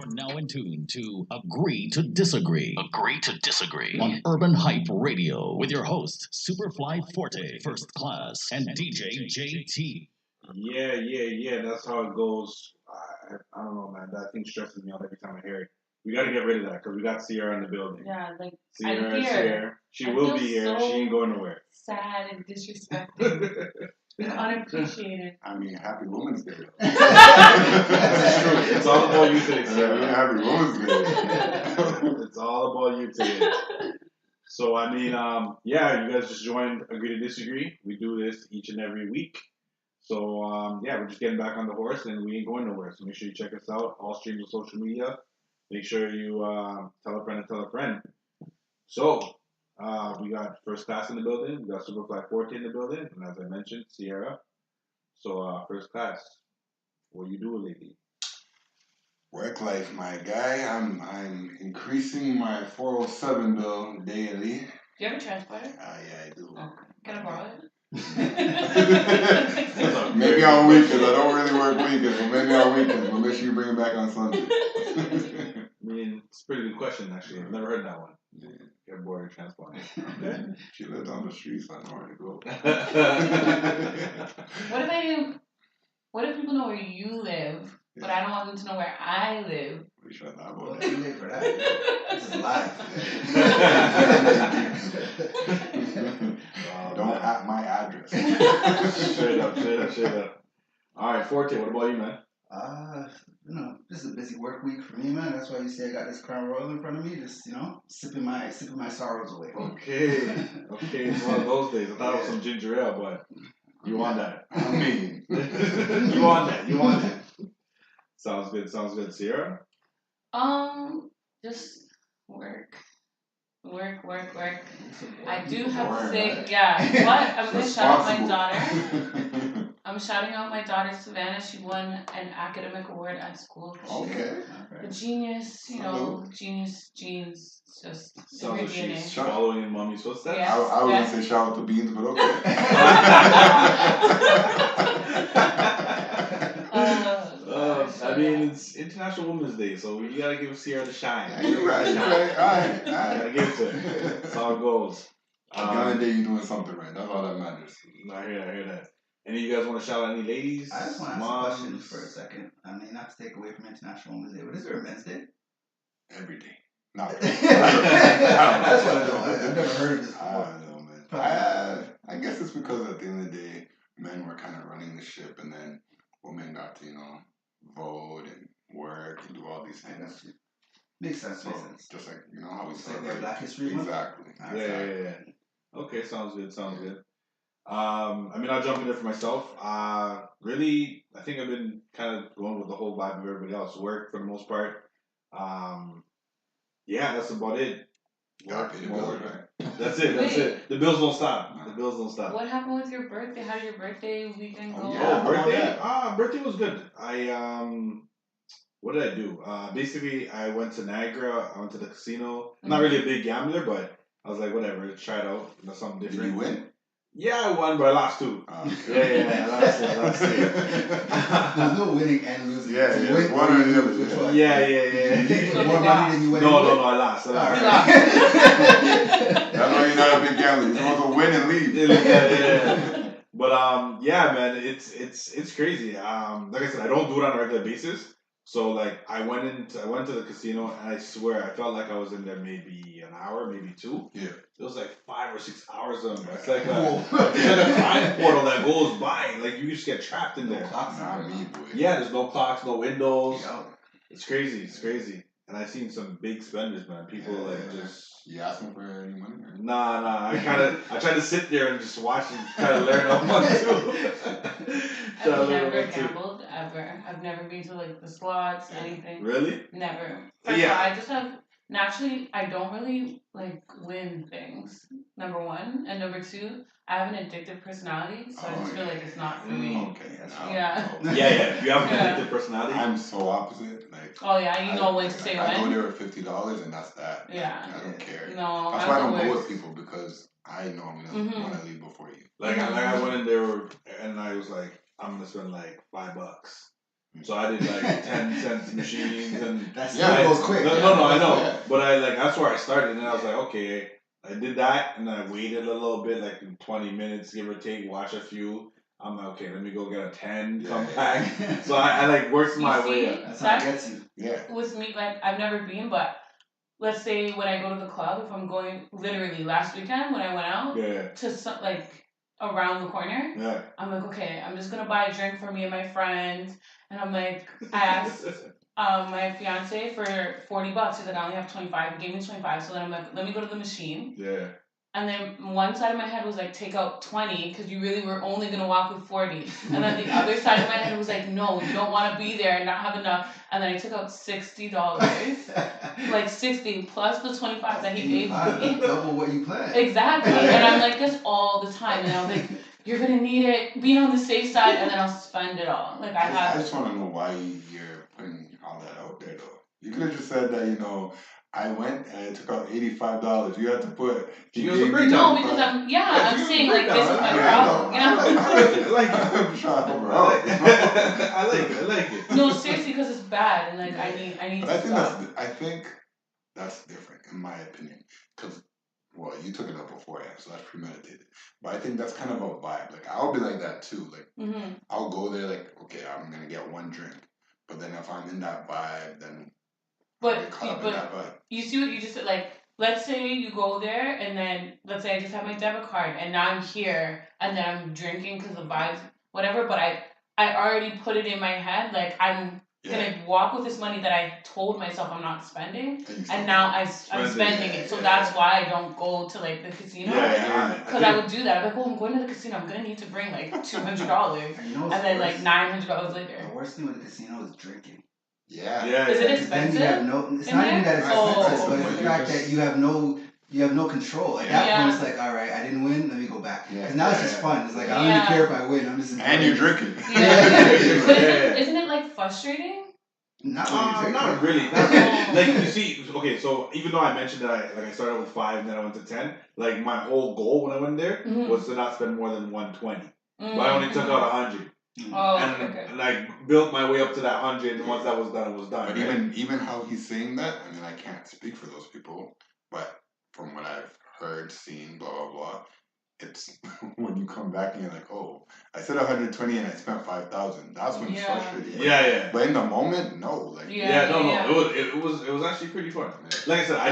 You're now in tune to Agree to Disagree. Agree to Disagree on Urban Hype Radio with your host, Superfly Forte, First Class, and DJ JT. Yeah. That's how it goes. I don't know, man. That thing stresses me out every time I hear it. We got to get rid of that because we got Sierra in the building. Yeah, like Sierra. She will be here. So she ain't going nowhere. sad and disrespected. Unappreciated. I mean, Happy Women's Day. That's true. It's all about you today, Sierra. Happy Women's Day. It's all about you today. So, I mean, you guys just joined Agree to Disagree. We do this each and every week. So, we're just getting back on the horse and we ain't going nowhere. So, make sure you check us out. All streams of social media. Make sure you tell a friend and tell a friend. So, we got First Class in the building. We got Superfly Forte in the building. And as I mentioned, Sierra. So, First Class, what you do lately? Work life, my guy. I'm increasing my 407 bill daily. Do you have a transporter? Yeah, I do. Oh, can I borrow it? Maybe on weekends. I don't really work weekends, but maybe on weekends. We'll make sure you bring it back on Sunday. I mean, it's a pretty good question, actually. I've never heard that one. Yeah. Get bored of transport. Okay. She lives on the streets. I know where to go. What if people know where you live, but I don't want them to know where I live? We shut that one. Well, too late for that. This is live. Don't at my address. Straight up. All right, Forte, what about you, man? This is a busy work week for me, man. That's why you see I got this Crown Royal in front of me, just sipping my sorrows away. Okay, it's one of those days. I thought it was some ginger ale, but you want that? I mean, you want that? Sounds good, Sierra. Just work. I do have to Boring, say, right? yeah. What? I'm gonna shout out my Responsible. daughter. I'm shouting out my daughter Savannah. She won an academic award at school this year. Okay. A genius, Salute. genius genes, just Sounds every like she's DNA. following in mommy's footsteps. Yeah. I was going to say shout out to Beans, but okay. I mean, it's International Women's Day, so you gotta give Sierra the shine. Yeah, you're right. All right. Gotta give it to her. That's how it goes. At the end of the day, you're doing something right. That's all that matters. I hear that. Any of you guys want to shout out any ladies? I just want to ask moms? a question for a second. I mean, not to take away from International Women's Day, but is there a Men's Day? Every day. No. That's what I don't know. I've never heard of this I before. don't know, man. I guess it's because at the end of the day, men were kind of running the ship, and then women got to, vote and work and do all these things. Makes sense. So, just like, how we It's like celebrate. their Black History Month. Exactly. Yeah. Okay, sounds good. I mean, I'll jump in there for myself. Really, I think I've been kind of going with the whole vibe of everybody else. Work for the most part. That's about it. Got to pay the bills, right? That's it. The bills don't stop. What happened with your birthday? How did your birthday weekend go? Yeah. Birthday was good. What did I do? Basically, I went to Niagara. I went to the casino. I'm not really a big gambler, but I was like, whatever, let's try it out. Something Did different. you win? Yeah, I won, but I lost too. Yeah, I lost two. There's no winning and losing. Yeah, You yeah, win one or or you the lose. other, Which yeah. one? Yeah. You get more money than you win. No, I lost. All right. That's why you're not a big gambler. You're supposed to win and leave. Yeah. But man, it's crazy. Like I said, I don't do it on a regular basis. So like I went to the casino and I swear I felt like I was in there maybe an hour, maybe two. Yeah. It was like 5 or 6 hours of them. It's like a time portal that goes by. Like you just get trapped in there. Not me, boy. Yeah, there's no clocks, no windows. Yeah. It's crazy. And I've seen some big spenders, man. People just. You asking for any money? Or? Nah. I tried to sit there and just watch and try to learn how much to. I've never gambled ever. I've never been to like the slots, anything. Really? Never. First of all, I just have naturally I don't really like win things. Number one, and number two, I have an addictive personality, so I just feel like it's not for me. Okay. Yeah. Yeah. You have an addictive personality. I'm so opposite. Like. Oh yeah, you know when to say I when. go there with $50 and that's that. Yeah. I don't care. No, That's why I don't go with people because I know I'm gonna want to leave before you. Like I went in there and I was like, I'm gonna spend like $5. So I did like 10-cent machines and That's Yeah, it it goes goes quick. no, Yeah, I know. yeah. But I like that's where I started, and I was like, okay, I did that, and then I waited a little bit, like 20 minutes, give or take, watch a few. I'm like, okay, let me go get a 10, come back. So I like worked You my see? way up. That's how it gets you. Yeah. With me, like I've never been, but let's say when I go to the club, if I'm going literally last weekend when I went out Yeah, to like around the corner, yeah. I'm like, okay, I'm just gonna buy a drink for me and my friend, and I'm like, I asked my fiance for $40. He's like, I only have 25. He gave me 25, so then I'm like, let me go to the machine. Yeah. And then one side of my head was like, take out 20 because you really were only gonna walk with 40. And then the other side of my head was like, no, you don't want to be there and not have enough. And then I took out $60, like 60 plus the 25 that he gave me. Double what you planned. Exactly. And I'm like this all the time. And I'm like, you're gonna need it. Be on the safe side, and then I'll spend it all. Like I I have. just want to know why you're putting all that out there, though. You could have just said that, I went and I took out $85. You had to put. She gives a breakdown. No, because I'm saying like this is my problem. I like it. I'm trying to help her I out. like it. No, seriously, because it's bad, and like I need But to stop. I think that's different, in my opinion. Because, well, you took it up beforehand, so that's premeditated. But I think that's kind of a vibe. Like, I'll be like that too. Like, Mm-hmm. I'll go there, like, okay, I'm going to get one drink. But then if I'm in that vibe, then I'll get caught up in that vibe. You see what you just said? Like, let's say you go there, and then let's say I just have my debit card, and now I'm here, and then I'm drinking because the vibes, whatever. But I already put it in my head, like I'm gonna walk with this money that I told myself I'm not spending, and now I'm spending it. So that's why I don't go to like the casino. Because I would do that. I'm like, oh, I'm going to the casino. I'm gonna need to bring like $200, and then like $900 later. The worst thing with the casino is drinking. Yeah. Is it Then expensive? you have no. It's in not there? even that it's Oh. expensive, but it's the fact that you have no control. At that Yeah. point, it's like, all right, I didn't win. Let me go back. Yeah. Because now it's just fun. It's like I don't really care if I win. I'm just And you're drinking. Yeah. But isn't it like frustrating? Not really. Not really. Like you see, okay. So even though I mentioned that I started with 5 and then I went to 10, like my whole goal when I went there was to not spend more than 120. But I only took out 100. Oh, and okay. like built my way up to that 100, and once that was done, it was done. But right? even how he's saying that, I mean, I can't speak for those people, but from what I've heard, seen, blah blah blah, it's when you come back and you're like, oh, I said 120 and I spent 5,000. That's when it's frustrating. Yeah. But in the moment, no, like no. It was actually pretty fun. Like I said, I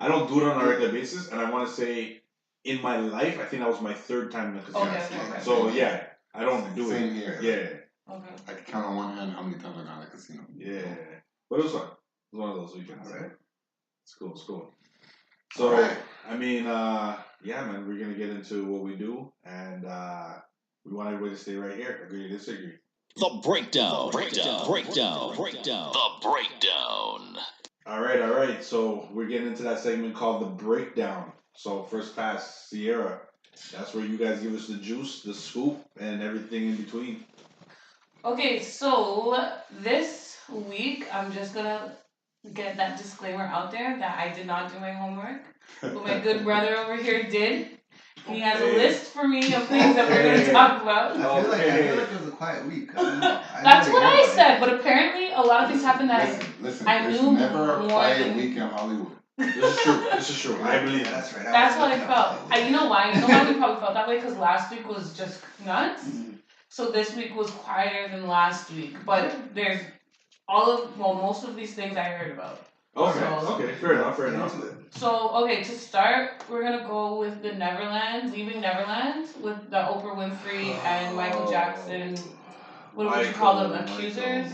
don't do it on a regular basis, and I want to say, in my life, I think that was my 3rd time in the casino. Okay. So yeah. I don't do Same it. here. Okay. I can count on one hand how many times I've gone to the casino. Yeah. But it was fun. It was one of those weekends. All right. It's cool. So, I mean, man, we're going to get into what we do, and we want everybody to stay right here. Agree to disagree. The breakdown. The breakdown. All right. So, we're getting into that segment called the breakdown. So, first pass, Sierra. That's where you guys give us the juice, the scoop, and everything in between. Okay, so this week I'm just gonna get that disclaimer out there that I did not do my homework, but my good brother over here did. He has a list for me of things that we're gonna talk about. I feel like it was a quiet week. I don't know. That's what I said, but apparently a lot of things happened that Listen, I there's knew never a more quiet than- week in Hollywood. This is true. I believe that's right. That's how I felt. You know why? You know why we probably felt that way? Because last week was just nuts. Mm-hmm. So this week was quieter than last week. But there's most of these things I heard about. Okay. Fair enough. So, okay, to start, we're going to go with the Leaving Neverland, with the Oprah Winfrey and Michael Jackson. What would you call them? Accusers?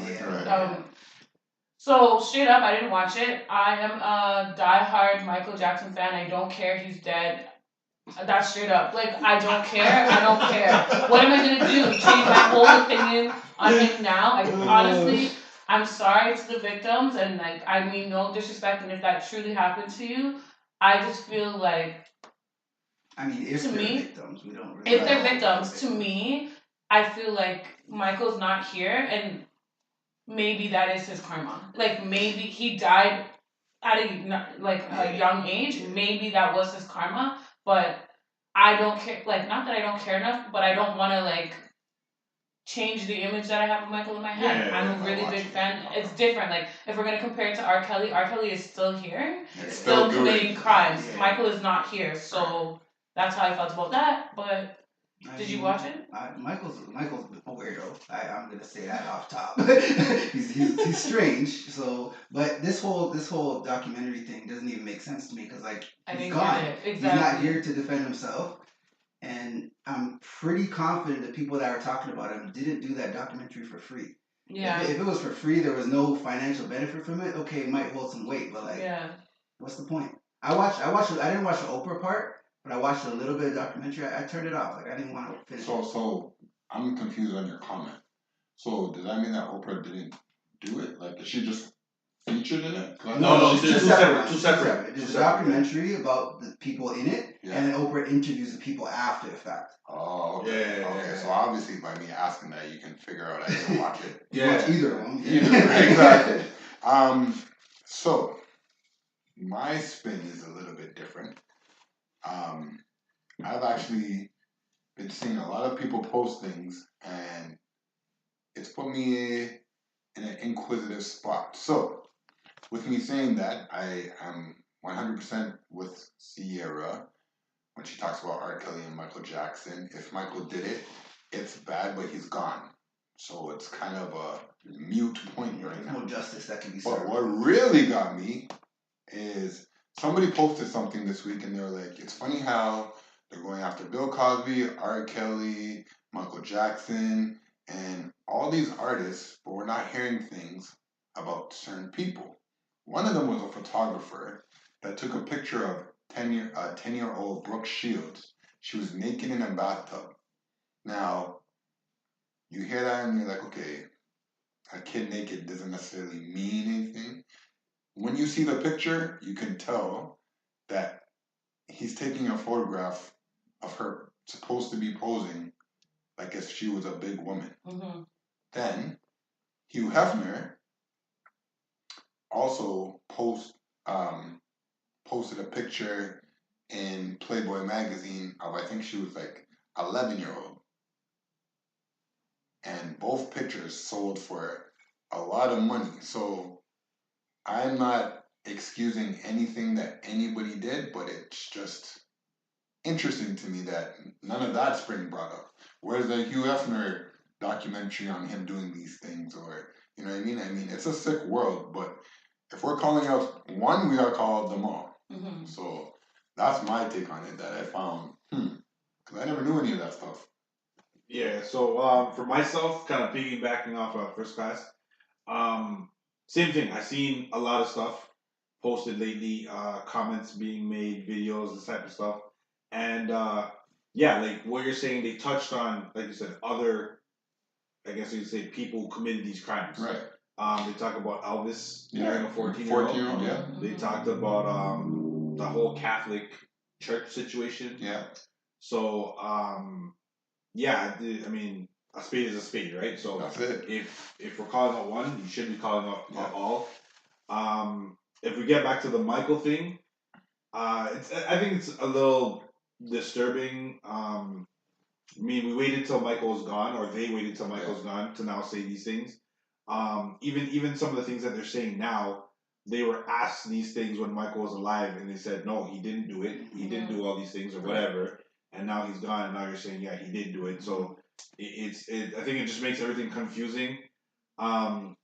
So, straight up, I didn't watch it. I am a diehard Michael Jackson fan. I don't care. He's dead. That's straight up. Like, I don't care. What am I going to do? Change my whole opinion on him now? Honestly, I'm sorry to the victims, and, like, I mean no disrespect, and if that truly happened to you, I just feel like... I mean, if they're victims, we don't really... If they're victims, to me, I feel like Michael's not here, and... Maybe that is his karma. Like, maybe he died at a young age. Maybe that was his karma. But I don't care. Like, not that I don't care enough, but I don't want to, like, change the image that I have of Michael in my head. Yeah, I'm a really watch big it. fan. It's different. Like if we're gonna compare it to R. Kelly is still here, It's still still committing doing crimes. Yeah. Michael is not here, so that's how I felt about that. But I did you mean, watch it? Michael's a weirdo. I'm gonna say that off top. he's strange. So, but this whole documentary thing doesn't even make sense to me because like I he's didn't gone. get it. He's not Exactly. here to defend himself, and I'm pretty confident the people that were talking about him didn't do that documentary for free. Yeah. If it was for free, there was no financial benefit from it. Okay, it might hold some weight, but like, Yeah. what's the point? I didn't watch the Oprah part, but I watched a little bit of documentary. I turned it off. Like I didn't want to finish. So I'm confused on your comment. So does that mean that Oprah didn't do it? Like, is she just featured in it? 'Cause I No, thought it's she- two separate. There's Two a separate. documentary about the people in it, Yeah. and then Oprah interviews the people after the fact. Oh, okay. Yeah. Okay, so obviously by me asking that, you can figure out I didn't watch it. You watch either of them. Exactly. So my spin is a little bit different. I've actually been seeing a lot of people post things, and it's put me in an inquisitive spot. So, with me saying that, I am 100% with Sierra when she talks about R. Kelly and Michael Jackson. If Michael did it, it's bad, but he's gone. So it's kind of a mute point right There's now. no justice that can be But served. what really got me is somebody posted something this week and they were like, it's funny how they're going after Bill Cosby, R. Kelly, Michael Jackson, and all these artists, but we're not hearing things about certain people. One of them was a photographer that took a picture of 10-year-old Brooke Shields. She was naked in a bathtub. Now, you hear that and you're like, okay, a kid naked doesn't necessarily mean anything. When you see the picture, you can tell that he's taking a photograph of her supposed to be posing like if she was a big woman. Mm-hmm. Then Hugh Hefner also posted a picture in Playboy magazine of I think she was like 11-year-old, and both pictures sold for a lot of money. So I'm not excusing anything that anybody did, but it's just interesting to me that none of that's being brought up. Where's the Hugh Hefner documentary on him doing these things, or you know what I mean? I mean, it's a sick world, but if we're calling out one, we gotta call out them all. Mm-hmm. So that's my take on it that I found, because I never knew any of that stuff. Yeah, so for myself, kind of piggybacking off of First Class, same thing. I've seen a lot of stuff posted lately, comments being made, videos, this type of stuff. And yeah, like what you're saying, they touched on, like you said, other, I guess you'd say, people who committed these crimes. Right. They talk about Elvis Yeah. marrying a 14-year-old. 14-year-old, yeah. They talked about the whole Catholic Church situation. Yeah. So, yeah, I mean, a spade is a spade, right? So That's it. if we're calling out one, you should be calling out Yeah. all. If we get back to the Michael thing, I think it's a little disturbing. I mean, we waited till Michael was gone, or they waited till Michael's gone to now say these things. Even some of the things that they're saying now, they were asked these things when Michael was alive, and they said, no, he didn't do it. He didn't do all these things or whatever. And now he's gone, and now you're saying, yeah, he did do it. So I think it just makes everything confusing. And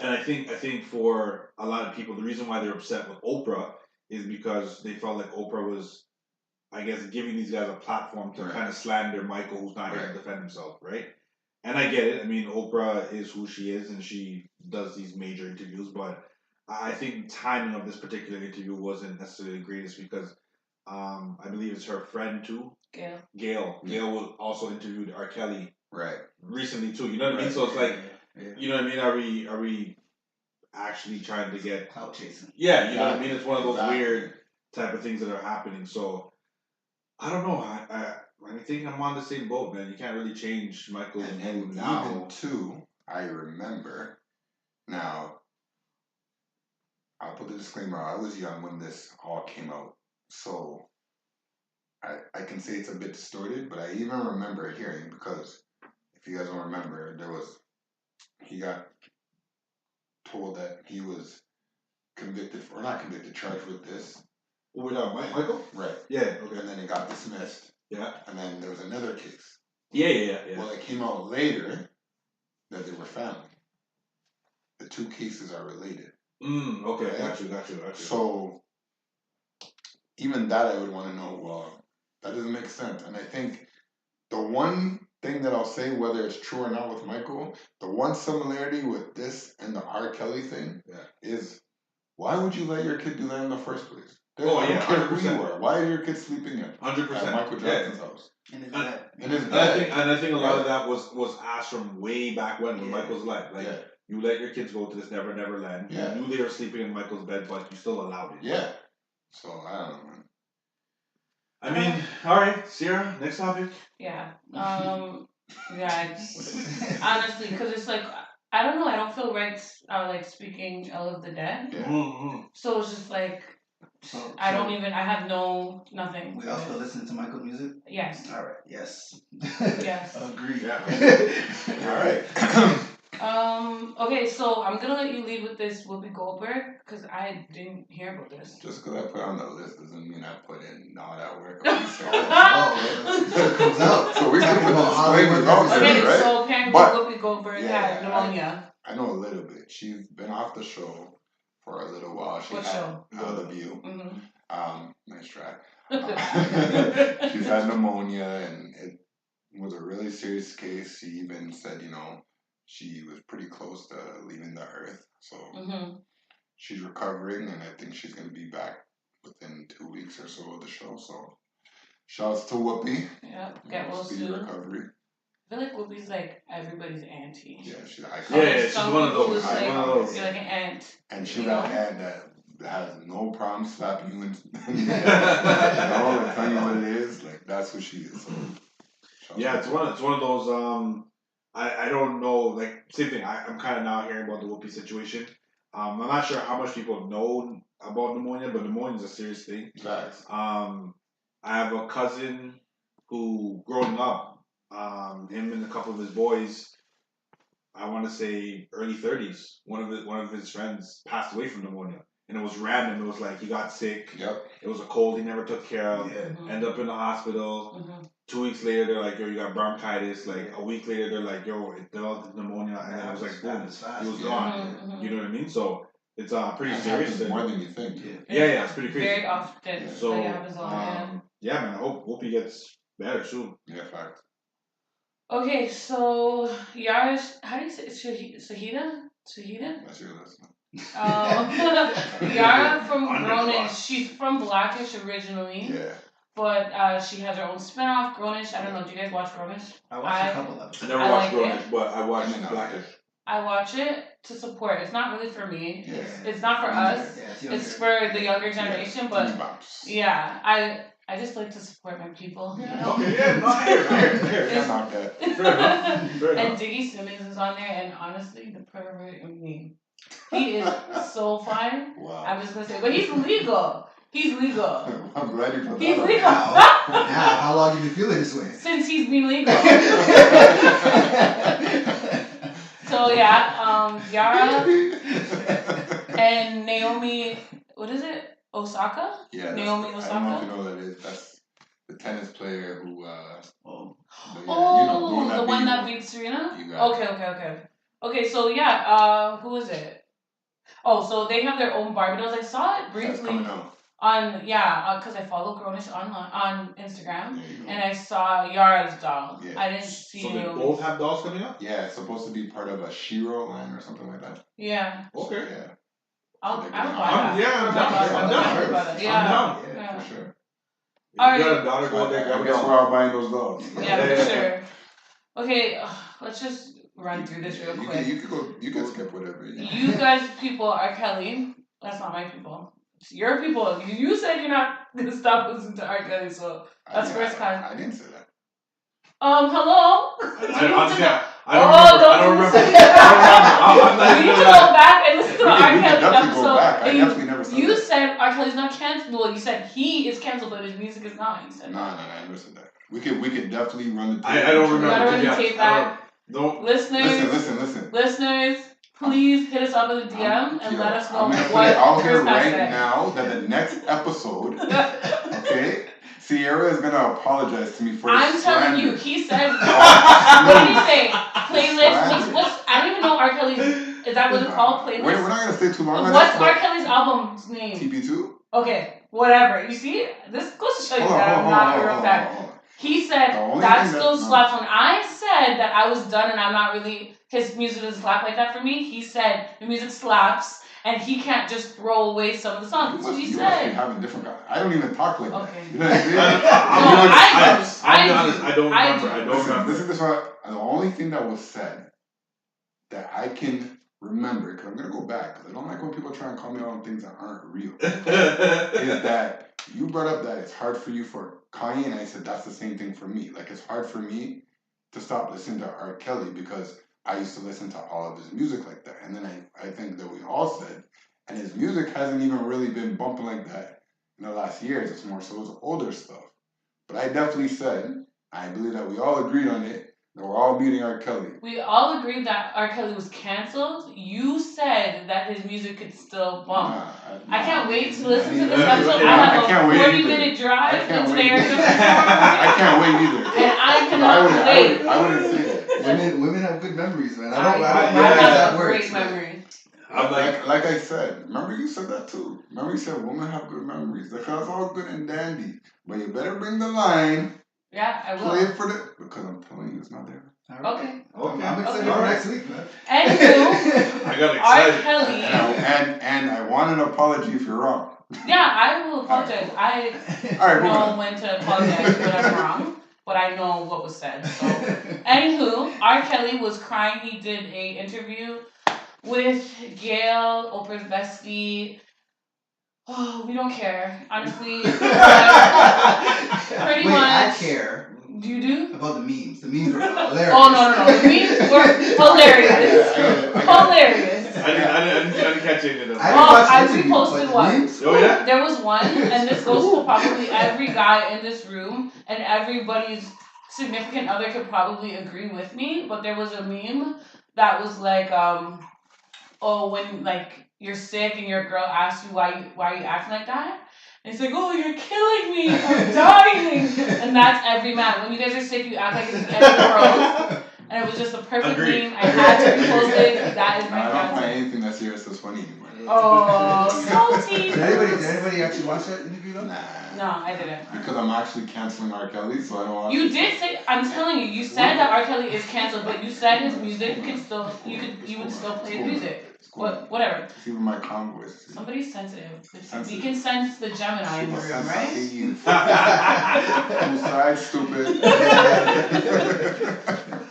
I think for a lot of people, the reason why they're upset with Oprah is because they felt like Oprah was, I guess, giving these guys a platform to kind of slander Michael, who's not here to defend himself, right? And I get it. I mean, Oprah is who she is, and she does these major interviews. But I think the timing of this particular interview wasn't necessarily the greatest because I believe it's her friend too, Gail. Gail was also interviewed R. Kelly Right. recently too. You know what I mean? So it's like, you know what I mean? Are we actually trying to get clout chasing? Yeah, you know what I mean. It's one of those Exactly. weird type of things that are happening. So I don't know. I think I'm on the same boat, man. You can't really change Michael's And mood now. even too, I remember. Now, I'll put the disclaimer. I was young when this all came out, so I can say it's a bit distorted. But I even remember hearing, because if if you guys don't remember, he got told that he was not convicted, charged with this. Michael? Right. Yeah. Okay. And then it got dismissed. Yeah. And then there was another case. Yeah. Well, it came out later that they were family. The two cases are related. Okay. Right? Got you. So, even that I would want to know, well, that doesn't make sense. And I think the one thing that I'll say, whether it's true or not with Michael, the one similarity with this and the R. Kelly thing is, why would you let your kid do that in the first place? I don't care who you are. Why are your kids sleeping at 100% Michael Jackson's house? In his bed. In his bed. And I think a lot of that was asked from way back when Michael's life. Like, you let your kids go to this Never Never Land. Yeah. You knew they were sleeping in Michael's bed, but you still allowed it. Yeah. So, I don't know, man. I mean, all right, Sierra, next topic. Yeah. Honestly, because it's like, I don't know, I don't feel right, like, speaking ill of the dead. Yeah. Mm-hmm. So it's just like, I have nothing. We all still listening to Michael music? Yes. All right. Yes. Yes. Agreed. Yeah. All right. Okay, so I'm gonna let you lead with this Whoopi Goldberg because I didn't hear about this. Just because I put on the list doesn't mean I put in all that work. Comes out. So we can put Hollywood disclaimers out there, Okay, right? so apparently But- Whoopi Goldberg had pneumonia. I know a little bit. She's been off the show for a little while. She What had show? The View. Mm-hmm. Nice try. She's had pneumonia, and it was a really serious case. She even said, she was pretty close to leaving the earth. So she's recovering, and I think she's going to be back within 2 weeks or so of the show. So shouts to Whoopi. Yeah, get well Speedy soon. recovery. I feel like Whoopi's like everybody's auntie. Yeah, she's an icon. Yeah, she's Some one of people those. who's like, One of those. you're like an aunt. And she's You that know? aunt that has no problem slapping you and and telling you what it is. Like, that's who she is. So, Yeah, it's one of those. I don't know. Like, same thing. I'm kind of now hearing about the Whoopi situation. I'm not sure how much people know about pneumonia, but pneumonia is a serious thing. Facts. I have a cousin who, growing up, him and a couple of his boys, I want to say early 30s. One of his friends passed away from pneumonia, and it was random. It was like he got sick. Yep. It was a cold he never took care of. Yeah. Ended up in the hospital. 2 weeks later, they're like, yo, you got bronchitis. Like, a week later, they're like, yo, it developed pneumonia. And then it was like, boom, he was gone. You know what I mean? So, it's pretty serious. More than you think. Yeah, it's pretty crazy. Very often. So, that happens a lot, yeah, man, I hope Whoopi gets better soon. Yeah, fact. Okay, so Yara's, how do you say it? Shahida? That's your list. Yara from Underclass. Grownish. She's from Blackish originally. Yeah. But she has her own spinoff, Grownish. I don't know. Do you guys watch Grownish? I watched a couple of I them. never I watched like Grownish, but I watched Blackish. I watch it to support. It's not really for me. Yeah. It's not for us. Yeah, It's for the younger generation. But Bops. yeah, I just like to support my people. You know? Okay, yeah, no, here. Can't knock that. Fair enough. And Diggy Simmons is on there, and honestly, the pervert in me, he is so fine. Wow. I was gonna say, but he's legal. He's legal. I'm glad you put He's that legal. Now, how long have you been feeling this way? Since he's been legal. So yeah, Yara and Naomi, what is it? Osaka? Yeah, Naomi I don't know Osaka? if you know what that is. That's the tennis player who, Oh. The one that beat Serena? You got Okay. Okay, so yeah, who is it? Oh, so they have their own Barbie dolls. I saw it That's briefly coming out. on, because I follow Grownish on Instagram, There you go. and I saw Yara's doll. Yeah. I didn't see So they Naomi's. both have dolls coming up? Yeah, it's supposed to be part of a Shiro line or something like that. Yeah. Okay. Yeah, I'll buy that. I'm down. I'm down. I'm Yeah. down. Yeah. for sure. If you got a daughter, go there, grab I a guess we're doll. all buying those dolls. Yeah, for sure. Okay, let's just run through this real quick. You can skip whatever. You guys, people, are Kelly. That's not my people. It's your people. You said you're not gonna stop listening to R. Kelly, so that's first class. I didn't say that. Hello. I don't remember. We need to go back and listen to the R. We can Kelly definitely go episode. back. I And definitely never said you that. said R. Kelly's not canceled. Well, you said he is canceled, but his music is not. You said No, I never said that. We could definitely run the tape. I don't You remember. gotta run the Yeah, tape I back. Don't. Listeners, listeners, please hit us up in the DM and let us know I'm gonna put what it out here Chris has right said. now that the next episode, okay, Sierra is gonna apologize to me for the I'm telling slander. you, he said. Oh, What did he say? Playlist. What's? I don't even know R. Kelly's. Is that what it's called? Playlist. We're not gonna stay too long on What's this, R. but Kelly's album's name? TP2. Okay, whatever. You see, this goes to show you that I'm not a real fan. He said that still slaps. When I said that I was done and I'm not really, his music doesn't slap like that for me, he said the music slaps and he can't just throw away some of the songs. That's what he You said. must be having different. I don't even talk like Okay. that. You know what I'm saying? I'll be honest. I don't remember. Listen, this is what the only thing that was said that I can remember, because I'm gonna go back, because I don't like when people try and call me out on things that aren't real. Is that you brought up that it's hard for you for Kanye, and I said that's the same thing for me. Like, it's hard for me to stop listening to R. Kelly because I used to listen to all of his music like that. And then I think that we all said, and his music hasn't even really been bumping like that in the last years. It's more so his older stuff. But I definitely said, I believe that we all agreed on it, that we're all muting R. Kelly. We all agreed that R. Kelly was canceled. You said that his music could still bump. I can't wait to listen to this episode. I have a 40-minute drive in there. I can't wait either. And I cannot wait. I wouldn't say that. Women have good memories, man. I I don't know have that a works. great memory. I'm like I said, remember you said that too. Remember you said women have good memories. That's all good and dandy. But you better bring the line. Yeah, I will. Play it for the, because I'm telling you, it's not there. Okay. I'm excited for next week, man. Anywho, I got R. excited. Kelly. And I want an apology if you're wrong. Yeah, I will apologize. I All right, moving know on. when to apologize when I'm wrong, but I know what was said. So, anywho, R. Kelly was crying. He did a interview with Gail, Oprah's bestie. Oh, we don't care, honestly. Pretty Wait, much. I care. Do you do? About the memes. The memes were hilarious. Oh no! The memes were hilarious. Hilarious. I didn't catch any of them. I reposted one. Oh yeah. There was one, and this goes to probably every guy in this room, and everybody's significant other could probably agree with me. But there was a meme that was like, oh, when like you're sick and your girl asks you why are you acting like that. And it's like, oh, you're killing me, I'm dying. And that's every man. When you guys are sick, you act like it's the end of the world. And it was just a perfect meme. I had to repost it. That is my I don't find content. anything that's serious as funny anymore. Oh, salty. Did anybody actually watch that interview though? Nah. No, I didn't. Because I'm actually canceling R. Kelly, so I don't want You did say, I'm telling you, you said that R. Kelly is canceled, but you said his music could still, you would still play his music. What, whatever. It's even my convoys. Somebody's sensitive. We can sense the Gemini in the room, right? Two sides, stupid.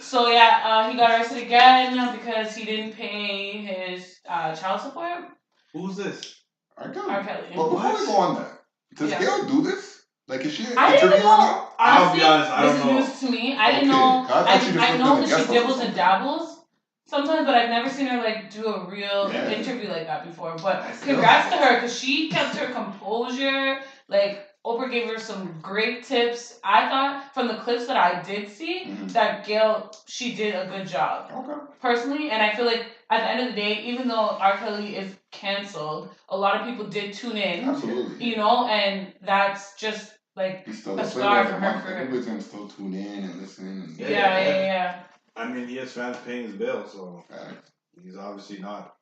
So yeah, he got arrested again because he didn't pay his child support. Who's this? R. Kelly. R. Kelly. Well, before we go on that, does Yeah. Gail do this? Like, is she an I didn't interviewer know. now? I'll Honestly, be honest, I this don't is know. news to me. I didn't Okay. know. I thought she just I looked know at the that she guest dibbles house or and dabbles sometimes, but I've never seen her like do a real Yeah. interview like that before. But I see. congrats to her because she kept her composure. Like Oprah gave her some great tips. I thought from the clips that I did see Mhm. that Gail, she did a good job Okay. personally, and I feel like at the end of the day, even though R. Kelly is canceled, a lot of people did tune in, Absolutely. you know, and that's just like He's still a the star Playboy for of her the month. career. Everybody's gonna still tune in and listen. And Yeah. I mean, he has fans paying his bill, so Facts. he's obviously not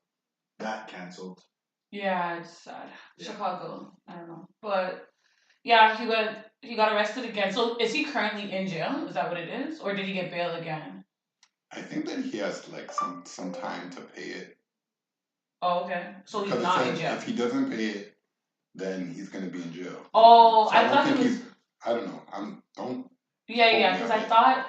that canceled. Yeah, it's sad. Yeah. Chicago, I don't know, but yeah, he got arrested again. So is he currently in jail? Is that what it is, or did he get bail again? I think that he has like some time to pay it. Oh, okay. So he's Because it not said in jail. if he doesn't pay it, then he's gonna be in jail. Oh, So I don't thought think he was. he's. I don't know. Don't. Yeah, because yeah.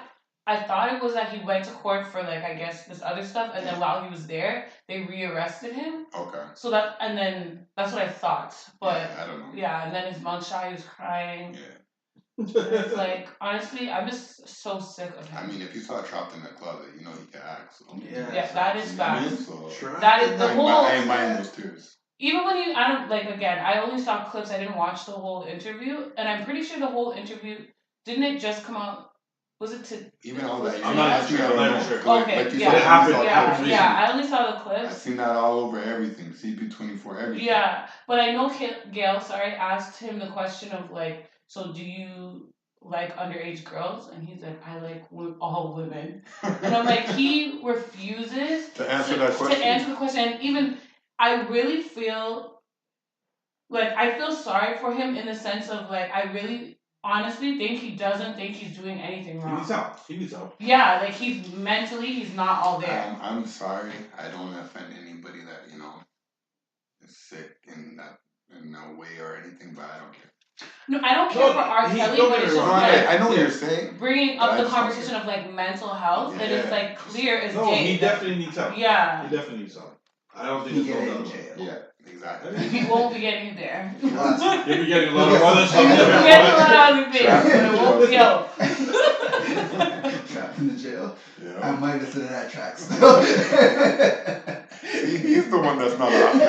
I thought it was that he went to court for like I guess this other stuff, and then while he was there, they rearrested him. Okay. So that and then that's what I thought, but Yeah, I don't know. yeah, and then his mugshot, he was crying. Yeah. It's like honestly, I'm just so sick of him. I mean, if you saw trapped in the closet, you know he can act. So. Yeah, that is You know what I mean? facts. So That is the whole. I ain't buying those tears. Even when I don't like again, I only saw clips. I didn't watch the whole interview, and I'm pretty sure the whole interview didn't it just come out Was it to? Even all that. I'm not I seen sure, that I'm all not over. sure. Okay, Like you yeah. said, It happened, it's all it Yeah, happened yeah. recently. I only saw the I clips. seen that all over everything. CP24, everything. Yeah, but I know Gail, asked him the question of like, so do you like underage girls? And he's like, I like all women. And I'm like, he refuses To answer that question. to answer the question. And even I really feel like I feel sorry for him in the sense of like I really honestly think he doesn't think he's doing anything He wrong. needs help. He needs help. Yeah, like he's not all there. I'm sorry. I don't want to offend anybody that is sick in no way or anything, but I don't care. No, I don't care for R. Kelly, don't but get it's me just wrong. like I know what Yeah. you're saying. bringing But I up the just don't conversation care. of like mental health that Yeah. is like clear as No, day. he definitely needs help. Yeah. He definitely needs help. I don't think He there's get no it in doubt about it. jail. Yeah, exactly. He won't be getting there. He'll You'll be getting a lot You'll of get other some- stuff. you'll be get getting a lot of other things, but it won't be help. Trapped in the jail. I Yeah. might listen to that track still. He's the one that's not laughing.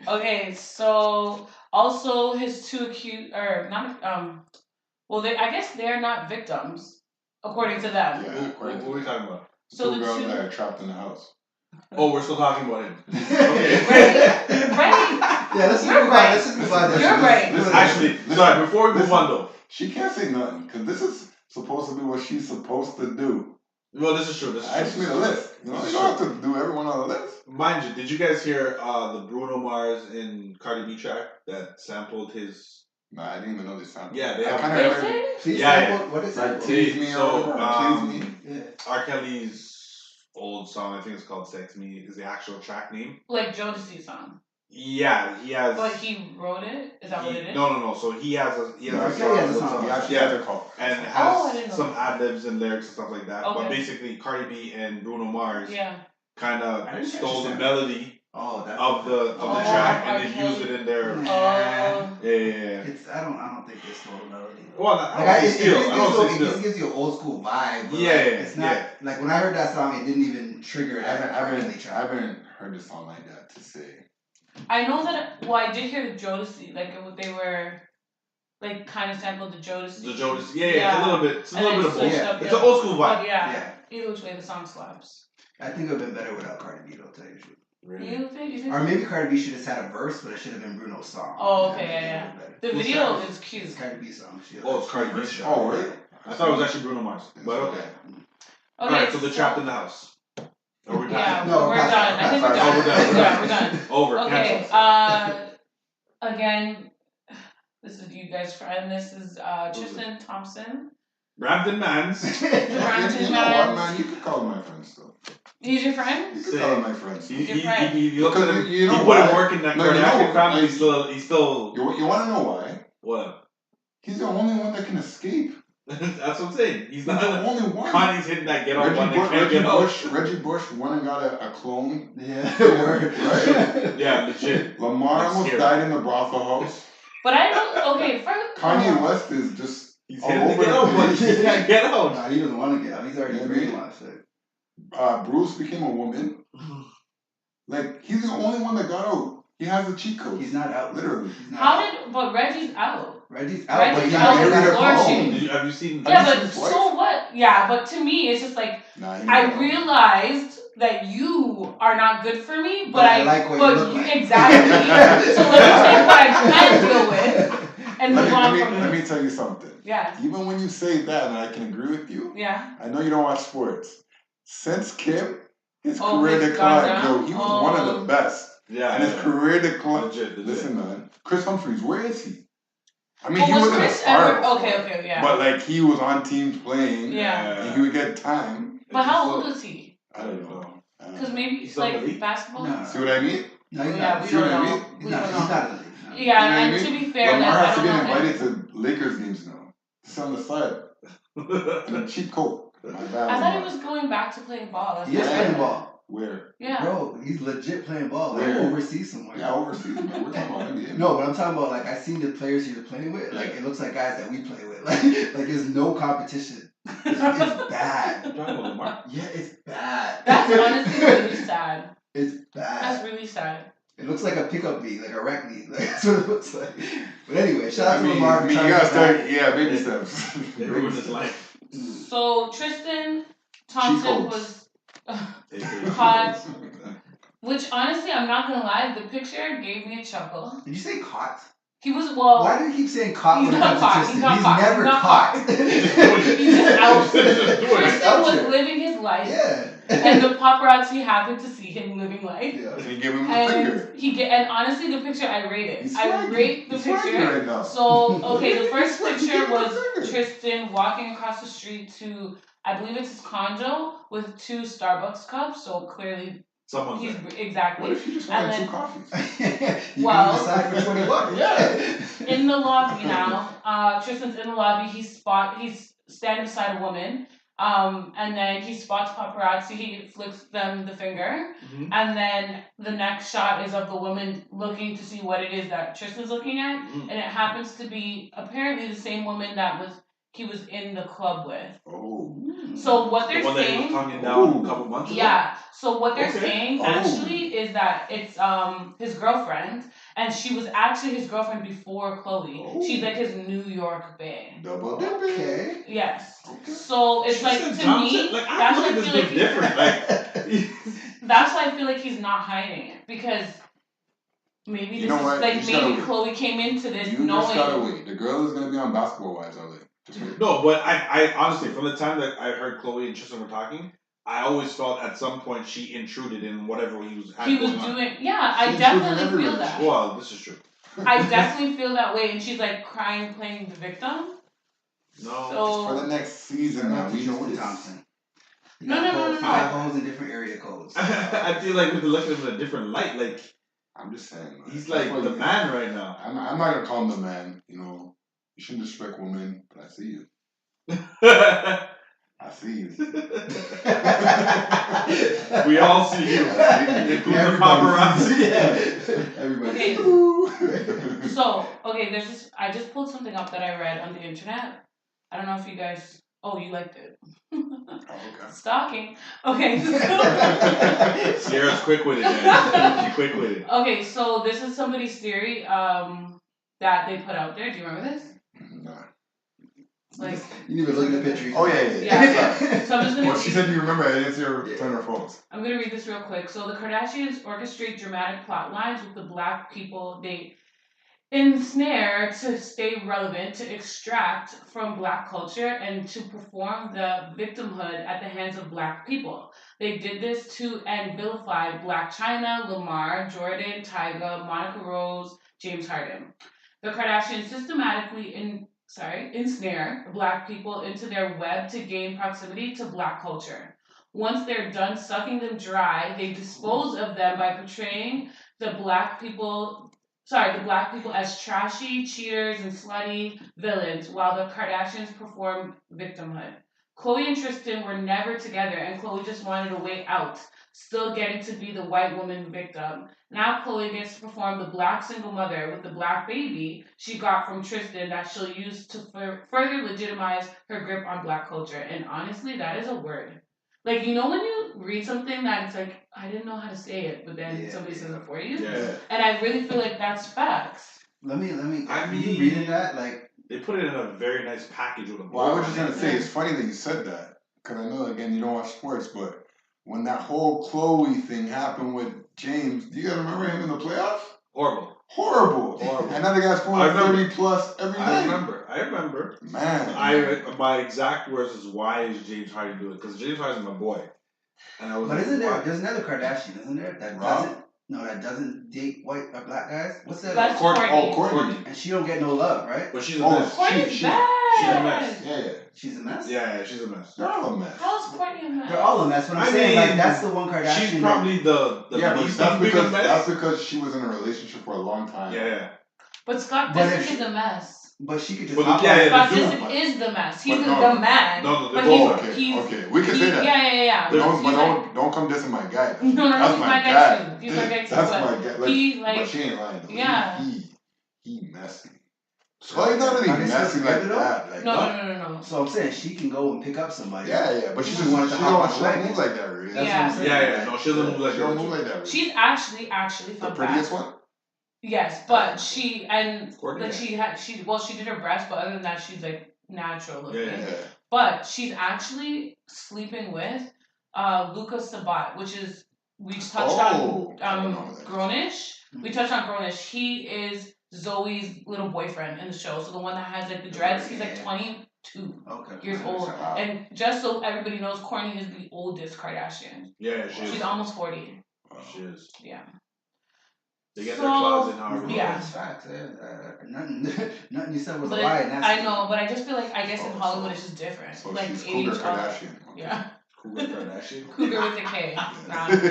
Okay, so also his two accused or not well I guess they're not victims according to them. Yeah, What according to are we that. talking about? So Two the girls two that are trapped in the house. Oh, we're still talking about him. Right? Yeah, let's just You're move right. on. Let's just move on. You're right. Actually, sorry, before we move on though. She can't say nothing because this is supposed to be what she's supposed to do. Well, this is true. This is I true. just made a list. You don't have to do everyone on the list. Mind you, did you guys hear the Bruno Mars and Cardi B track that sampled his? Nah, I didn't even know this sound. Yeah, they I have- kind Is of heard it. it? Please Yeah, sample. What is Like it? Tease Me or So, whatever. Tease Me. Yeah. R. Kelly's old song, I think it's called "Sex Me," is the actual track name. Like Jodeci's song. Yeah, he has. But he wrote it? Is that what it is? No. So he has a No, R. Kelly has a song. He actually Yeah. has a call. and Oh, I has didn't know some that. ad libs and lyrics and stuff like that. But Okay. basically, Cardi B and Bruno Mars Yeah. kind I of didn't stole the catch that. melody Oh, that's of the Oh, track R. and then used it in their. Oh. Yeah. It's I don't think they stole the melody. Well, Like I don't it, say still. I don't say it still. just gives you an old school vibe. But Yeah, like, it's not yeah. like when I heard that song, it didn't even trigger I that haven't, track. I haven't heard a song like that to say. I know that. Well, I did hear the Jodeci. Like they were, like kind of sampled the Jodeci. The Jonas, yeah, it's a little bit, it's a And little bit then of both. switched Yeah. up, It's an old school vibe. But yeah, Yeah. either which way the song slaps. I think it would have been better without Cardi B, though, to tell you the truth. You think? Or maybe Cardi B should have had a verse, but it should have been Bruno's song. Oh, I okay, think yeah, it yeah. would've been better. The Who's video that? is cute. It's Cardi B's song. She Oh, it's Cardi B's song. Oh, really? I thought it was actually Bruno Mars, but okay. Okay, Alright, so they're trapped in the house. Are we Yeah, back? No, we're pass done. it, I think pass we're it. done. Oh, we're done, we're Yeah, done. we're done. Over. Okay. Cancel. Again, this is you guys' friend. This is Tristan Thompson. Brampton Mans. Brampton You know what, Mans. man? You could call him my friend still. He's your You friend? could call him my friend still. He looked at him. You know He put why? in work in that No, you know Kardashian what? family. Like, He's still. You want to know why? What? He's the only one that can escape. That's what I'm saying. He's He's not. the only one. Kanye's hitting that get on one that can't get out. Reggie Bush went and got a clone. Yeah, word. Right? Yeah, legit. Lamar That's almost scary. died in the brothel house. But I don't. Okay, first. Kanye West is just He's all hitting the over get the out, but place. he can't get out. Nah, he doesn't want to get out. He's already Yeah, brainwashed. Bruce became a woman. Like, he's the only one that got out. He has the cheat codes. He's not out. Literally. He's not How out. did? But Reggie's out. Reggie's out. Reggie's but he out married with her flourishing. phone. Have you seen? Yeah, you but seen his wife? so what? Yeah, but to me, it's just like Nah, he I got out. realized that you are not good for me, but But I like what you but look like. exactly. So let me take what I can deal with and move on from Let this. me tell you something. Yeah, Even when you say that, and I can agree with you, yeah. I know you don't watch sports. Since Kim, his Oh, career he's gone declined. down? Yo, he was one of Oh. the best. Yeah. And his career declined. Legit. Listen, man. Chris Humphries, where is he? I mean, But he was wasn't a Chris star. ever? before, Okay, yeah. But, like, he was on teams playing. Yeah. And he would get time. But how old is he? I don't know. I don't Because know. maybe He's it's like on the league? basketball. No. See what I mean? No, he's Yeah, not. we See what don't I know. mean? He's We not. don't He's know. not in the league. No. Yeah, You know what I and mean? to be fair, Lamar like, has I to be don't know him. invited to Lakers games now. Just on the side. And a cheap coat. My bad, I thought Lamar. he was going back to playing ball. That's He is what I playing heard. ball. Where? Yeah. Bro, he's legit playing ball. Like Where? overseas somewhere. Yeah, overseas, man. We're talking about NBA. No, but I'm talking about like I seen the players he was playing with. Like Yeah. it looks like guys that we play with. Like there's no competition. It's bad. Talking about Lamar. Yeah, it's bad. That's honestly really sad. It's bad. That's really sad. It looks like a pickup being, like a rec lead. Like, that's what it looks like. But anyway, shout out to Lamar. I mean, you gotta start, baby steps. They ruined his life. So Tristan Thompson was caught, which honestly, I'm not gonna lie, the picture gave me a chuckle. Did you say caught? He was, well... Why do you keep saying caught he's when it not comes to caught. Tristan? He's not He's caught. never He's not caught. He's just out. Tristan Tristan was living his life. Yeah. And the paparazzi happened to see him living life. Yeah. And he gave him the finger. And honestly, the picture I rated. He's I swagging. rate the He's swagging picture. right now. So okay, the first He's picture swagging. was Give him the finger. Tristan walking across the street to, I believe it's his condo, with 2 Starbucks cups. So clearly, Someone's he's there. exactly. What if you just And wanted then- 2 coffees? You Well- can decide for $20. Yeah. In the lobby now. Tristan's in the lobby. He's standing beside a woman. And then he spots paparazzi. He flicks them the finger. Mhm. And then the next shot is of the woman looking to see what it is that Tristan's looking at. Mhm. And it happens to be apparently the same woman that he was in the club with. Oh. So what The they're one that he was saying, tonguing down a couple months ago? yeah. So what they're Okay. saying Oh. actually is that it's his girlfriend, and she was actually his girlfriend before Chloe. Oh. She's like his New York bae. Double dipping. Okay. Yes. Okay. So it's like Tristan to Thompson? me, like, I that's feel why like I this feel big like different. Like, that's why I feel like he's not hiding it, because maybe You this know is what? like You just gotta maybe wait. Chloe came into this You just gotta knowing. wait. The girl is gonna be on Basketball Wives all day. Just wait. no, but I honestly, from the time that I heard Chloe and Tristan were talking, I always felt at some point she intruded in whatever he was He was going on. doing, yeah, I She's definitely doing feel everything. that. Well, this is true. I definitely feel that way, and she's like crying, playing the victim. No. So For the next season now, we know Tristan this. Thompson. You No, got no, no, holes- no, you got no. holes in different area codes. I feel like we could look at him in a different light. Like, I'm just saying. Man. he's That's like why the you- man right now. I'm not gonna call him the man. You know, you shouldn't disrespect women, but I see you. I see you. We all see you. Including the paparazzi. Yeah. Everybody. Okay. So, okay, there's this. I just pulled something up that I read on the internet. I don't know if you guys. Oh, you liked it. Oh, okay. Stalking. Okay. Sierra's quick with it, man. She's quick with it. Okay, so this is somebody's theory that they put out there. Do you remember this? Nah. Like, You need to look at the picture. Oh yeah. Yeah. So I'm just gonna. Well, she said you remember. I didn't see her turn her phones. I'm gonna read this real quick. So the Kardashians orchestrate dramatic plot lines with the black people they ensnare to stay relevant, to extract from black culture, and to perform the victimhood at the hands of black people. They did this to and vilified Black China, Lamar, Jordan, Tyga, Monica Rose, James Harden. The Kardashians systematically ensnare black people into their web to gain proximity to black culture. Once they're done sucking them dry, they dispose of them by portraying the black people as trashy, cheaters, and slutty villains, while the Kardashians perform victimhood. Chloe and Tristan were never together, and Chloe just wanted a way out, still getting to be the white woman victim. Now Chloe gets to perform the black single mother with the black baby she got from Tristan that she'll use to further legitimize her grip on black culture. And honestly, that is a word. Like, you know when you read something that it's like, I didn't know how to say it, but then somebody says it for you? Yeah. And I really feel like that's facts. Let me. I you mean- reading that like. They put it in a very nice package with a Well, I was bow just on gonna it. say it's funny that you said that because I know again you don't watch sports, but when that whole Chloe thing happened with James, do you guys remember him in the playoffs? Horrible. Horrible. Horrible. And now the guy's I scoring remember. 30 plus every I night. remember. Man. My exact words is, why is James Harden doing it? Because James Harden's my boy. And I was But like, isn't there? why? There's another Kardashian, isn't there? That Rob? doesn't date black guys. What's that? That's Courtney. Courtney. Courtney. And she don't get no love, right? But she's a Oh, mess. Courtney's She- bad. she's a mess. Yeah. She's a mess. Yeah, she's a mess. They're all a mess. How's Courtney a mess? They're all a mess. But I'm I saying mean, like that's the one Kardashian. She's probably the Yeah, but least that's big because, a mess. that's because she was in a relationship for a long time. Yeah. But Scott But Disick if is a mess. But she could just. But hop yeah, on- yeah, Scott the Disick but- is the mess. He's But the no. man. No, but they're he's, both Okay, he's, okay. We can he's, say that. Yeah. But He's like, don't come dissing my guy. No, That's he's my guy too. He's my guy too. That's but my guy. Like, he, like, but she ain't lying though. yeah. He messy. Well, he's not really Are they still messy like together, that. Like, no. So I'm saying she can go and pick up somebody. Yeah, but she She just wanted to she hop on don't the wagon. move like that, really. That's Yeah. what I'm saying. Yeah. No, she doesn't move like She don't that. move like that. Really. She's actually the fun prettiest fact. one. Yes, but she Courtney, like she did her breast, but other than that, she's like natural looking. Yeah. But she's actually sleeping with Luca Sabat, which is we touched I don't know on who that is. Grownish. We touched on Grownish. He is Zoe's little boyfriend in the show. So the one that has like the dreads, he's like 22 years old. Wow. And just so everybody knows, Kourtney is the oldest Kardashian. Yeah, she She's is. almost 40. She is. Yeah. They get So, their claws in hard. yeah. That's facts. Nothing you said was a But lie. And that's I know, but I just feel like I guess in So- Hollywood it's just different. So like she's age Cougar of- Kardashian. Okay. Yeah. Cougar Kardashian. Cougar with a K. Nah, I don't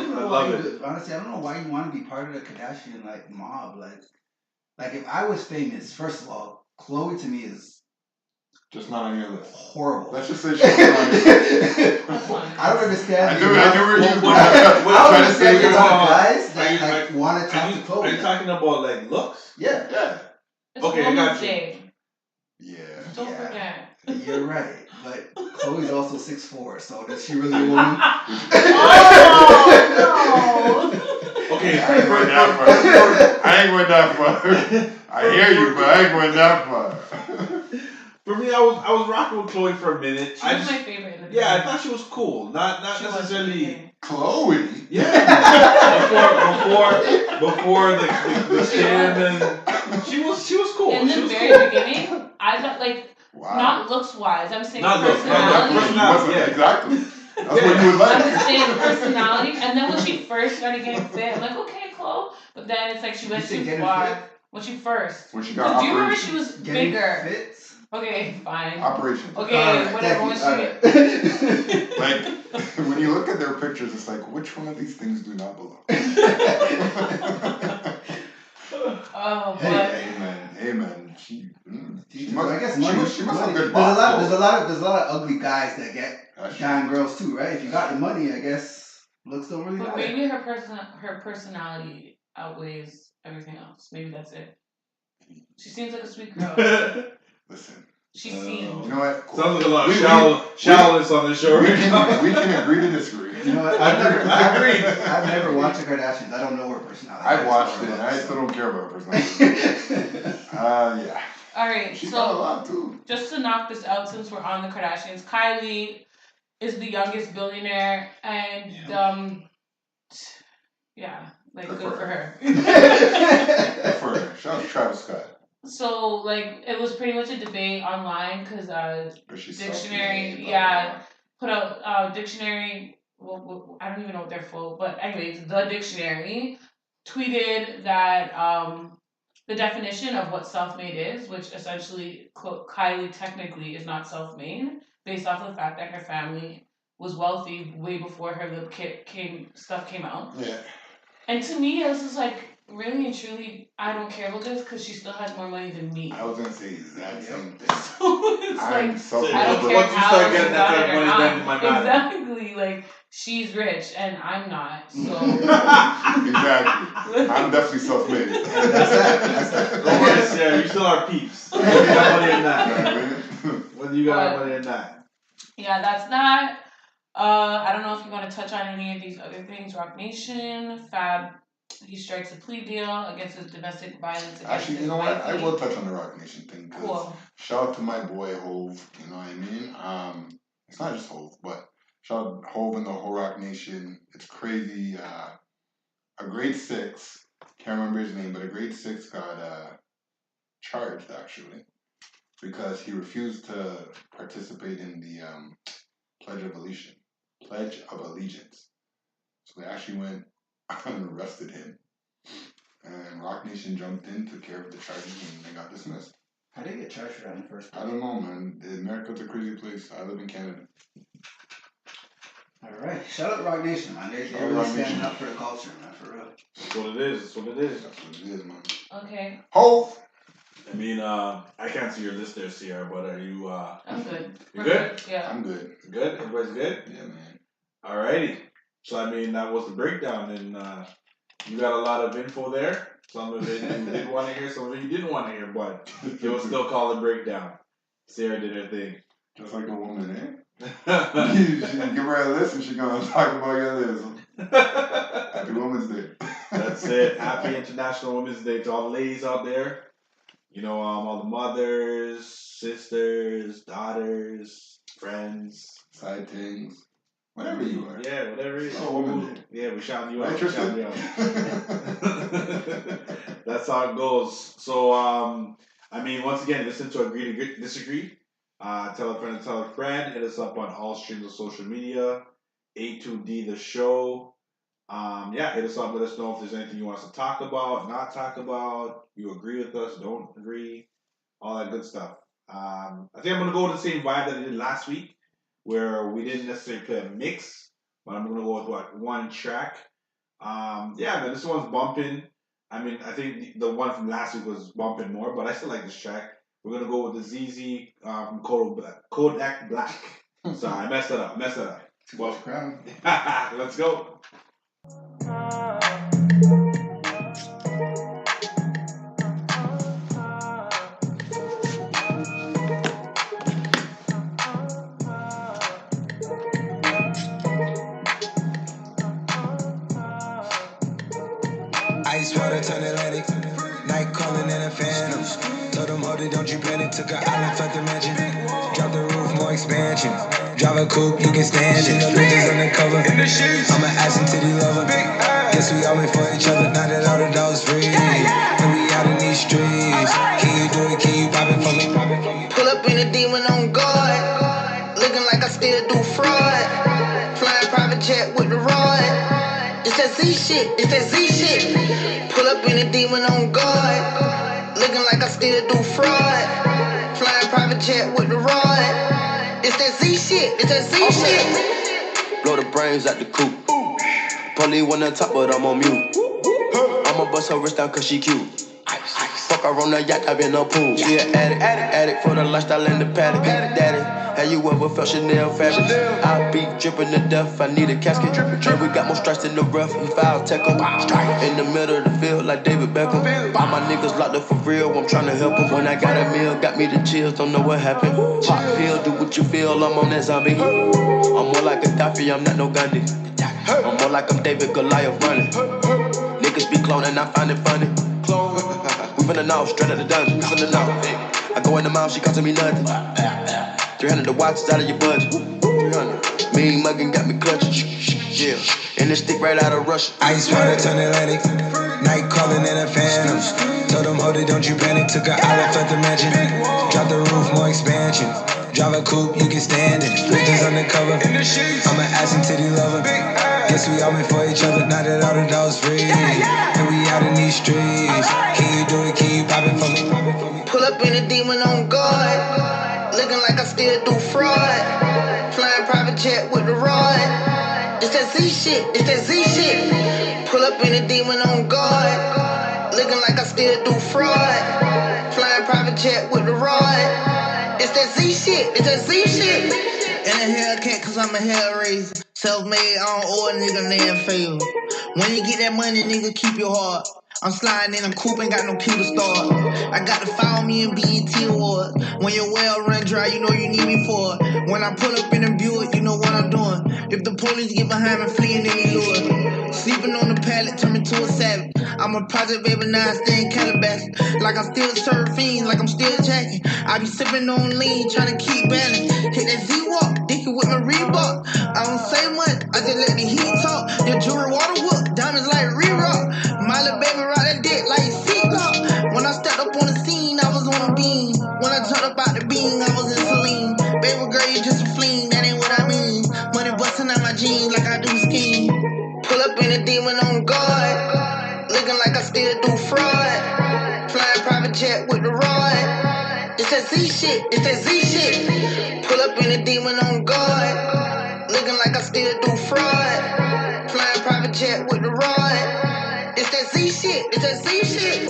even I know love why it. you, honestly, I don't know why you want to be part of the Kardashian like mob. Like if I was famous, first of all, Khloe to me is Just not on your list. horrible. Let's just say she's not on your list. That's fine. I don't understand. I the knew amount- where you was going. I don't Trying to understand say the you amount of wrong. guys that Are you- like want to talk to Are you Khloe. talking about like looks? Yeah, Yeah. It's Okay, I Women's got you. Day. Yeah. Don't Yeah. forget. you're right. But Chloe's also 6'4", so does she really a woman? Oh Okay, I ain't going that far. I ain't going that far. I hear you, but I ain't going that far. for me, I was rocking with Chloe for a minute. no! She was my favorite. In the Yeah, I beginning. thought she was cool. Not She was necessarily. amazing. Chloe. Yeah. before the skin and she was cool. In She the was very cool. beginning, I thought like Wow. not looks wise. I'm saying Not looks, personality. not looks. Wasn't Yeah. exactly. That's what you would I'm like. saying personality, and then when she first started getting fit, I'm like, okay, Chloe. But then it's like she went You say too getting far. fit? When she first. When she got Do you remember operation. she was Getting bigger? fit? Okay, fine. Operation. Okay, Alright, whatever. thank When you. she Alright. Like, when you look at their pictures, it's like, which one of these things do not belong? oh, but Amen. She I guess money. she must have money. good There's a lot. box. There's a lot of ugly guys that get That's down girls too, right? If you got the money, I guess looks don't really but matter. maybe her personality outweighs everything else. Maybe that's it. She seems like a sweet girl. Listen, She Oh. seems. you know what? Cool. Sounds like a lot We- of we- shallowness on the show. we can agree to disagree. You know what? I agree. I've never watched the Kardashians. I don't know her personality. I've watched it, and I still don't care about her personality. Yeah. All right, She's got a so lot too. just to knock this out, since we're on the Kardashians, Kylie is the youngest billionaire, and yeah, like Good good for for her. Good for her. Shout out to Travis Scott. So like it was pretty much a debate online because But she's Dictionary, self-made, blah, yeah. Put out dictionary. Well, I don't even know what they're full, but anyways, the dictionary tweeted that the definition of what self-made is, which essentially Kylie technically is not self-made, based off of the fact that her family was wealthy way before her lip kit stuff came out. blah. Yeah. And to me, it was just like, really and truly, I don't care about this because she still has more money than me. I was gonna say the exact same thing. So it's I'm like, self-made. I don't Once care you how start she getting got that it kind or of money, not. then it might matter. Exactly, like she's rich and I'm not. So Exactly. I'm definitely self-made. That's that. Don't worry, Sarah, you still are peeps. Whether you got money or not. Right? Whether you got money or not. yeah, that's that. I don't know if you want to touch on any of these other things. Rock Nation, Fab, he strikes a plea deal against his domestic violence against Actually, his you know what? I wifey. will touch on the Rock Nation thing. 'Cause Cool. shout out to my boy Hove. You know what I mean? It's not just Hove, but shout out Hove and the whole Rock Nation. It's crazy. A grade 6, can't remember his name, but a grade 6 got charged actually because he refused to participate in the Pledge of Allegiance. So they actually went and arrested him. And Rock Nation jumped in, took care of the charges, and they got dismissed. How did they get charged for that in the first place? I don't know, man. America's a crazy place. I live in Canada. All right, shout out to Rock Nation, man. They're Shout out really Rock standing Nation. up for the culture, man, for real. That's what it is. That's what it is. That's what it is, man. Okay, Hove! I mean, I can't see your list there, Sierra, but are you I'm good. You We're good? Yeah. I'm good. good? Everybody's good? Yeah, man. Alrighty. So, I mean, that was the breakdown, and you got a lot of info there. Some of it you did want to hear, some of it you didn't want to hear, but it was still called a breakdown. Sarah did her thing. Just like a woman, eh? You give her a list and she's gonna talk about your list. Happy Women's Day. That's it. Happy International Women's Day to all the ladies out there. You know, all the mothers, sisters, daughters, friends. Side things. Whatever you are. Yeah, whatever. Oh, woman. Yeah, we shouting you out. Right, We shouting you out. That's how it goes. So, I mean, once again, listen to Agree to Disagree. Tell a friend to tell a friend. Hit us up on all streams of social media. A2D the show. Yeah, hit us up. Let us know if there's anything you want us to talk about, not talk about. You agree with us, don't agree, all that good stuff. I think I'm gonna go with the same vibe that I did last week, where we didn't necessarily play a mix, but I'm gonna go with one track. Yeah, man, this one's bumping. I mean, I think the one from last week was bumping more, but I still like this track. We're gonna go with the ZZ from Kodak Black. Sorry, I messed that up. Well, crown. Let's go. Ice water turn Atlantic, night calling in a phantom. Told them, hold it, don't you panic. Took an island, left the mansion. Drop the roof, more expansion. Drive a coupe, you can stand it. No bitches undercover. I'm an ass and titty lover. Guess we all made for each other. Now that all the dogs free, and we out in these streets. Can you do it? Can you pop it for me? Pull up in a demon on guard, looking like I still do fraud. Flying private jet with the rod. It's that Z shit, it's that Z shit. Pull up in a demon on guard, looking like I still do fraud. Flying private jet with the rod. It's that Z shit, it's that Z shit. Blow the brains out the coop. Polly one on top, but I'm on mute. I'ma bust her wrist down cause she cute. Fuck her on the yacht, I've been on pool. She an addict for the lifestyle and the paddock. Daddy, have you ever felt Chanel fabric? I be dripping to death, I need a casket. And we got more strikes in the rough, we foul tech em. In the middle of the field like David Beckham. All my niggas locked up for real, I'm trying to help them. When I got a meal, got me the chills, don't know what happened. Pop pill, do what you feel, I'm on that zombie. I'm more like Gaddafi, I'm not no Gandhi. I'm more like I'm David Goliath running. Niggas be cloning, I find it funny. We finna know, straight out the dungeon. We finna know. I go in the mouth, she costing me nothing. 300 the watch, it's out of your budget. 300. Mean muggin' got me clutching. Yeah, and this stick right out of Russia. Ice water turn Atlantic, night calling in a phantom. Told them, hold it, don't you panic. Took an island, left the mansion. Drop the roof, more expansion. Drive a coupe, you can stand it. Bitches undercover. I'm an ass and titty lover. Guess we all made for each other. Now that all the dogs free, and we out in these streets. Can you do it? Can you pop it for me? Pull up in a demon on guard, looking like I still do fraud. Flying private jet with the rod. It's that Z shit, it's that Z shit. Pull up in a demon on guard, looking like I still do fraud. Flying private jet with the rod. It's that Z shit, it's that Z shit. In a Hellcat, cause I'm a hellraiser. Self-made, I don't owe a nigga land favor. When you get that money, nigga, keep your heart. I'm sliding in a coupe, ain't got no key to start. I got to follow me in BET Awards. When your well run dry, you know you need me for it. When I pull up in a Buick, you know what I'm doing. If the police get behind me, fleeing any lure. Sleeping on the pallet, turn me to a savage. I'm a project baby, now I stay in Calabasas. Like I still serve fiends, like I'm still jacking. I be sipping on lean, trying to keep balance. Hit that Z-Walk, dicky with my Reebok. I don't say much, I just let the heat talk. Your jewelry water whoop, diamonds like re-rock. My little baby ride that dick like seatlock. When I stepped up on the scene, I was on a beam. When I jumped up out the beam, I was in saline. Baby girl, you just a fleen, that ain't what I mean. Money busting out my jeans like I do skiing. Pull up in a demon on guard, looking like I still do fraud. Flying private jet with the rod. It's that Z shit, it's that Z shit. Pull up in a demon on guard, looking like I still do fraud. Flying private jet with the rod. It's that Z shit, it's that Z shit.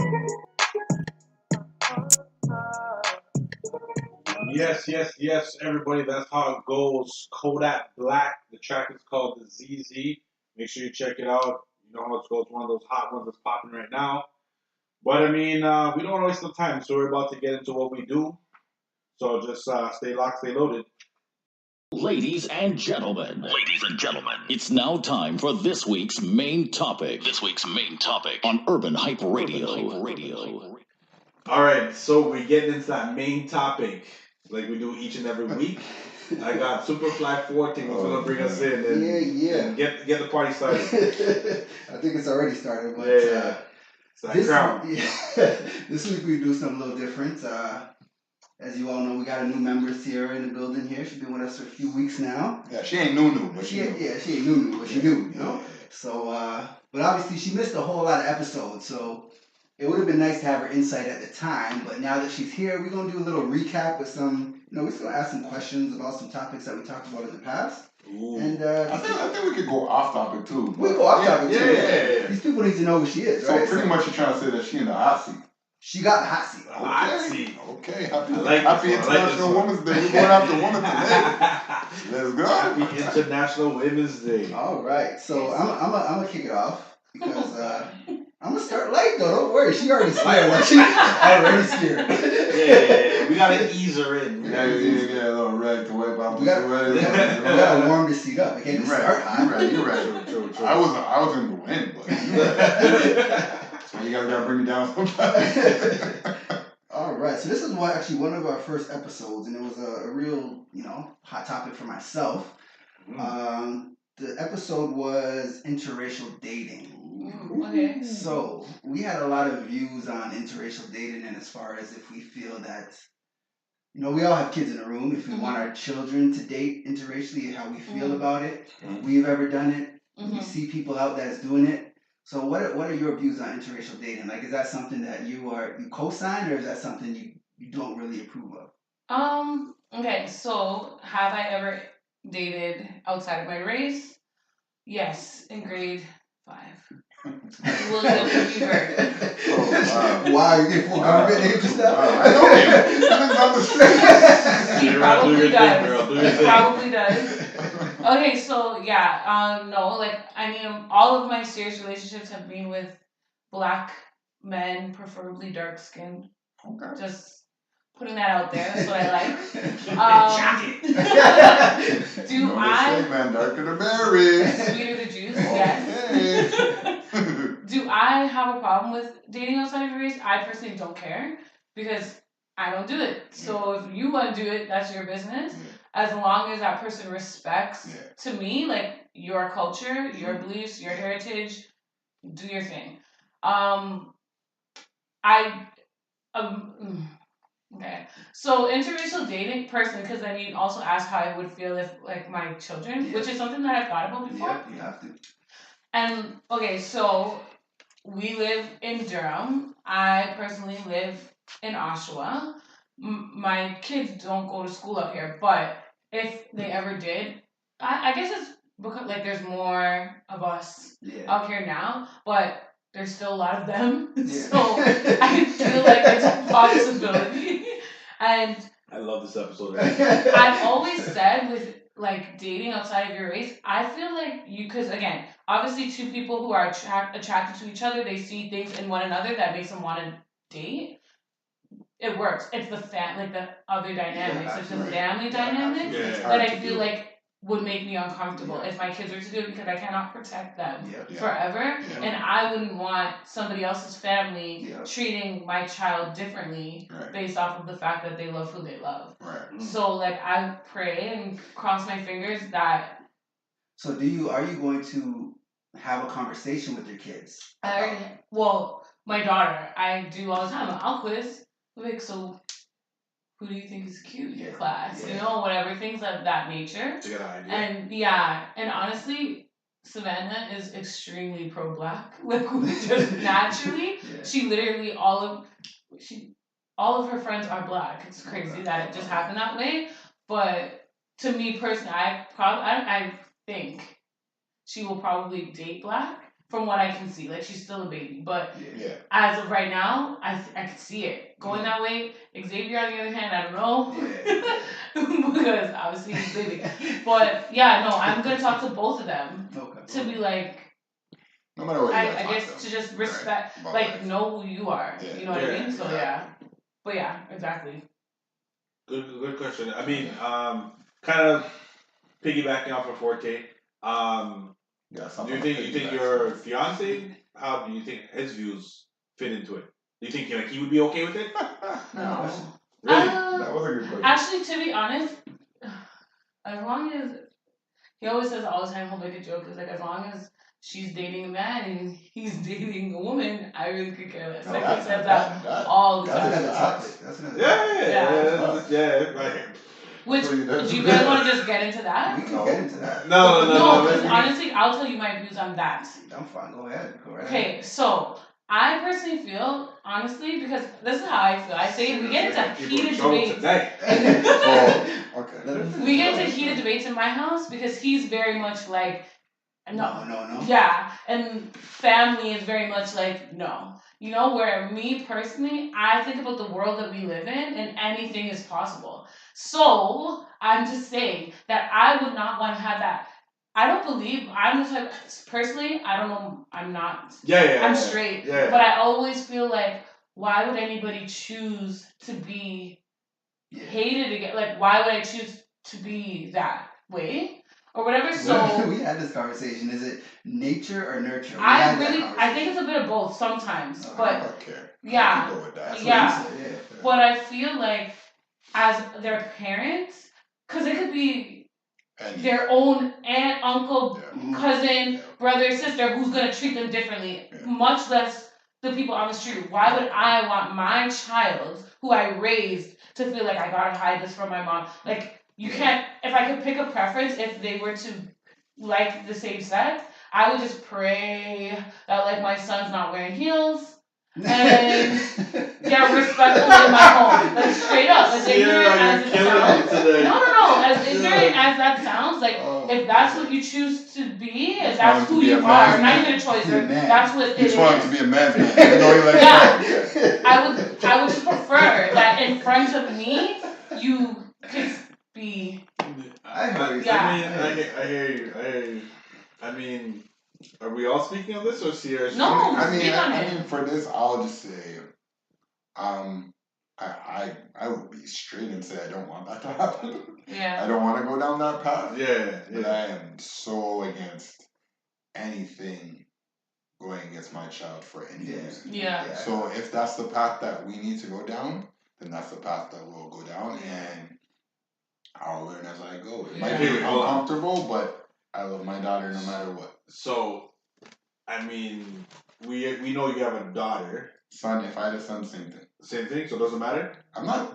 Yes, everybody. That's how it goes. Kodak Black. The track is called the ZZ. Make sure you check it out. You know how it goes. One of those hot ones that's popping right now. But I mean, we don't want to waste no time, so we're about to get into what we do. So just stay locked, stay loaded. Ladies and gentlemen, it's now time for this week's main topic. On Urban Hype Radio. All right, so we're getting into that main topic like we do each and every week. I got Superfly 14 who's gonna bring us in and, and get the party started. I think it's already started, but it's that crowd. This week we do something a little different. As you all know, we got a new member, Sierra, in the building here. She's been with us for a few weeks now. Yeah, she ain't new, but she knew. Yeah, she ain't new, but she knew, you know? So, but obviously she missed a whole lot of episodes, so it would have been nice to have her insight at the time, but now that she's here, we're going to do a little recap with some, we're just going to ask some questions about some topics that we talked about in the past. Ooh. And I think we could go off topic too. We go off topic too. Yeah. These people need to know who she is, so right? pretty much you're trying to say that she in the hot seat. She got the hot seat. Hot seat. Okay. Happy Like International Women's Day. We're going after women today. Let's go. Happy International Women's Day. All right. So I'm gonna kick it off because I'm gonna start light though. Don't worry. She already scared. She already scared. Yeah. We gotta ease her in. Yeah, a little rag to wipe out We the sweat. we gotta warm the seat up. I can't just start hot. You're right. True. I was in the wind, but you're right. So you guys gotta bring me down sometimes. All right, so this is actually one of our first episodes, and it was a real, hot topic for myself. The episode was interracial dating. Okay. So we had a lot of views on interracial dating, and as far as if we feel that, we all have kids in the room. If we want our children to date interracially, how we feel about it. If we've ever done it. We see people out that's doing it. So what are your views on interracial dating? Like, is that something that you co-sign, or is that something you don't really approve of? Okay, so have I ever dated outside of my race? Yes, in grade 5. Will be heard. Wow, you get full government name just now? I know him. I've on the street. Probably does. Okay, so all of my serious relationships have been with black men, preferably dark skinned. Okay. Just putting that out there. That's what I like. Do I? Say, man, darker the berries. Sweeter the juice. Yes. Do I have a problem with dating outside of your race? I personally don't care because I don't do it. So if you want to do it, that's your business. As long as that person respects, to me, like your culture, your beliefs, your heritage, do your thing. Okay. So interracial dating, personally, because then you also ask how I would feel if, like, my children, which is something that I've thought about before. Yeah, you have to. And, okay, so we live in Durham. I personally live in Oshawa. My kids don't go to school up here, but if they ever did, I guess it's because, like, there's more of us up here now, but there's still a lot of them. So I feel like it's a possibility. And I love this episode. I've always said with, like, dating outside of your race, I feel like because, again, obviously two people who are attracted to each other, they see things in one another that makes them want to date. It works. It's the the other dynamics. It's the family dynamics that I feel like would make me uncomfortable if my kids were to do it because I cannot protect them forever. And I wouldn't want somebody else's family treating my child differently based off of the fact that they love who they love. So, like, I pray and cross my fingers that... So are you going to have a conversation with your kids? My daughter, I do all the time. I'll quiz. Like, so who do you think is cute in your class? Whatever, things of that nature. To get an idea. And honestly, Savannah is extremely pro-black. Like, just naturally, she literally all of her friends are black. It's crazy that it just happened that way. But to me personally, I think she will probably date black. From what I can see, like, she's still a baby, but as of right now, I can see it going that way. Xavier, on the other hand, I don't know, because obviously he's baby. But I'm gonna talk to both of them to be like, no matter what, I guess to just respect, know who you are. You know what I mean? So but exactly. Good question. I mean, kind of piggybacking off of Forte, Yeah, do you think your fiance? How do you think his views fit into it? Do you think like he would be okay with it? No. Really? That was a good question. Actually, to be honest, as long as he always says all the time, he'll make a joke. It's like as long as she's dating a man and he's dating a woman, I really could care less. Like he says that all the That's time. another topic. That's another Yeah, right. Which So do you guys want to just get into that? We can get into that. No, because honestly, I'll tell you my views on that. I'm fine. Go ahead. Go right Okay, ahead. so I personally feel, honestly, because this is how I feel. I say we get into heated debates. Okay. We get into heated debates in my house because he's very much like, no. No. Yeah, and family is very much like, no. You know, where me personally, I think about the world that we live in and anything is possible. So, I'm just saying that I would not want to have that. I don't believe, I'm the type, personally, I don't know, I'm not, I'm straight. Yeah. But I always feel like, why would anybody choose to be hated again? Like, why would I choose to be that way? Or whatever, so... we had this conversation. Is it nature or nurture? I think it's a bit of both sometimes, but... Okay. Yeah. I can go with that. Yeah. But I feel like, as their parents, because it could be their own aunt, uncle, cousin, brother, sister who's going to treat them differently, much less the people on the street. Why would I want my child, who I raised, to feel like I gotta hide this from my mom? Like, you can't, if I could pick a preference, if they were to like the same sex, I would just pray that, like, my son's not wearing heels. And get respectful in my home. Like, straight up. As ignorant as it sounds. No. As ignorant as that sounds, like, if that's what you choose to be, if that's who you are, not even a choice, that's what it is. You want to be a man. I would just prefer that in front of me, you could be. I hear you. I mean, are we all speaking on this or Sierra? No, I mean, for this, I'll just say, I would be straight and say I don't want that to happen. Yeah. I don't want to go down that path. Yeah. But I am so against anything going against my child for any reason. Yeah. So if that's the path that we need to go down, then that's the path that we'll go down, and I'll learn as I go. It might be uncomfortable, but I love my daughter no matter what. So, I mean, we know you have a daughter. Son, if I had a son, same thing. Same thing, so it doesn't matter?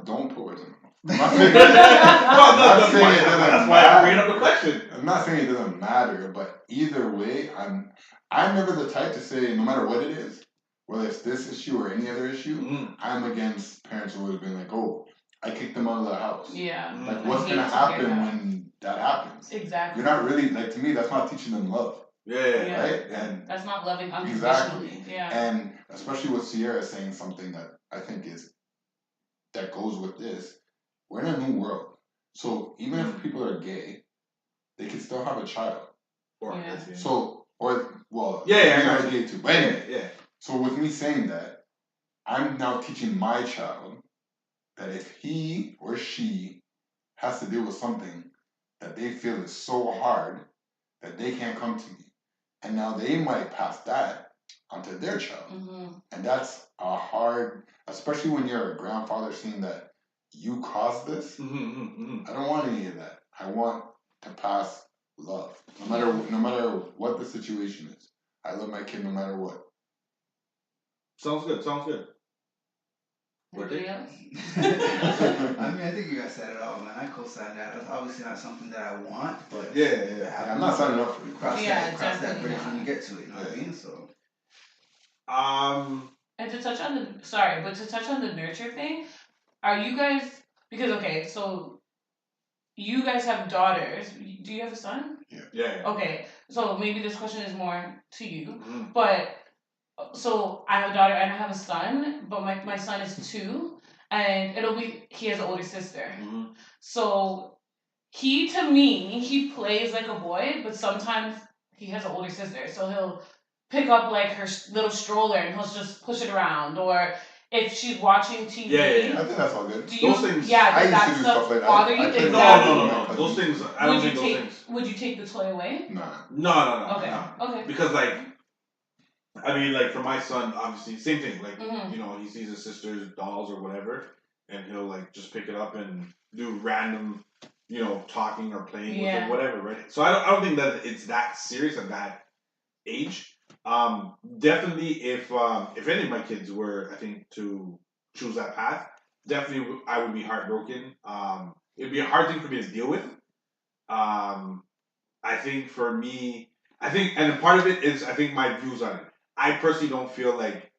Don't put words in my mouth. That's why I'm bringing up the question. I'm not saying it doesn't matter, but either way, I'm never the type to say, no matter what it is, whether it's this issue or any other issue, I'm against parents who have been like, oh, I kicked them out of the house. Yeah. Like, what's going to happen when that happens? Exactly. You're not really, like, to me, that's not teaching them love. Yeah. Right? And that's not loving unconditionally. Exactly. Yeah. And especially with Sierra saying something that I think that goes with this, we're in a new world. So even if people are gay, they can still have a child. Or gay too. But anyway, so with me saying that, I'm now teaching my child that if he or she has to deal with something that they feel is so hard that they can't come to me. And now they might pass that onto their child. Mm-hmm. And that's a hard, especially when you're a grandfather seeing that you caused this. I don't want any of that. I want to pass love. No matter what the situation is. I love my kid no matter what. Sounds good. Anybody else? I mean, I think you guys said it all, man. I co-sign that. That's obviously not something that I want, but I'm not signing up for it. Cross that bridge when you get to it. You know what I mean? So, and to touch on the nurture thing, are you guys, because okay, so you guys have daughters. Do you have a son? Yeah. Okay, so maybe this question is more to you, but. So I have a daughter and I have a son, but my son is 2, and he has an older sister. So he plays like a boy, but sometimes he has an older sister, so he'll pick up like her little stroller and he'll just push it around, or if she's watching TV. Yeah. I think that's all good. Do you, Those things- yeah, I does used that to do stuff stuff like that. bother you? I played Exactly. No. Those things, I don't think those things. Would you take the toy away? Nah. No. Okay. No. Okay. Because like, I mean, like for my son, obviously, same thing. Like, Mhm. you know, he sees his sister's dolls or whatever, and he'll like just pick it up and do random, you know, talking or playing with Yeah. it, whatever, right? So I don't think that it's that serious at that age. Definitely, if any of my kids were, I think, to choose that path, definitely I would be heartbroken. It'd be a hard thing for me to deal with. I think for me, and part of it is I think my views on it. I personally don't feel like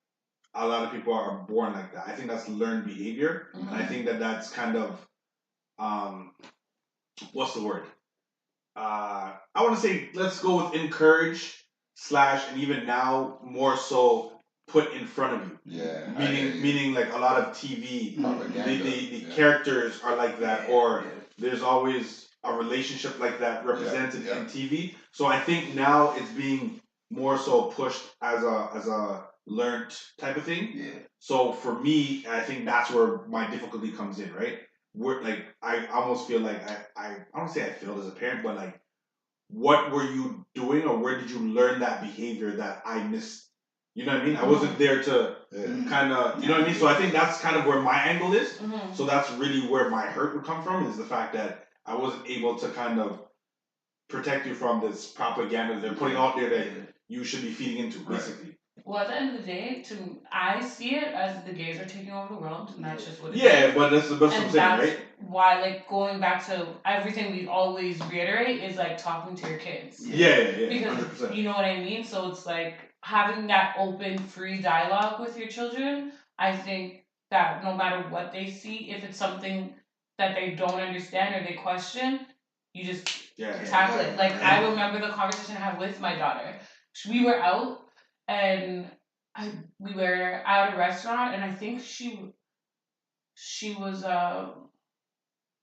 a lot of people are born like that. I think that's learned behavior, and I think that that's kind of, what's the word? I want to say let's go with encourage / and even now more so put in front of you. Yeah. Meaning like a lot of TV, Propaganda. the characters are like that, or there's always a relationship like that represented in TV. So I think now it's being more so pushed as a learnt type of thing. Yeah. So for me, I think that's where my difficulty comes in, right? Where like I almost feel like I don't say I failed as a parent, but like what were you doing or where did you learn that behavior that I missed? You know what I mean? I wasn't there to kind of, you know what I mean? So I think that's kind of where my angle is. Mhm. So that's really where my hurt would come from, is the fact that I wasn't able to kind of protect you from this propaganda they're putting out there that you should be feeding into, basically. Well, at the end of the day, I see it as the gays are taking over the world, and that's just what it is. Yeah, but that's what I'm And saying, that's right? why, like, going back to everything we always reiterate is like talking to your kids. Yeah, Because 100%. you know what I mean? So it's like having that open, free dialogue with your children. I think that no matter what they see, if it's something that they don't understand or they question, you just tackle it. Like, I remember the conversation I had with my daughter. We were out and we were at a restaurant, and I think she was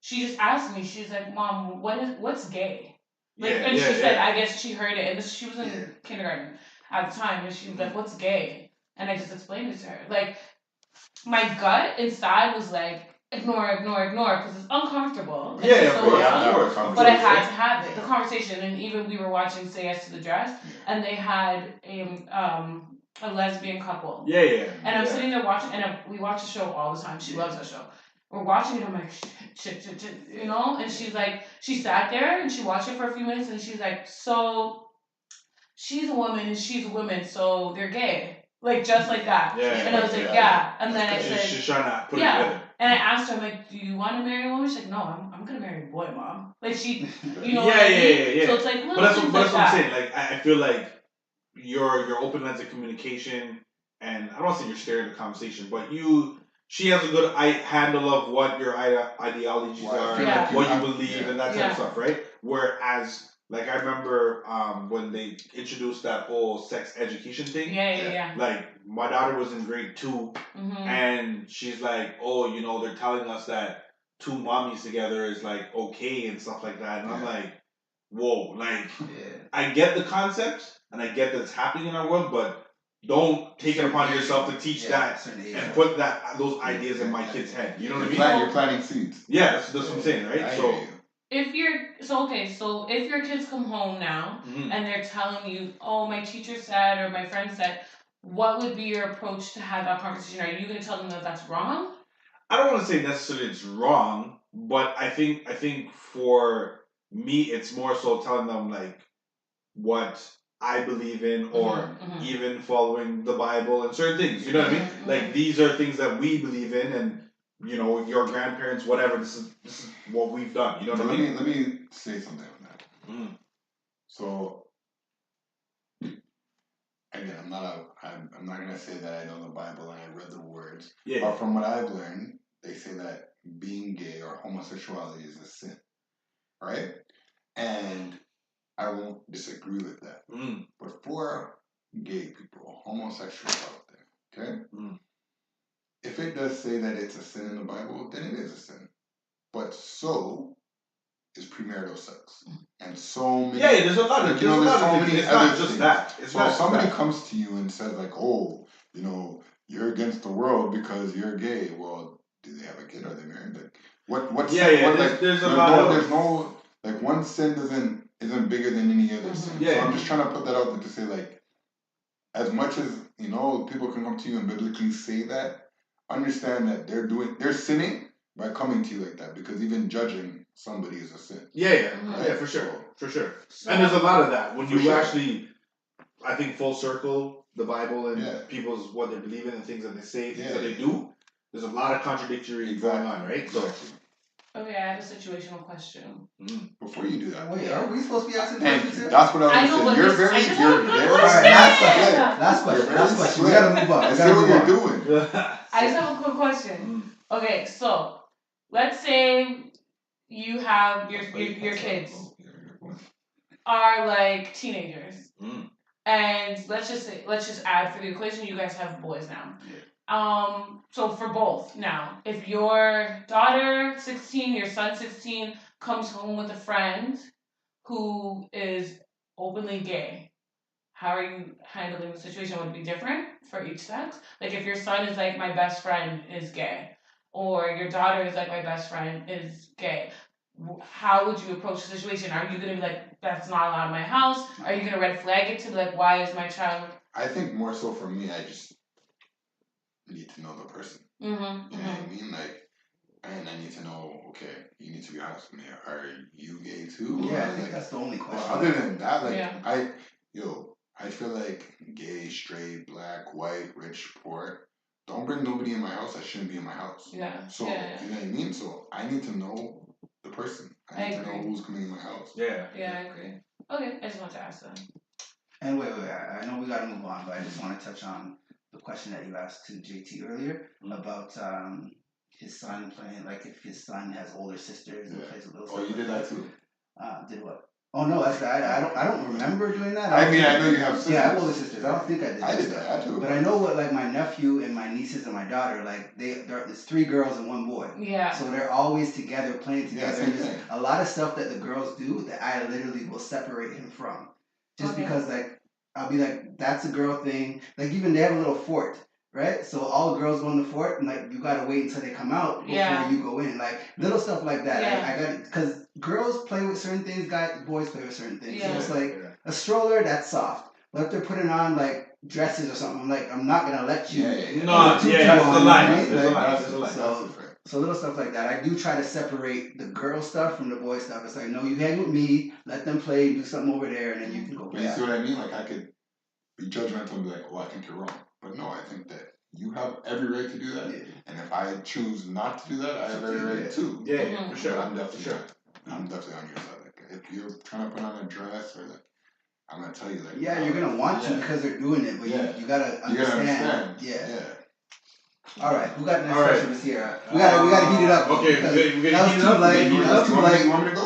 she just asked me. She's like, "Mom, what's gay?" Like, and she said, I guess she heard it, and she was in kindergarten at the time, and she was like, "What's gay?" And I just explained it to her. Like, my gut inside was like, ignore, because it's uncomfortable. Yeah, of course. But I had to have it, the conversation, and even we were watching Say Yes to the Dress, and they had a lesbian couple. Yeah. And I'm sitting there watching, and we watch the show all the time. She loves that show. We're watching it. I'm like, shit, you know. And she's like, she sat there and she watched it for a few minutes, and she's like, so she's a woman and she's a woman, so they're gay. Like, just like that. Yeah. And I was like, yeah. And then I said, she's trying to put it together. And I asked her, I'm like, do you want to marry a woman? She's like, no, I'm gonna marry a boy, Mom. Like, she, you know. Yeah. So it's like, but that's what I'm saying. Like, I feel like your open lines of communication, and I don't want to say you're steering the conversation, but she has a good handle of what your ideologies are, what you believe, and that type of stuff, right? Whereas, like, I remember when they introduced that whole sex education thing. Yeah. Like, my daughter was in grade 2, and she's like, oh, you know, they're telling us that 2 mommies together is, like, okay and stuff like that. And I'm like, whoa, like, I get the concept, and I get that it's happening in our world, but don't take it upon yourself to teach that and put those ideas in my kid's head. You know what I mean? You're planting seeds. Yeah, that's what I'm saying, right? If your kids come home now and they're telling you, oh, my teacher said or my friend said, what would be your approach to have that conversation? Are you going to tell them that that's wrong? I don't want to say necessarily it's wrong, but I think for me it's more so telling them like what I believe in, or even following the Bible and certain things. You know what I mean? Like, these are things that we believe in, and you know, your grandparents, whatever. This is what we've done. You know what I mean? Let me say something on that. So again, I'm not gonna say that I know the Bible and I read the words. Yeah. But from what I've learned, they say that being gay or homosexuality is a sin, right? And I won't disagree with that. But for gay people, homosexuals out there, okay? If it does say that it's a sin in the Bible, then it is a sin. But so is premarital sex. And so many... Yeah, there's a lot of... It's not just things. that. It's not so just if somebody that. comes to you and says like, oh, you know, you're against the world because you're gay. Well, do they have a kid? Are they married? Like, what? Yeah. What, like, There's a lot of. There's no like one sin isn't bigger than any other sin. Yeah. So I'm just trying to put that out there to say like, as much as people can come to you and biblically say that, understand that they're sinning by coming to you like that, because even judging somebody is a sin. Yeah, Right? for sure. And there's a lot of that when For you sure. actually, I think, full circle the Bible and Yeah. people's what they believe in and things that they say, things Yeah. that they do. There's a lot of contradictory going on, right? So, Exactly. Okay, I have a situational question. Before you do that, Wait, are we supposed to be asking and questions here? that's what I was I going know, to but say. You're this- I very, just you're have a quick very question. Alright, last slick. question. Yeah. Last question. You're Last very question. We slick. gotta move on. I We see gotta what move you're on. doing. I just have a quick question. Okay, so let's say you have your kids are like teenagers, and let's just add for the equation. You guys have boys now. So for both now, if your daughter 16, your son 16 comes home with a friend who is openly gay, how are you handling the situation? Would it be different for each sex? Like if your son is like, my best friend is gay, or your daughter is like, my best friend is gay, how would you approach the situation? Are you gonna be like, that's not allowed in my house? Are you gonna red flag it to be like, why is my child? I think more so for me, I just need to know the person. You know what I mean? Like, and I need to know, okay, you need to be honest with me. Are you gay too? Yeah, I Or, think that's the only question. Well, other than that, like, Yeah. I feel like gay, straight, black, white, rich, poor, don't bring nobody in my house that shouldn't be in my house. Yeah. So, yeah. you know what I mean? So, I need to know the person. I need to know agree. who's coming in my house. Yeah. Yeah, I agree. Okay, I just want to ask that. And wait, I know we gotta move on, but I just want to touch on the question that you asked to JT earlier about his son playing, like if his son has older sisters and plays with those. Oh, you did that too? Did what? Oh no, that's I don't remember doing that. I mean, I know you have sisters. Yeah, I have older sisters. I don't think I did. I did that too. But I know what, like my nephew and my nieces and my daughter, like there's 3 girls and 1 boy. Yeah. So they're always together, playing together. Yeah, same And there's thing. a lot of stuff that the girls do that I literally will separate him from, just because like I'll be like, that's a girl thing. Like even they have a little fort, right? So all the girls go in the fort, and like you gotta wait until they come out before you go in. Like little stuff like that. Yeah. I got, because girls play with certain things, boys play with certain things. Yeah. So it's like a stroller, that's soft. But if they're putting on like dresses or something, I'm like, I'm not gonna let you. No, put a tutu that's on, the you line. know what I mean? There's a Like, line. There's a line. So little stuff like that. I do try to separate the girl stuff from the boy stuff. It's like, no, you hang with me, let them play, do something over there, and then you can go But play. you see what I mean? Like, I could be judgmental and be like, oh, I think you're wrong. But no, I think that you have every right to do that. Yeah. And if I choose not to do that, I have every right too. Yeah, for sure. But I'm definitely on your side. Like, if you're trying to put on a dress or like, I'm gonna tell you like, Yeah, you're gonna want to because they're doing it, but you gotta understand. You gotta understand. Yeah. All right, who got the next All right. question for Sierra? We gotta heat it up. Okay, because we're that gonna was heat it too up. light. You That was too light. You want me to go?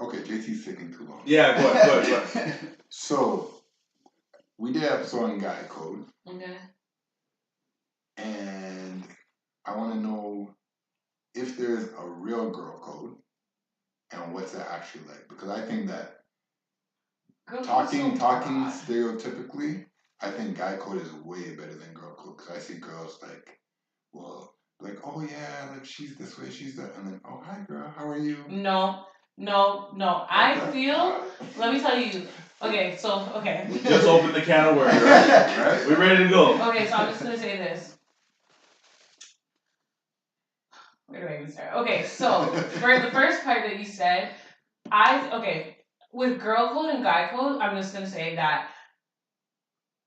Okay, JT's taking too long. Yeah, go ahead. So, we did an episode on guy code, Okay. and I want to know if there's a real girl code and what's that actually like. Because I think that Girl, talking so broad. stereotypically, I think guy code is way better than girl code. Because I see girls like, well, like, oh yeah, like she's this way, she's that, and then, oh hi girl, how are you? No. I feel. Let me tell you. Okay, so We just opened the can of worms, right? Right? We're ready to go. Okay, so I'm just gonna say this. Where do I even start? Okay, so for the first part that you said, with girl code and guy code, I'm just gonna say that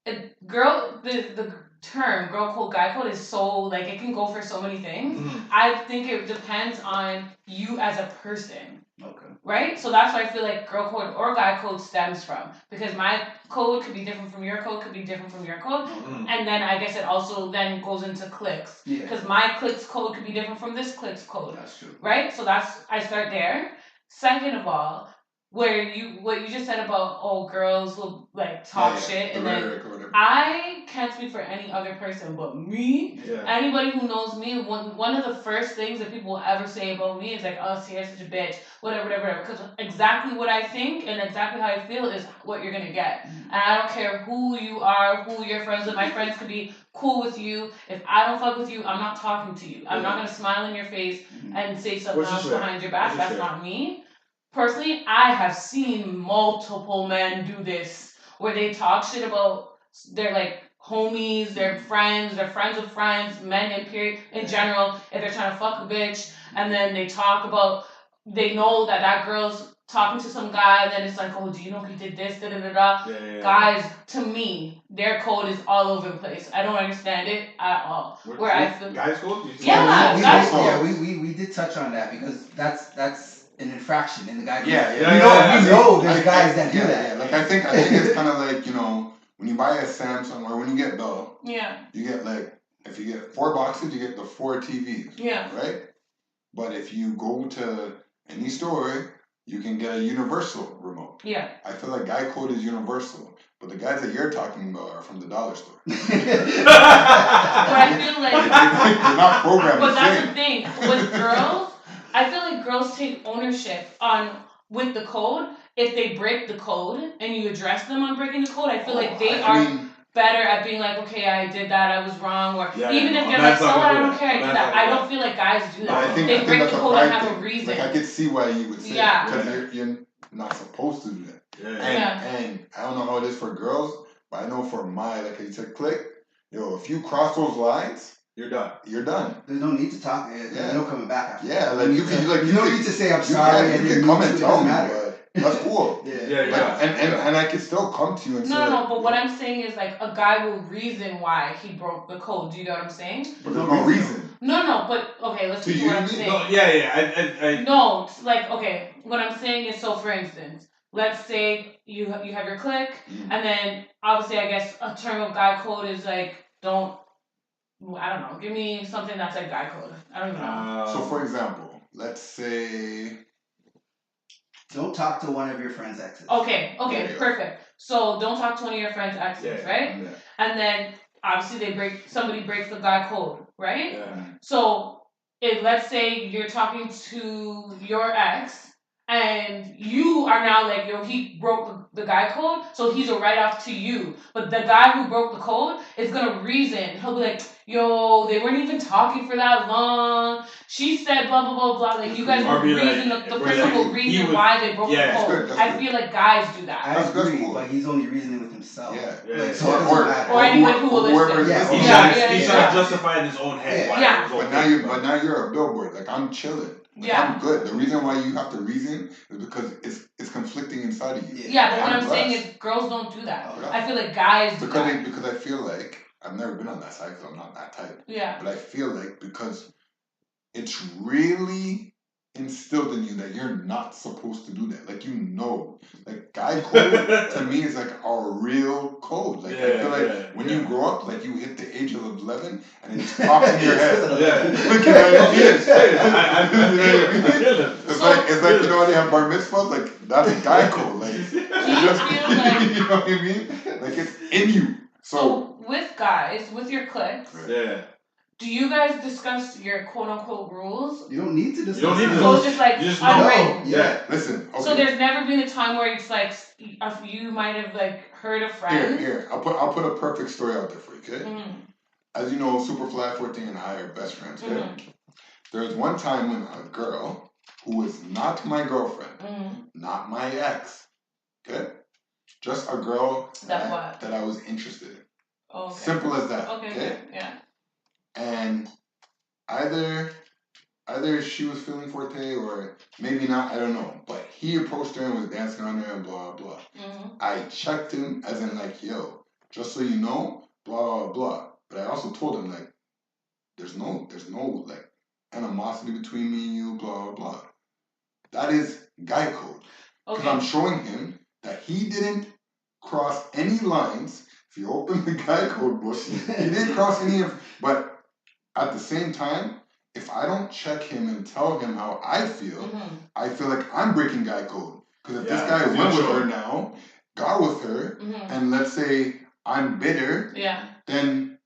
the term girl code, guy code is so, like, it can go for so many things. I think it depends on you as a person. Okay. Right? So that's why I feel like girl code or guy code stems from. Because my code could be different from your code, could be different from your code. And then I guess it also then goes into cliques. Yeah. Because my clique's code could be different from this clique's code. That's true. Right? So I start there. Second of all, what you just said about, oh, girls will like talk shit and then I can't speak for any other person but me. Yeah. Anybody who knows me, one of the first things that people will ever say about me is like, oh, Sierra's such a bitch, whatever. Because exactly what I think and exactly how I feel is what you're going to get. And I don't care who you are, who you're friends with. My friends could be cool with you. If I don't fuck with you, I'm not talking to you. I'm not going to smile in your face and say something else behind your back. That's not me. Personally, I have seen multiple men do this where they talk shit about their like homies, their friends of friends, men in general, if they're trying to fuck a bitch, and then they talk about, they know that girl's talking to some guy, and then it's like, oh, do you know he did this, Yeah. Guys, to me, their code is all over the place. I don't understand it at all. I feel guys code? We did touch on that because that's an infraction in the guy. We know there's guys that do that. Yeah. Like I think it's kind of like, when you buy a Samsung or when you get Bell, you get like, if you get 4 boxes, you get the 4 TVs. Yeah. Right? But if you go to any store, you can get a universal remote. Yeah. I feel like guy code is universal. But the guys that you're talking about are from the dollar store. But I feel like they're not programmed. But that's the thing. With girls, I feel like girls take ownership with the code. If they break the code and you address them on breaking the code, I feel like they are better at being like, okay, I did that, I was wrong, or even if they're like, so I don't care, I did that. I don't feel like guys do that. They break the code and have a reason. Like I could see why you would say that, because you're not supposed to do that. And I don't know how it is for girls, but I know for like you said, click, if you cross those lines, you're done. There's no need to talk. There's no coming back after. Yeah, like you don't need to say I'm sorry. You can come and tell me, but that's cool. And I can still come to you and say. No, but what I'm saying is like a guy will reason why he broke the code. Do you know what I'm saying? But there's no reason. No, but okay, let's see what I'm saying. No, No, like okay, what I'm saying is, so for instance, let's say you have your click, and then obviously I guess a term of guy code is like I don't know. Give me something that's like guy code. I don't even know. So, for example, let's say, don't talk to one of your friends' exes. Okay, perfect. So, don't talk to one of your friends' exes, right? Yeah. And then obviously somebody breaks the guy code, right? Yeah. So, if let's say you're talking to your ex. And you are now like, he broke the guy code, so he's a write-off to you. But the guy who broke the code is going to reason. He'll be like, they weren't even talking for that long. She said blah, blah, blah, blah. Like, you guys will reason, the person will reason why they broke the code. I feel like guys do that. I agree, but he's only reasoning with himself. Or anyone who will listen. He's trying to justify in his own head. But now you're a billboard. Like, I'm chilling. I'm good. The reason why you have to reason is because it's conflicting inside of you. Yeah, but what I'm saying is girls don't do that. I feel like guys do that. Because I feel like, I've never been on that side because I'm not that type. Yeah. But I feel like because it's really instilled in you that you're not supposed to do that. Like, like guy code to me is like our real code. Like I feel like when you grow up, like you hit the age of 11 and it's pops in your head. It's like you know when they have bar mitzvahs, like that's guy code. Like you know what I mean? Like it's in you. So with guys, with your clicks, do you guys discuss your quote unquote rules? You don't need to discuss. So it's just like unwritten. Listen. Okay. So there's never been a time where it's like you might have like heard a friend. Here. I'll put a perfect story out there for you. Okay. Mm-hmm. As you know, Superfly 14 and I are best friends. Okay. Mm-hmm. There was one time when a girl who was not my girlfriend, not my ex, okay, just a girl that I was interested in. Oh, okay. Simple as that. Okay. Yeah. And either she was feeling Forte or maybe not, I don't know. But he approached her and was dancing on her and blah, blah. Mm-hmm. I checked him as in like, yo, just so you know, blah, blah, blah. But I also told him like, there's no like animosity between me and you, blah, blah, blah. That is guy code. Because I'm showing him that he didn't cross any lines. If you open the guy code book, he didn't cross any of, but at the same time, if I don't check him and tell him how I feel, I feel like I'm breaking guy code. Because if this guy went with her now, got with her, and let's say I'm bitter, Yeah. then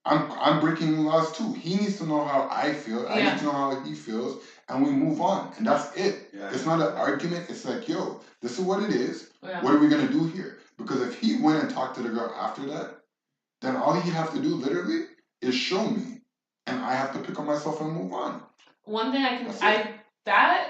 I'm breaking laws too. He needs to know how I feel. I Yeah. need to know how he feels, and we move on. And that's it. Yeah. It's not an argument. It's like, yo, this is what it is. Yeah. What are we gonna do here? Because if he went and talked to the girl after that, then all he'd have to do literally is show me, and I have to pick up myself and move on. One thing That's it.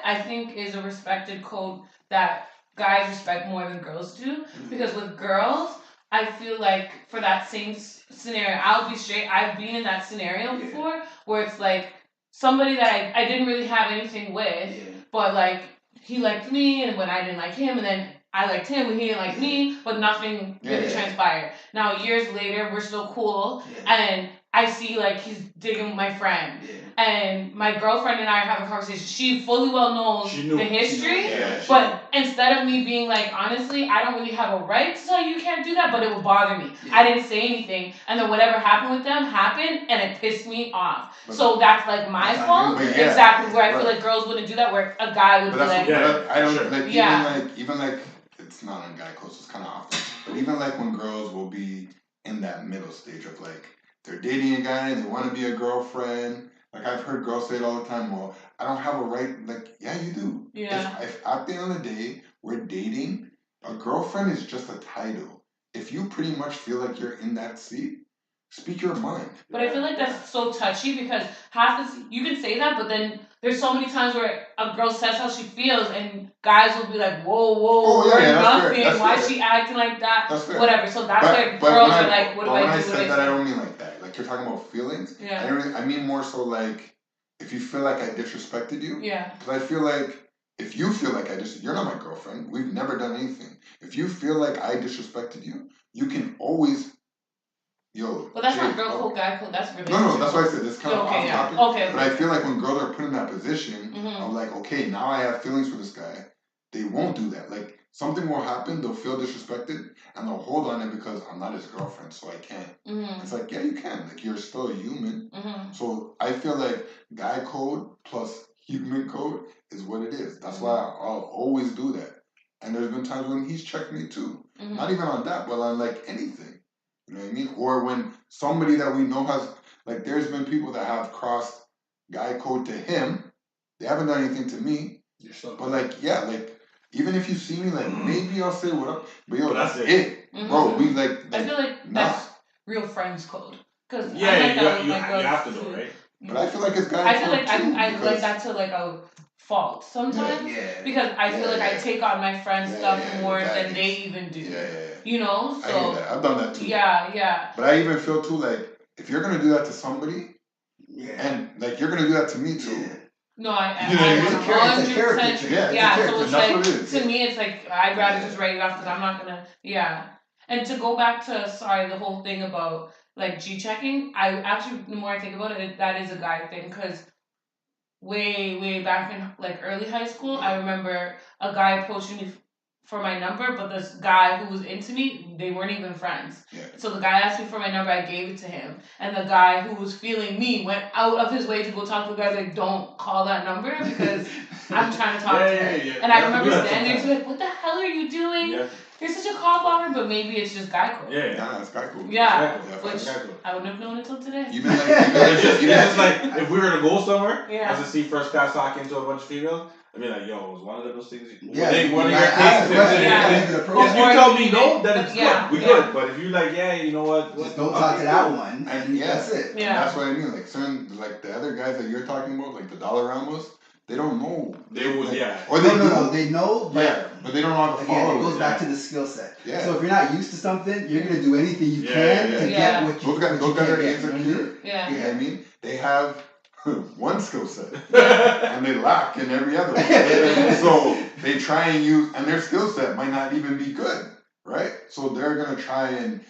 I think is a respected code that guys respect more than girls do. Because with girls, I feel like for that same scenario, I'll be straight. I've been in that scenario before where it's like somebody that I didn't really have anything with, but like he liked me, and when I didn't like him, and then I liked him when he didn't like me, but nothing really transpired. Now years later, we're still cool, and I see like he's digging my friend. And my girlfriend and I are having a conversation. She fully well knows the history, but instead of me being like, honestly, I don't really have a right to tell you you can't do that, but it would bother me. I didn't say anything, and then whatever happened with them happened, and it pissed me off. So that's like my fault. Exactly, where I feel like girls wouldn't do that, where a guy would be like, I don't like even like it's not on guy codes, it's kind of often, but even like when girls will be in that middle stage of like they're dating a guy, they want to be a girlfriend. Like I've heard girls say it all the time. Well, I don't have a right. Like, yeah, you do. Yeah. If at the end of the day we're dating, a girlfriend is just a title. If you pretty much feel like you're in that seat, speak your mind. But I feel like that's so touchy because half this you can say that, but then there's so many times where a girl says how she feels, and guys will be like, "Whoa, nothing. Why is she acting like that? Whatever." So that's where girls are like, "What do I do?" When I said that, I don't mean like that. Like you're talking about feelings. Yeah. I mean more so like if you feel like I disrespected you. Yeah. Because I feel like if you feel like you're not my girlfriend. We've never done anything. If you feel like I disrespected you, you can always. But that's not girl code, guy code. That's relationship. No, that's why I said this kind of off topic. Okay. But I feel like when girls are put in that position, I'm like, okay, now I have feelings for this guy. They won't do that. Like something will happen, they'll feel disrespected, and they'll hold on it because I'm not his girlfriend, so I can't. It's like, yeah, you can. Like you're still a human. So I feel like guy code plus human code is what it is. That's why I'll always do that. And there's been times when he's checked me too. Not even on that, but on like anything. You know what I mean? Or when somebody that we know has, like, there's been people that have crossed guy code to him. They haven't done anything to me. But, like, yeah, like, even if you see me, like, maybe I'll say what up. But, yo, that's it. Bro, we, like I feel like that's real friends code. Cause you have to know, right? But I feel like it's guy code. I feel like I like that to, like, a fault sometimes. Because I feel like I take on my friends' stuff more than they even do. You know? So I get that. I've done that too. Yeah. But I even feel too like if you're gonna do that to somebody, and like you're gonna do that to me too. No, I you know I 100%. Yeah, so it's like to me, it's like I'd rather just write it off because I'm not gonna. Yeah, and to go back to the whole thing about like G checking. I actually, the more I think about it, that is a guy thing because way back in like early high school, I remember a guy approaching me for my number, but this guy who was into me, they weren't even friends. So the guy asked me for my number, I gave it to him. And the guy who was feeling me went out of his way to go talk to the guy, like, don't call that number because I'm trying to talk to him. And I remember standing there like, what the hell are you doing? You're such a call blocker, but maybe it's just guy code. It's guy code. Which I wouldn't have known until today. Even it's like if we were to go somewhere, as a see first class talking to a bunch of females, I'd be like, yo, was one of those things? One of your cases? If you tell me no, then it's good. We good. But if you're like, you know what? Just don't talk to that one. And that's it. That's what I mean. Like certain, like the other guys that you're talking about, like the Dollar Ramos, they don't know. They would, Or they know, but they don't know how to follow. It goes back to the skill set. So if you're not used to something, you're gonna do anything you can to get what you can. Those guys are insecure. You know what I mean? They have one skill set and they lack in every other one. So they try and use, and their skill set might not even be good, right? So they're gonna try and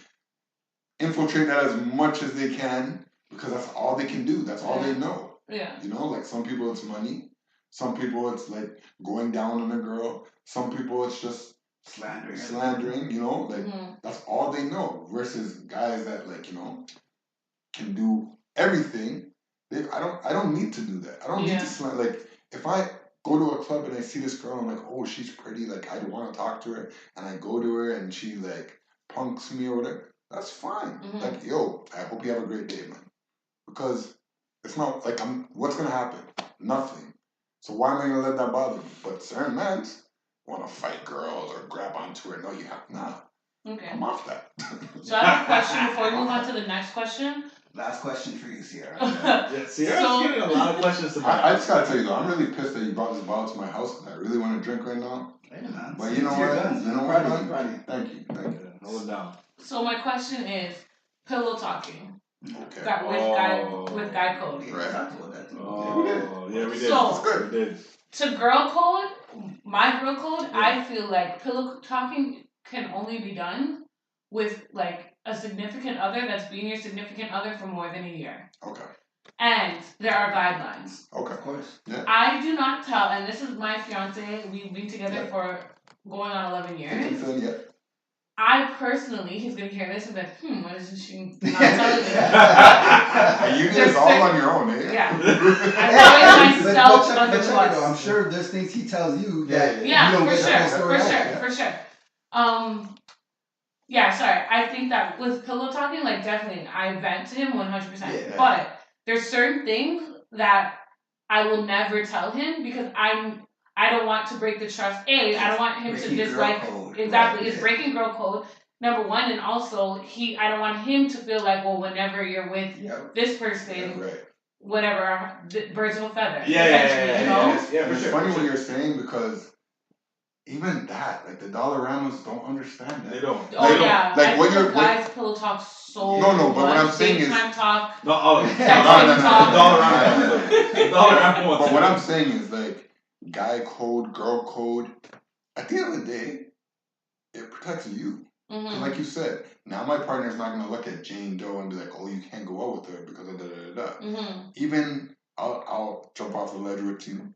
infiltrate that as much as they can because that's all they can do. That's all they know. You know, like some people it's money. Some people it's like going down on a girl. Some people it's just slandering, you know, like that's all they know. Versus guys that like, you know, can do everything. I don't need to do that. I don't need to slander. Like if I go to a club and I see this girl, I'm like, oh, she's pretty. Like I want to talk to her, and I go to her and she like punks me or whatever. that's fine. Mhm. Like, yo, I hope you have a great day, man. Because it's not like what's gonna happen? Nothing. So why am I gonna let that bother me? But certain men want to fight girls or grab onto her. No, you have not. Okay. I'm off that. So I have a question before we move on to the next question. Last question for you, Sierra. Yeah, Sierra's So- getting a lot of questions tonight. I just gotta tell you though, I'm really pissed that you brought this bottle to my house because I really want to drink right now. Hey, man. But you know It's your what? guns. You know what, Party, man? party. Thank you. Hold it down. So my question is pillow talking Okay. with guy code. Yeah, Right. I told that too. Oh, yeah, we did. So- It's good. We did. To girl code, my girl code, I feel like pillow talking can only be done with like a significant other that's been your significant other for more than a year. Okay. And there are guidelines. Okay. Of course. I do not tell, and this is my fiance, we've been together Yeah. for going on 11 years. Yeah. I personally, he's gonna hear this and be like, why isn't she not telling me? And you did There's this all certain- on your own, eh? Yeah. But I put myself check under it the though. bus. I'm sure there's things he tells you that Yeah, you don't for get the whole story out. for sure. Yeah, sorry. I think that with pillow talking, like definitely, I vent to him 100%. Yeah. But there's certain things that I will never tell him because I don't want to break the trust. I don't want him to Breaking girl dislike. code. Exactly, Right, it's yeah. breaking girl code. Number one, and also I don't want him to feel like, well, whenever you're with Yep. this person, Right. whatever, birds of a feather. Yeah, essentially, you know. Yeah, And for it's sure. funny for what sure. you're saying because even that, like the Dollaramas don't understand that. They don't. Oh They don't. yeah, Like, I what feel you're- guys pillow talk so No, but what I'm much. saying Big is- time talk. No, oh, Texting the talk. Dollarama one. But what I'm saying is like guy code, girl code. At the end of the day, it protects you. 'Cause Mhm. like you said, now my partner's not gonna look at Jane Doe and be like, "Oh, you can't go out with her because of da da da da." Mhm. Even I'll jump off the ledge with you.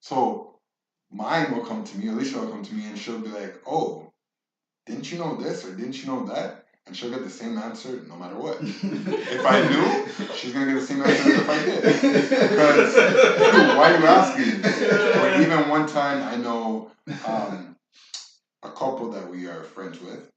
So mine will come to me, Alicia will come to me, and she'll be like, "Oh, didn't you know this or didn't you know that?" And she'll get the same answer no matter what. If I knew, she's gonna get the same answer as if I did. Because why are you asking? Or even one time, I know a couple that we are friends with.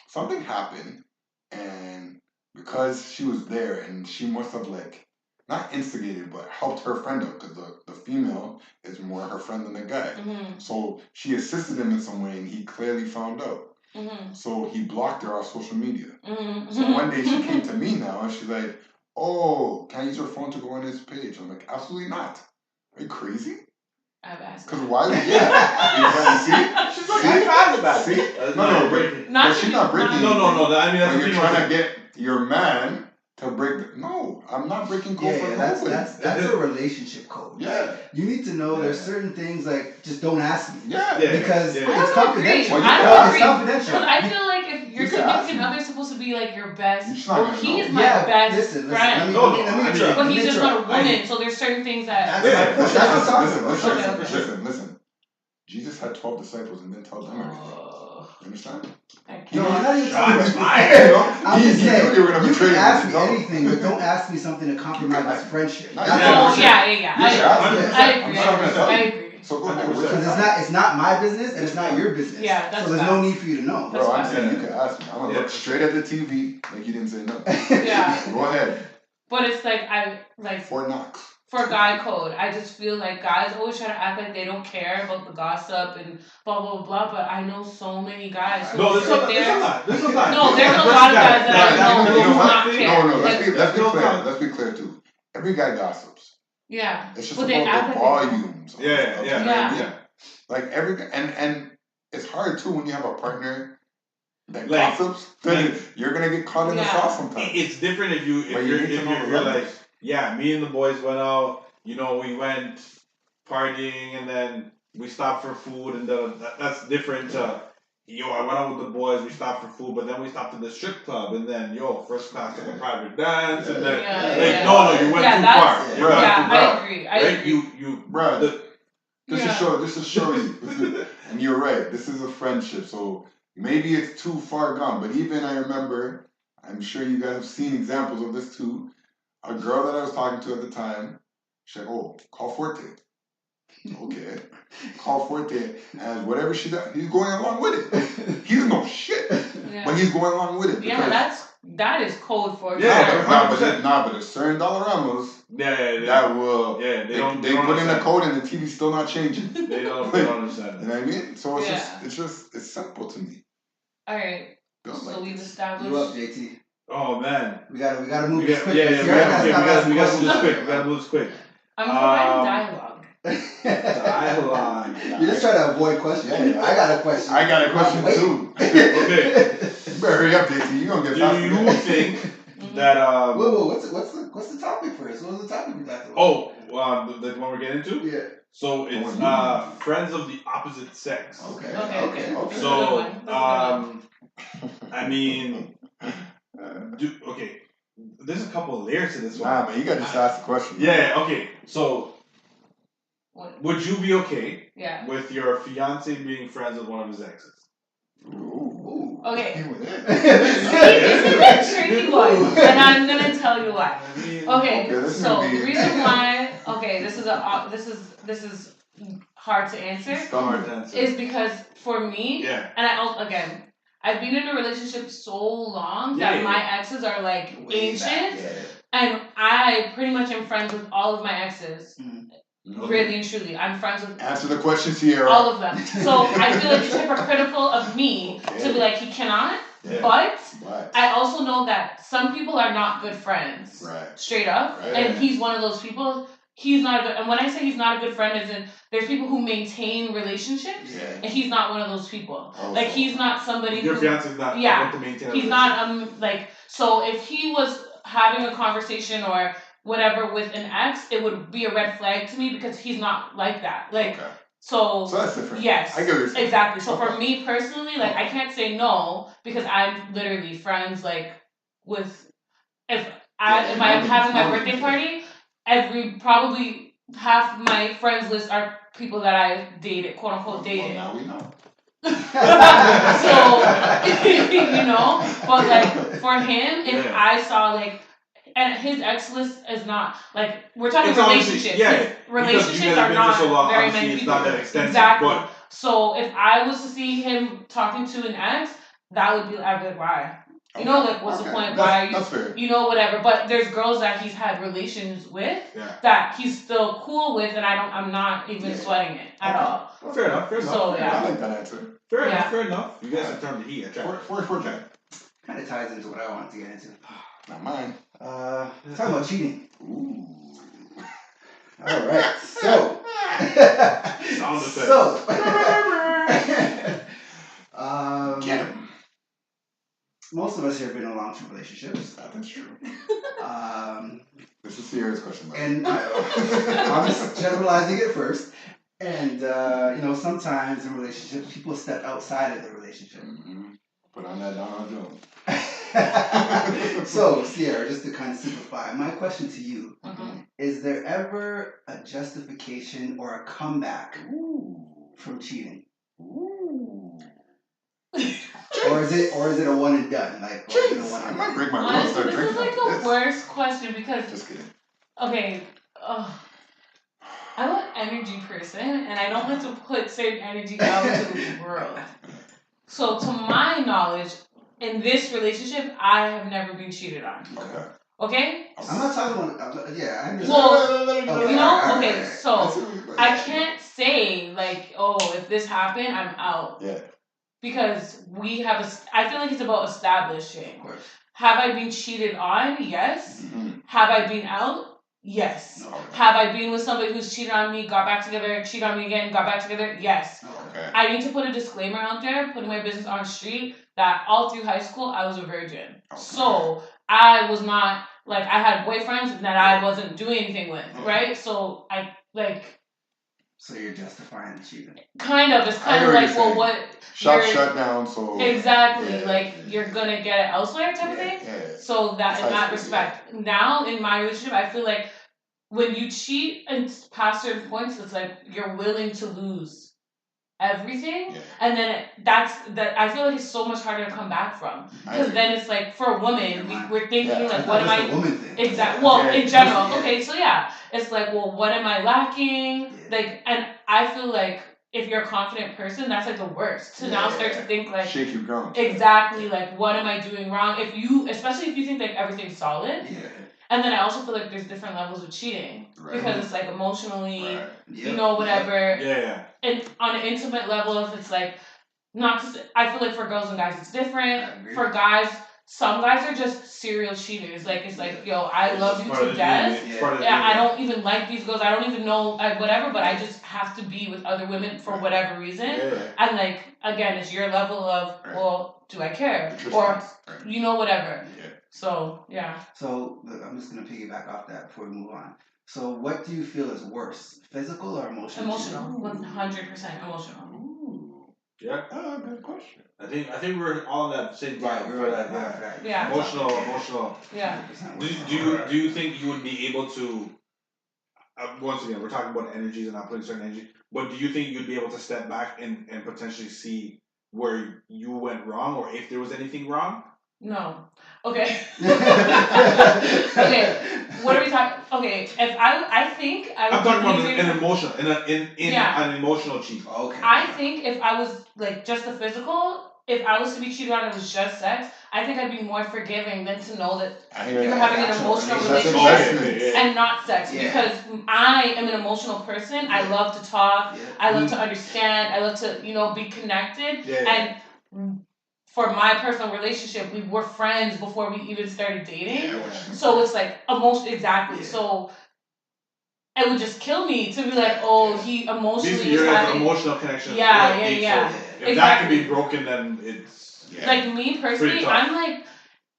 Something happened, and because she was there, and she must have like not instigated, but helped her friend out because the female is more her friend than the guy. Mhm. So she assisted him in some way, and he clearly found out. Mhm. So he blocked her off social media. Mhm. So one day she came to me now and she's like, "Oh, can I use your phone to go on his page?" I'm like, "Absolutely not. Are you crazy? I've asked. Because why would you see? She's like, I found that. See? That's No, not but, breaking. Not but she's not breaking No, no, no. I mean, that's But the you're thing. trying to get your man to break the... No, I'm not breaking code for nobody. that's a relationship code. Yeah. You need to know there's certain things like just don't ask me. Yeah. Because Yeah. I it's don't agree. confidential. Well, you I can- don't It's agree. confidential. Because I feel like if your You can ask significant me. other's supposed to be like your best, You're just not well, gonna he's know. my Yeah, best listen, friend. No, let me I try. mean- But let he's me just try. not a woman, so there's certain things that. That's Yeah. what I'm talking Listen, about. listen. Jesus had 12 disciples and didn't tell them everything. Oh, You understand? I He can't. No, I'm not even Shots talking about fired. You know? I'm He just knew saying, they were gonna you betray can him. ask me No. anything, but don't ask me something to compromise this friendship. No, That's yeah. what Oh I'm saying. yeah. You should I ask me. agree. I'm not gonna tell I you. agree. So go ahead. 100%. Because it's not my business and it's not your business. Yeah, that's so there's no facts. need for you to know. That's Bro, I'm fine. saying you can ask me. I'm gonna Yeah. look straight at the TV like you didn't say no. Yeah. Go ahead. But it's like Fort Knox. for guy code, I just feel like guys always try to act like they don't care about the gossip and blah blah blah. But I know so many guys who No, there's sit a there. lot. There's a lot. No, there's a lot of guys that I know you know do what? not care. No, let's be Like, clear. Let's be clear too. Every guy gossips. Yeah, It's just but they about act the like they don't. volumes. of- Yeah, of yeah, Yeah. yeah. Like every and it's hard too when you have a partner that Like- gossips. Then like- you're gonna get caught in the Yeah. sauce sometimes. It's different if you But you need to if know the you're like, levels. yeah, me and the boys went out. You know, we went partying and then we stopped for food, and that's different. Yo, I went out with the boys. We stopped for food, but then we stopped at the strip club, and then first class took a private dance, and then Yeah, like yeah. no, you went Yeah, too that's- far. You went Yeah, too far. I agree. I Right? agree. You Bruh, the- This Yeah. is show you. And you're right, this is a friendship, so maybe it's too far gone. But even I remember, I'm sure you guys have seen examples of this too. A girl that I was talking to at the time, she said, "Oh, call Forte." Okay. Call Forte, and whatever she does, he's going along with it. He's no shit. Yeah. but he's going along with it. Yeah, that is code for Yeah, but there's certain Dollaramos Yeah. that will. Yeah, They don't put in the understand. code and the TV's still not changing. They don't understand. You know what I mean? So it's Yeah. it's simple to me. All right. Don't So like we've this. established. You up, JT? Oh man. We gotta move We this got, quick. yeah, we gotta move this quick. We gotta move this quick. I'm providing dialogue. Dialogue. You're just trying to avoid questions. Yeah. I got a question. I got a question Wait. too. Okay. You better hurry up, JT. You gonna get Do faster. you think that Whoa, what's the topic first? What was the topic we talked about? the one we're getting into? Yeah. So it's friends of the opposite sex. Okay. Okay. Okay. So I mean, there's a couple of layers to this one. Nah, man, you gotta just ask the question. Yeah. Okay. So What? would you be okay Yeah. with your fiance being friends with one of his exes? Ooh. Okay. Ooh. This is a tricky one, and I'm gonna tell you why. Okay, Okay, this is so gonna be- the reason why, this is hard to answer, Hard to answer. is because for me, Yeah. and I also again, I've been in a relationship so long that Yeah. my exes are like Way ancient, back, yeah. and I pretty much am friends with all of my exes. Okay. Really and truly, I'm friends with Answer the question, Sierra. all of them. So I feel like it's hypocritical of me to be like he cannot, Yeah. but But, I also know that some people are not good friends. right. Straight up. Right. And he's one of those people. He's not a good, and when I say he's not a good friend, is in there's people who maintain relationships, Yeah. and he's not one of those people. Oh, Like so- he's not somebody Your who, fiance's not Yeah. want to maintain a he's not like, so if he was having a conversation or whatever with an ex, it would be a red flag to me because he's not like that. Like, Okay. so that's different. yes, I get what you're saying. exactly. So for Okay. me personally, like I can't say no because I'm literally friends like with if I'm having my birthday party, probably half my friends list are people that I dated, quote unquote dated. Well, now we know. So you know, but like for him, if Yeah. I saw like. And his ex list is not like we're talking It's obviously- relationships. yeah, His because relationships you guys have are been for not so long, very obviously many it's people. not that extensive, Exactly. but- So if I was to see him talking to an ex, that would be I'd be like, why? You know, like what's the Okay. point? That's- Why are you? That's fair. You know, whatever. But there's girls that he's had relations with Yeah. that he's still cool with, and I'm not even Yeah. sweating it at Okay. all. Well, fair enough. Fair enough. So, fair yeah. I enough. like that answer. Fair Yeah. enough. Fair enough. You guys have turned the heat. I tried. For Jack. Kind of ties into what I wanted to get into. Not mine. Talking about cheating. Ooh. All right. So. Sound effects. So. Get him. Most of us here have been in long-term relationships. That's true. This is Sierra's question. though. And I'm just generalizing it first. And, sometimes in relationships, people step outside of the relationship. Mhm. Put on that Donald Jones. So, Sierra, just to kind of simplify, my question to you, Mhm. is there ever a justification or a comeback Ooh. from cheating? Ooh. Or is it a one and done? Like, or is it a one I and might done? break my rule. Honestly, Start this is drinking like after the this. worst question because Just kidding. okay, I'm an energy person, and I don't like to put certain energy out into the world. So, to my knowledge, in this relationship, I have never been cheated on. Okay. Okay? I'm not talking about, yeah, I understand. Well, Okay, you know, alright, okay, alright. so I can't say like, oh, if this happened, I'm out Yeah. because I feel like it's about Of establishing. course. Have I been cheated on? Yes. Mhm. Have I been out? Yes. No. Have I been with somebody who's cheated on me, got back together, cheated on me again, got back together? Yes. Okay. I need to put a disclaimer out there, putting my business on street, that all through high school, I was a virgin. Okay. So I was not, like, I had boyfriends that I wasn't doing anything with, Okay. right? So I, like, So you're justifying the cheating. kind of, it's I kind know of what like, you're well, saying. what, Shop you're- shut down. So exactly, Yeah. like, you're gonna get it elsewhere type of Yeah. thing. Yeah. So that in That's that high school, respect, now in my relationship, I feel like when you cheat and past certain points, it's like you're willing to lose everything, Yeah. and then I feel like it's so much harder to come back from I because agree. then it's like for a woman, we're thinking Yeah. like, It's what not am just I? a woman thing. Exactly. Well, Yeah. in general, Yeah. okay, so yeah, it's like, well, what am I lacking? Yeah. Like, and I feel like if you're a confident person, that's like the worst. To now start to think like shake your gums. exactly like what am I doing wrong? Especially if you think like everything's solid. Yeah. And then I also feel like there's different levels of cheating Right. because it's like emotionally, Right. you know, whatever. Yeah. And on an intimate level, if it's like not to say, I feel like for girls and guys it's different. For guys, some guys are just serial cheaters. Like it's like, yo, I love you to death. Yeah, I don't even like these girls. I don't even know whatever, but I just have to be with other women for whatever reason. Yeah. And like again, it's your level of well, do I care or you know whatever. Yeah. So yeah. So look, I'm just gonna piggyback off that before we move on. So what do you feel is worse, physical or emotional? Emotional, 100% emotional. Ooh. Yeah. Good question. I think we're all on that same vibe. Yeah. Emotional. Yeah. Do you think you would be able to? Once again, we're talking about energies and not putting certain energy. But do you think you'd be able to step back and potentially see where you went wrong, or if there was anything wrong? No. Okay. Okay. What are we talking? Okay. If I think I would. I'm talking about an emotional, an emotional cheat. Okay. I think if I was like just the physical, if I was to be cheated on, and it was just sex. I think I'd be more forgiving than to know that you're having an emotional relationship and not sex. Yeah. Because I am an emotional person. I love to talk. I love to understand. I love to be connected. And for my personal relationship, we were friends before we even started dating. So it's like exactly. So it would just kill me to be like, oh, he emotionally is having emotional connection. Yeah. So if exactly. that can be broken, then it's like me personally. I'm like,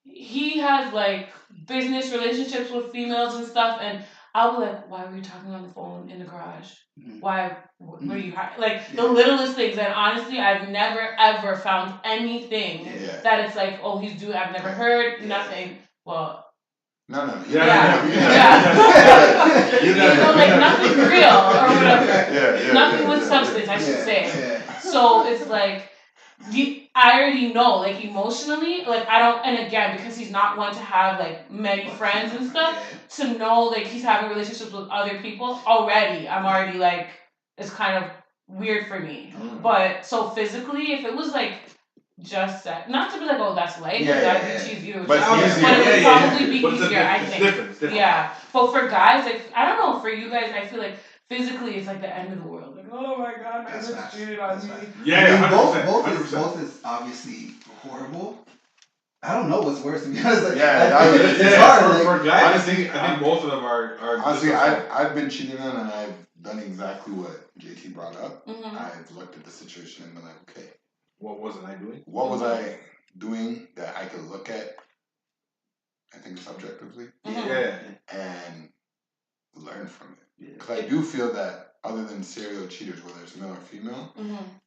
he has like business relationships with females and stuff, and I'll be like, why were you talking on the phone in the garage? Why? What are you like the littlest things? And honestly, I've never ever found anything that it's like, oh, he's doing. I've never heard nothing. Well. No. Yeah. Like nothing real or whatever. Nothing with substance, I should say. So it's like, I already know, like emotionally, like I don't, and again, because he's not one to have like many friends and stuff, to know like he's having relationships with other people already, I'm already like, it's kind of weird for me. But so physically, if it was like just that, not to be like, oh, that's light, that'd be cheesy, but it would probably be easier, I think. It's different. Yeah, but for guys, like I don't know, for you guys, I feel like physically it's like the end of the world. Like, oh my god, my husband cheated on me. Yeah, both is obviously horrible. I don't know what's worse to be honest. Like, it's hard. For guys, honestly, I think both of them are honestly, I've been cheated on and I've done exactly what JT brought up. I've looked at the situation and been like, okay, what wasn't I doing? What was I doing that I could look at, I think subjectively, and learn from it. Because I do feel that other than serial cheaters, whether it's male or female,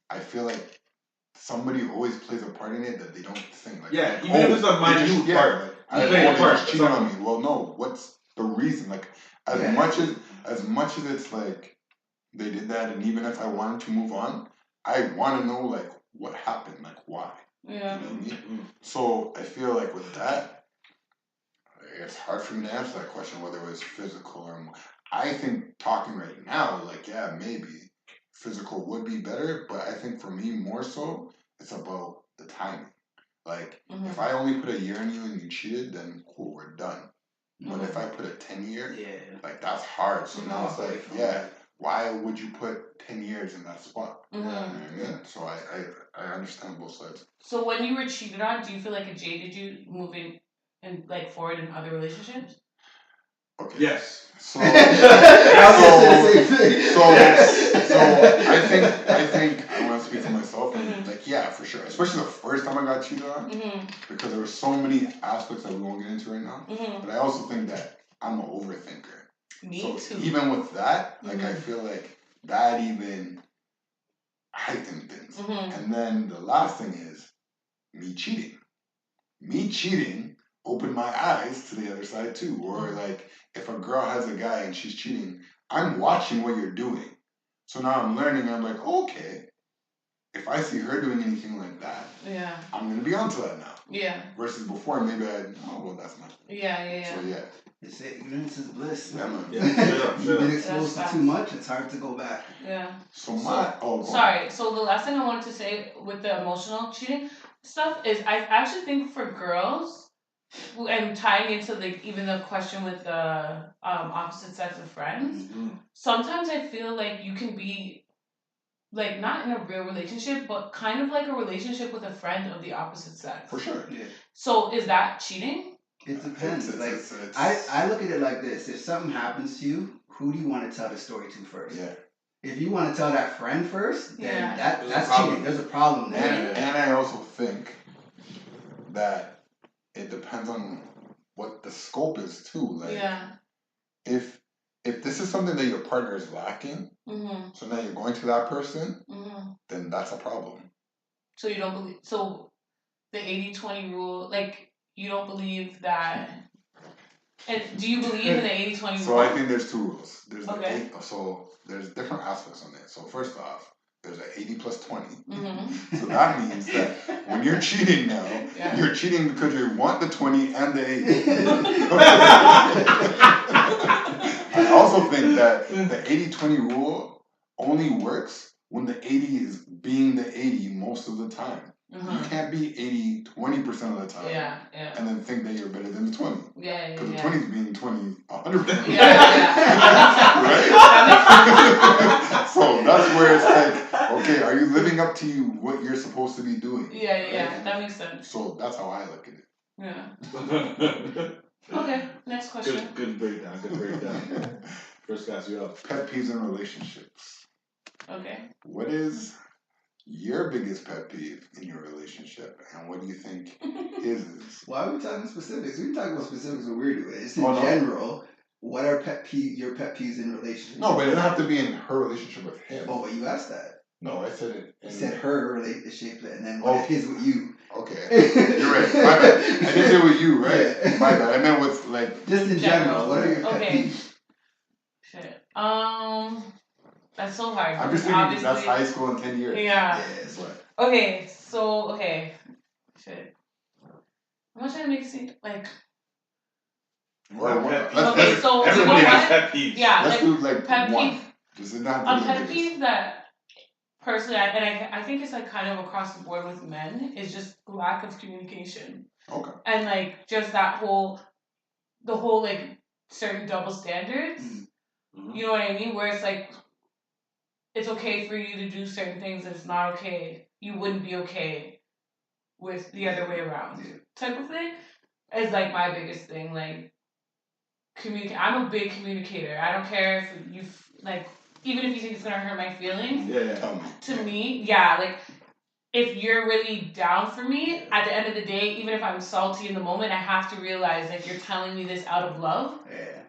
I feel like somebody always plays a part in it that they don't think. Like, even if it's a minute part. I just cheated on me. Well, no, what's the reason? Like, as much as it's like they did that, and even if I wanted to move on, I want to know like what happened, like why. Yeah. You know what I mean? So I feel like with that, it's hard for me to answer that question whether it was physical or. I think talking right now, like maybe physical would be better, but I think for me more so, it's about the timing. Like if I only put a year on you and you cheated, then cool, we're done. But if I put a 10-year, like that's hard. So now it's like, why would you put 10 years in that spot? You know what I mean? So I understand both sides. So when you were cheated on, do you feel like it jaded you moving and like forward in other relationships? Okay. Yes. So I think I want to speak for myself. And like, yeah, for sure. Especially the first time I got cheated on, because there were so many aspects that we won't get into right now. But I also think that I'm an overthinker. Me too. Even with that, like I feel like that even heightened things. And then the last thing is me cheating. Me cheating opened my eyes to the other side too. Or like if a girl has a guy and she's cheating, I'm watching what you're doing. So now I'm learning. I'm like, okay, if I see her doing anything like that, Yeah. I'm gonna be onto that now. Yeah. Versus before, maybe that's not. Yeah. So yeah. They say ignorance is bliss. Yeah, man. Yeah, You've been exposed That's to too much, it's hard to go back. Yeah. So sorry. So the last thing I wanted to say with the emotional cheating stuff is I actually think for girls, and tying into like even the question with the opposite sex of friends, sometimes I feel like you can be like not in a real relationship, but kind of like a relationship with a friend of the opposite sex. For sure. Yeah. So is that cheating? It depends. It's- I look at it like this. If something happens to you, who do you want to tell the story to first? Yeah. If you want to tell that friend first, then Yeah. that's cheating. There's a problem there. And I also think that it depends on what the scope is too. Like Yeah. if this is something that your partner is lacking, so now you're going to that person, then that's a problem. So you don't believe the 80-20 rule, like you don't believe that. And do you believe in the 80-20 rule? So I think there's two rules. There's Okay. there's different aspects on it. So first off, there's an 80 plus 20. Mm-hmm. So that means that when you're cheating now, you're cheating because you want the 20 and the 80. I also think that the 80-20 rule only works when the 80 is being the 80 most of the time. You can't be 80 20% of the time and then think that you're better than the 20. Because the 20 is being 20 100%. Right? So that's where it's like, okay, are you living up to what you're supposed to be doing? Yeah, that makes sense. So that's how I look at it. Yeah. Okay, next question. Good breakdown. First guys, you're up. Pet peeves in relationships. Okay. What is your biggest pet peeve in your relationship, and what do you think his is? Why are we talking specifics? We can talk about specifics when we're doing it. Just in general, what are your pet peeves in relationships? No, but it doesn't have to be in her relationship with him. Oh, but you asked that. No, I said it. You said her relationship, and then what is his with you? Okay, you're right. My bad. I didn't say with you, right? Yeah. My bad. I meant with like just in general. What are your pet peeves? Shit. That's so hard. I'm just thinking that's high school in 10 years. Yeah. Yes. Okay. Shit. I'm not trying to make it seem like. Everybody so has pet peeves. Yeah. Let's do like pet one. peeve. Does it not? A pet peeve that personally, I think it's like kind of across the board with men is just lack of communication. Okay. And like just the whole like certain double standards. You know what I mean? Where it's like it's okay for you to do certain things, and it's not okay. You wouldn't be okay with the other way around, type of thing. Is like my biggest thing. Like communicate. I'm a big communicator. I don't care if you like. Even if you think it's gonna hurt my feelings, to me, like if you're really down for me, at the end of the day, even if I'm salty in the moment, I have to realize like you're telling me this out of love.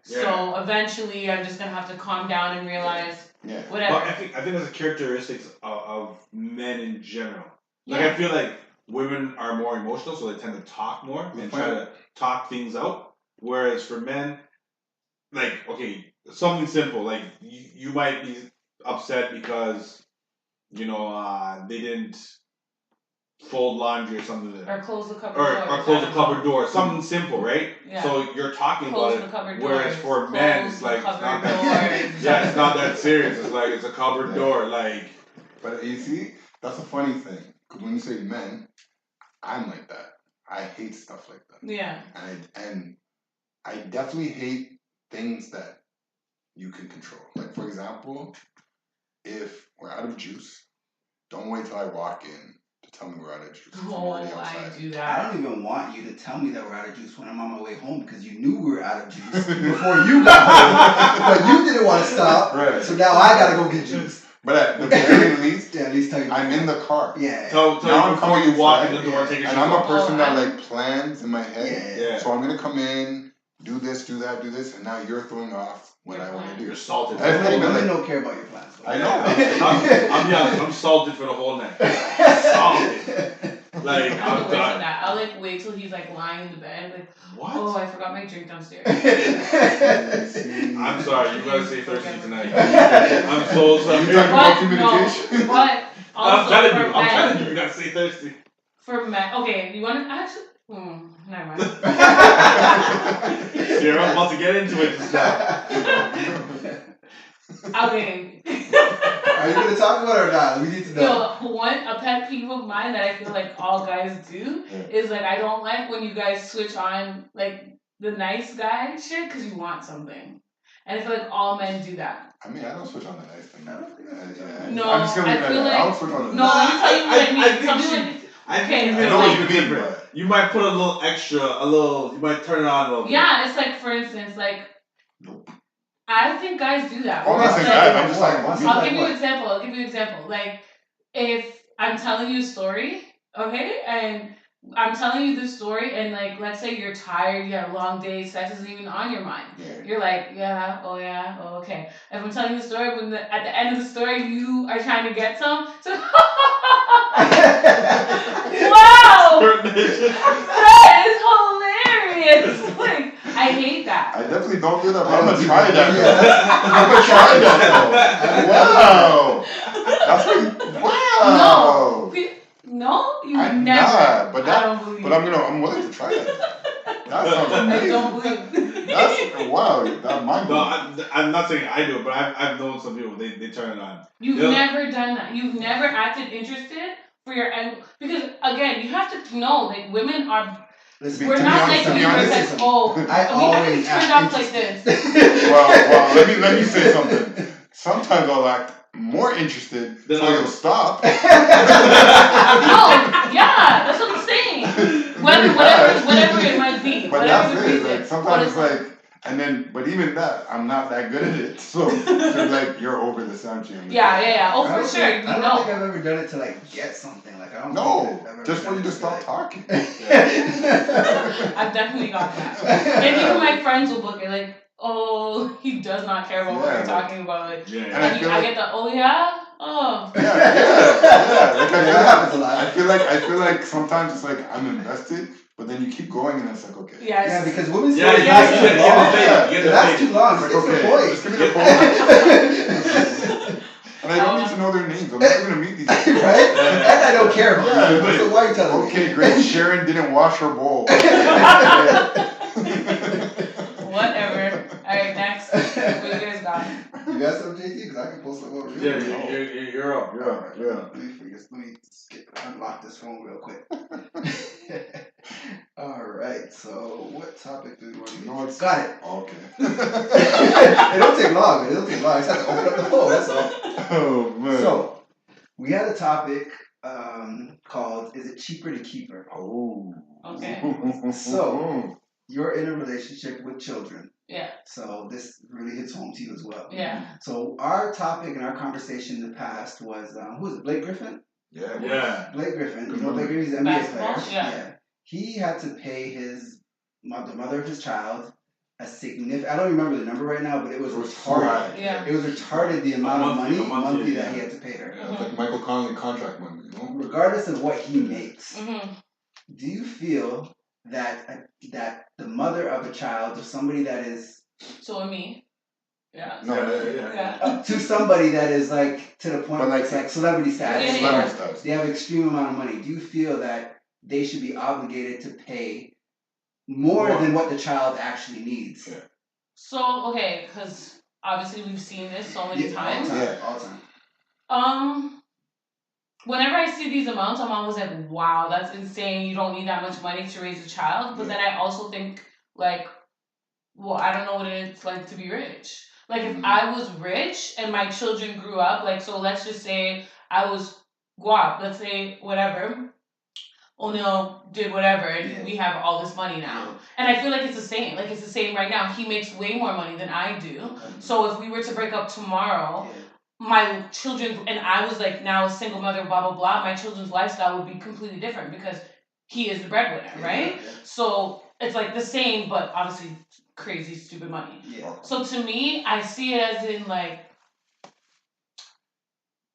So eventually, I'm just gonna have to calm down and realize whatever. Well, I think that's a characteristic of men in general. Like I feel like women are more emotional, so they tend to talk more and try to talk things out. Whereas for men, like something simple, like you might be upset because they didn't fold laundry or something, or close the cupboard door, or close the cupboard door, something simple, right? So you're talking close about the cupboard it. Whereas doors, for men, it's like it's not that, it's not that serious. It's like it's a cupboard door, like. But you see, that's a funny thing because when you say men, I'm like that. I hate stuff like that. Yeah. And I definitely hate things that you can control. Like, for example, if we're out of juice, don't wait till I walk in to tell me we're out of juice. I do that. I don't even want you to tell me that we're out of juice when I'm on my way home because you knew we were out of juice before you got home. But you didn't want to stop. Right. So now I got to go get juice. But at the very least, at least tell you I'm in the car. Yeah. Tell you before you walk in the door, take your shoes and I'm a off. person that like plans in my head. Yeah. So I'm gonna come in, do this, do that, do this, and now you're throwing off what I want to do. You're salted. Women don't care about your plans. I know. I'm salted for the whole night. Salted. Like, I have I'm to wait for done. that. I'll like wait till he's like lying in the bed, like, What? oh, I forgot my drink downstairs. I'm sorry, you gotta say thirsty tonight. I'm so sorry. You talking about But communication? no, but I'm also telling for you, I'm telling men, you, you gotta say thirsty. for men, okay, you want to actually? Never mind. You're about to get into it just now. Okay. Are you gonna talk about it or not? We need to know. No, a pet peeve of mine that I feel like all guys do is like I don't like when you guys switch on like the nice guy shit because you want something, and I feel like all men do that. I mean, I don't switch on the nice thing. No, I'm just gonna I leave it feel at that. like- I don't switch on the No, let me tell you what I mean. I think Something you- like I Okay, think so you know like- what you mean. You might put a little extra, you might turn it on a little bit. yeah, it's like for instance, like Nope. I think guys do that. Oh, where I'm it's not saying like- that. I'm just talking about I'll Like give you what? an example. I'll give you an example. Like, if I'm telling you a story, okay, and I'm telling you this story, and like, let's say you're tired, you had a long day, sex isn't even on your mind. Yeah. You're like, yeah, oh, okay. If I'm telling you the story, at the end of the story, you are trying to get some, so wow, that is hilarious. Like, I hate that. I definitely don't do that, but I I'm don't gonna do try that. that. Yeah, I'm gonna try that though. Wow. That's like, wow. No, you I'm never. not, but I don't believe. But I'm willing to try that. That sounds I amazing. don't believe. That's wow. That mind No, blowing. I'm not saying I do it, but I've known some people, they turn it on. You've Yeah. never done that. You've never acted interested for your because again, you have to know that women are. Listen, We're to not be like honest, we to be were honest, like, oh, I we have to always be turned act off like this. interested. Well, let me say something. Sometimes I'll act more interested, Then so I'll- you'll stop. No, yeah, that's what I'm saying. Whatever it might be. But Whatever that's the it. reason. Like But sometimes it's it's like, and then, but even that, I'm not that good at it. So like, you're over this, aren't you? yeah. Oh, I for don't sure. think- You I don't know. think I've ever done it to like get something. Like I don't. No, think I've ever just for done you it to stop like- talking. I've definitely got that. And even my friends will look at like, oh, he does not care about what Yeah, you're like- talking about. Like, Yeah. And I feel I like, get the oh yeah, oh. yeah. Like Yeah, that happens a lot. I feel like sometimes it's like I'm invested, but then you keep going and it's like okay. Yes. Yeah, because women's Yeah, stories you last get too the long. bait, you get It the lasts bait. too long. Like, It's okay, the just give me point. the phone. And I don't need to know their names. I'm not gonna meet these people. Right? And I don't care about Yeah, it. but- So why are you telling me? Okay, great. Sharon didn't wash her bowl. Whatever. Alright, next. What you guys got? You got some, JT? Because I can pull some over Yeah, here. you're up. You're up. Yeah. Let me unlock this phone real quick. All right. So, what topic do we want to You know what's Got it. Okay. It don't take long. It don't take long. I just have to open up the phone. That's all. Oh man. So, we had a topic called "Is it cheaper to keep her?" Oh. Okay. So- You're in a relationship with children, Yeah. so this really hits home to you as well. Yeah. So our topic and our conversation in the past was who is it? Blake Griffin. Yeah. Yeah. Blake Griffin. Good You know Blake memory. Griffin, he's an NBA Basketball? player. Yeah. He had to pay the mother of his child a significant. I don't remember the number right now, but it was It was so retarded. high. Yeah. It was retarded the amount of monthly- money a monthly, monthly yeah. that he had to pay her. Yeah, it's like Michael Conley contract money, you know? Regardless of what he makes, Mm-hmm. do you feel that that the mother of a child, of somebody that is So and me. Yeah. No, Yeah. to somebody that is like to the point But where like- it's like celebrity status, Yeah, yeah, Celebrity yeah. status. they have extreme amount of money. Do you feel that they should be obligated to pay more More. than what the child actually needs? Yeah. So okay, because obviously we've seen this so many times. All time. Whenever I see these amounts, I'm always like, wow, that's insane. You don't need that much money to raise a child. But then I also think, like, well, I don't know what it's like to be rich. Like, if I was rich and my children grew up, like, so let's just say I was guap, let's say whatever. O'Neal did whatever, and Yeah. we have all this money now. And I feel like it's the same. Like, it's the same right now. He makes way more money than I do. So if we were to break up tomorrow, my children, and I was like now a single mother, blah blah blah, my children's lifestyle would be completely different because he is the breadwinner, right? So it's like the same, but obviously crazy stupid money. Yeah. So to me, I see it as in like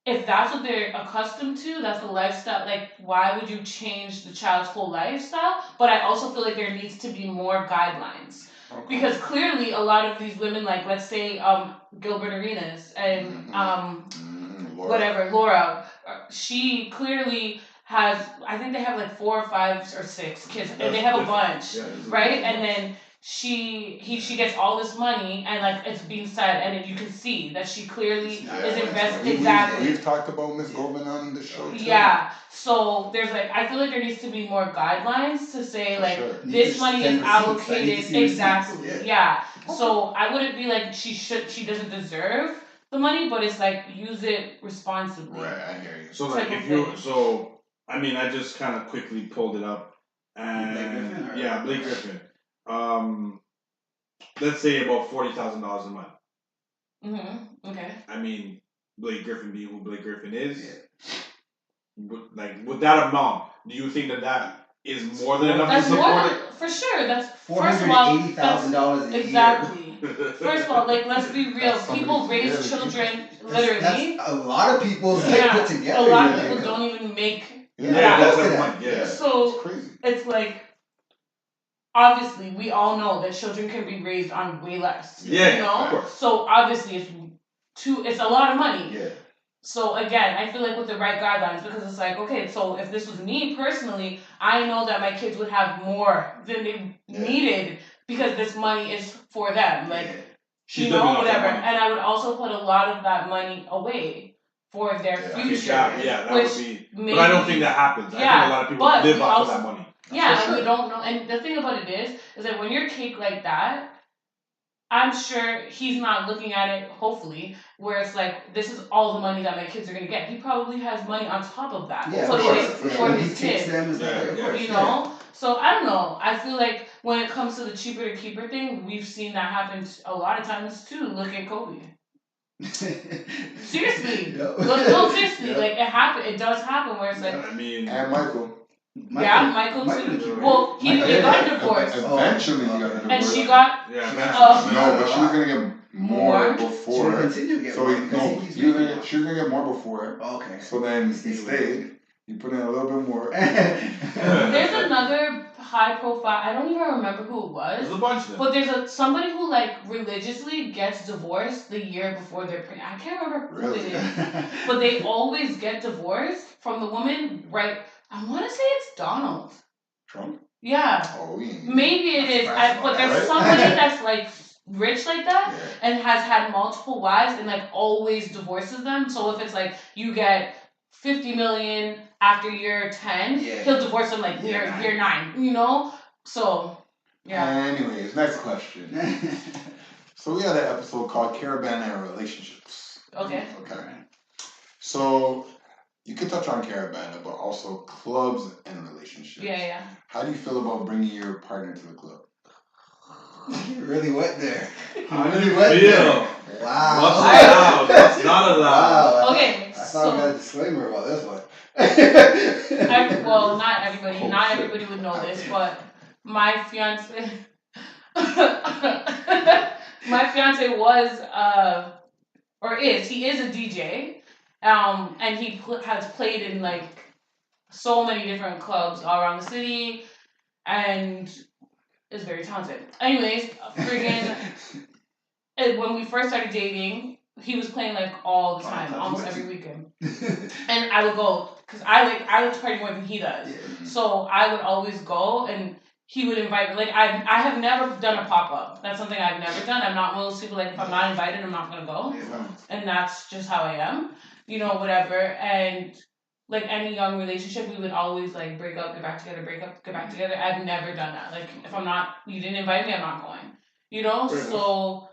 if that's what they're accustomed to, that's the lifestyle. Like, why would you change the child's whole lifestyle? But I also feel like there needs to be more guidelines. Okay. Because clearly, a lot of these women, like let's say Gilbert Arenas and Laura. whatever Laura, she clearly has. I think they have like 4 or 5 or 6 kids, and they have a bunch, right? And then she gets all this money, and like it's being said, and then you can see that she clearly is invested. Exactly. We've talked about Miss Goldman on the show too. Yeah. So there's like, I feel like there needs to be more guidelines to say like this money is allocated exactly. Yeah. So I wouldn't be like she doesn't deserve the money, but it's like use it responsibly. Right, I hear you. So like I mean, I just kind of quickly pulled it up, and Blake Griffin. Let's say about $40,000 a month. Okay. I mean, Blake Griffin being who Blake Griffin is, with that amount, do you think that is more than enough to support it? For sure. That's $480,000 a year. Exactly. First of all, like let's be real. People raise children literally. That's a lot of people put together. A lot of people don't even make. That's money. Yeah. So it's crazy. It's like. Obviously, we all know that children can be raised on way less. Yeah, you know? Of course. So obviously, it's a lot of money. Yeah. So again, I feel like with the right guidelines, because it's like, okay, so if this was me personally, I know that my kids would have more than they needed because this money is for them. Like, whatever. And I would also put a lot of that money away for their future. That would be. But I don't think that happens. I think a lot of people live off of that money. And we don't know. And the thing about it is that when you're cake like that, I'm sure he's not looking at it, hopefully, where it's like, this is all the money that my kids are going to get. He probably has money on top of that. Yeah, for his kids. You know? So, I don't know. I feel like when it comes to the cheaper to keeper thing, we've seen that happen a lot of times, too. Look at Kobe. Seriously. No, seriously. Like, it does happen where it's like... And Michael. Michael too. Well, he got divorced. Eventually, he got divorced. And she got. No, but she was gonna get more before. She continued to get she was gonna get more before. Okay. So then he stayed. He put in a little bit more. There's another high profile. I don't even remember who it was. There's a bunch of them. But there's somebody who like religiously gets divorced the year before they're pregnant. I can't remember who it is. But they always get divorced from the woman right. I want to say it's Donald Trump. Yeah. Oh, maybe it is. But there's somebody that's like rich like that and has had multiple wives and like always divorces them. So if it's like you get 50 million after year 10, he'll divorce them like year 9. You know. So yeah. Anyways, next question. So we had an episode called Caravan and Relationships. Okay. So you could touch on Caravana, but also clubs and relationships. Yeah. How do you feel about bringing your partner to the club? You really went there. How do you feel? Wow. What's allowed? What's not allowed? Wow. Okay. I thought we had a disclaimer about this one. Well, not everybody. Not everybody would know this, but my fiance. My fiance was or is. He is a DJ. And he has played in like so many different clubs all around the city, and is very talented. Anyways, when we first started dating, he was playing like all the time, almost every weekend, and I would go because I like to party more than he does. Yeah. So I would always go, and he would invite me. Like I have never done a pop up. That's something I've never done. I'm not one of those people like if I'm not invited, I'm not gonna go, and that's just how I am. You know, whatever. And like any young relationship, we would always like break up, get back together, break up, get back together. I've never done that. Like if you didn't invite me, I'm not going. You know? So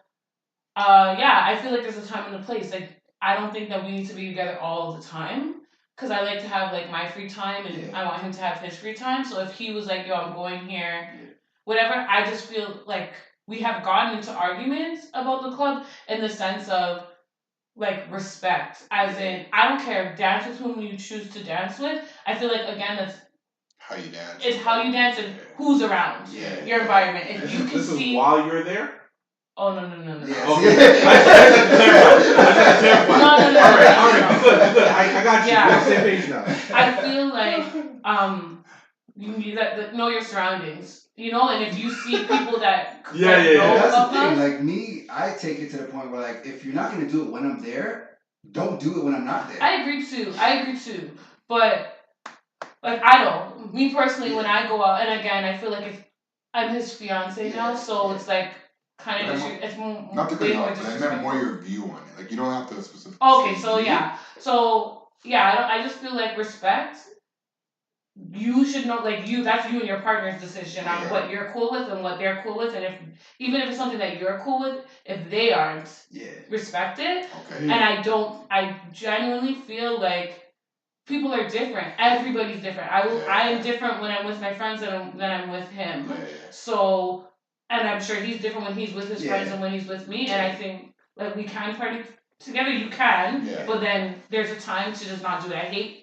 I feel like there's a time and a place. Like I don't think that we need to be together all the time. Cause I like to have like my free time and I want him to have his free time. So if he was like, yo, I'm going here, whatever, I just feel like we have gotten into arguments about the club in the sense of like respect, as in I don't care, dance with whom you choose to dance with. I feel like again that's how you dance. It's how you dance and who's around your environment. If you can this see is while you're there. Oh no. Yeah. Okay. I just had to clarify. No. All right. Good. I got you. Yeah. We're on the same page now. I feel like you need that know your surroundings, and if you see people that Yeah. know That's about the thing. us, Like me, I take it to the point where like if you're not gonna do it when I'm there, don't do it when I'm not there. I agree too. But like I don't. Me personally, when I go out, and again, I feel like if I'm his fiance now, so it's like kind of it's Not to cut way you more off, but I meant more disrespectful. your view on it. Like you don't have to specifically. Okay, say so you. I just feel like respect. You should know, like that's you and your partner's decision on what you're cool with and what they're cool with, and even if it's something that you're cool with, if they aren't, respect it. Okay. And I genuinely feel like people are different. Everybody's different. I am different when I'm with my friends than I'm with him. Yeah. So, and I'm sure he's different when he's with his friends and when he's with me. And I think like we can party together. You can, but then there's a time to just not do it. I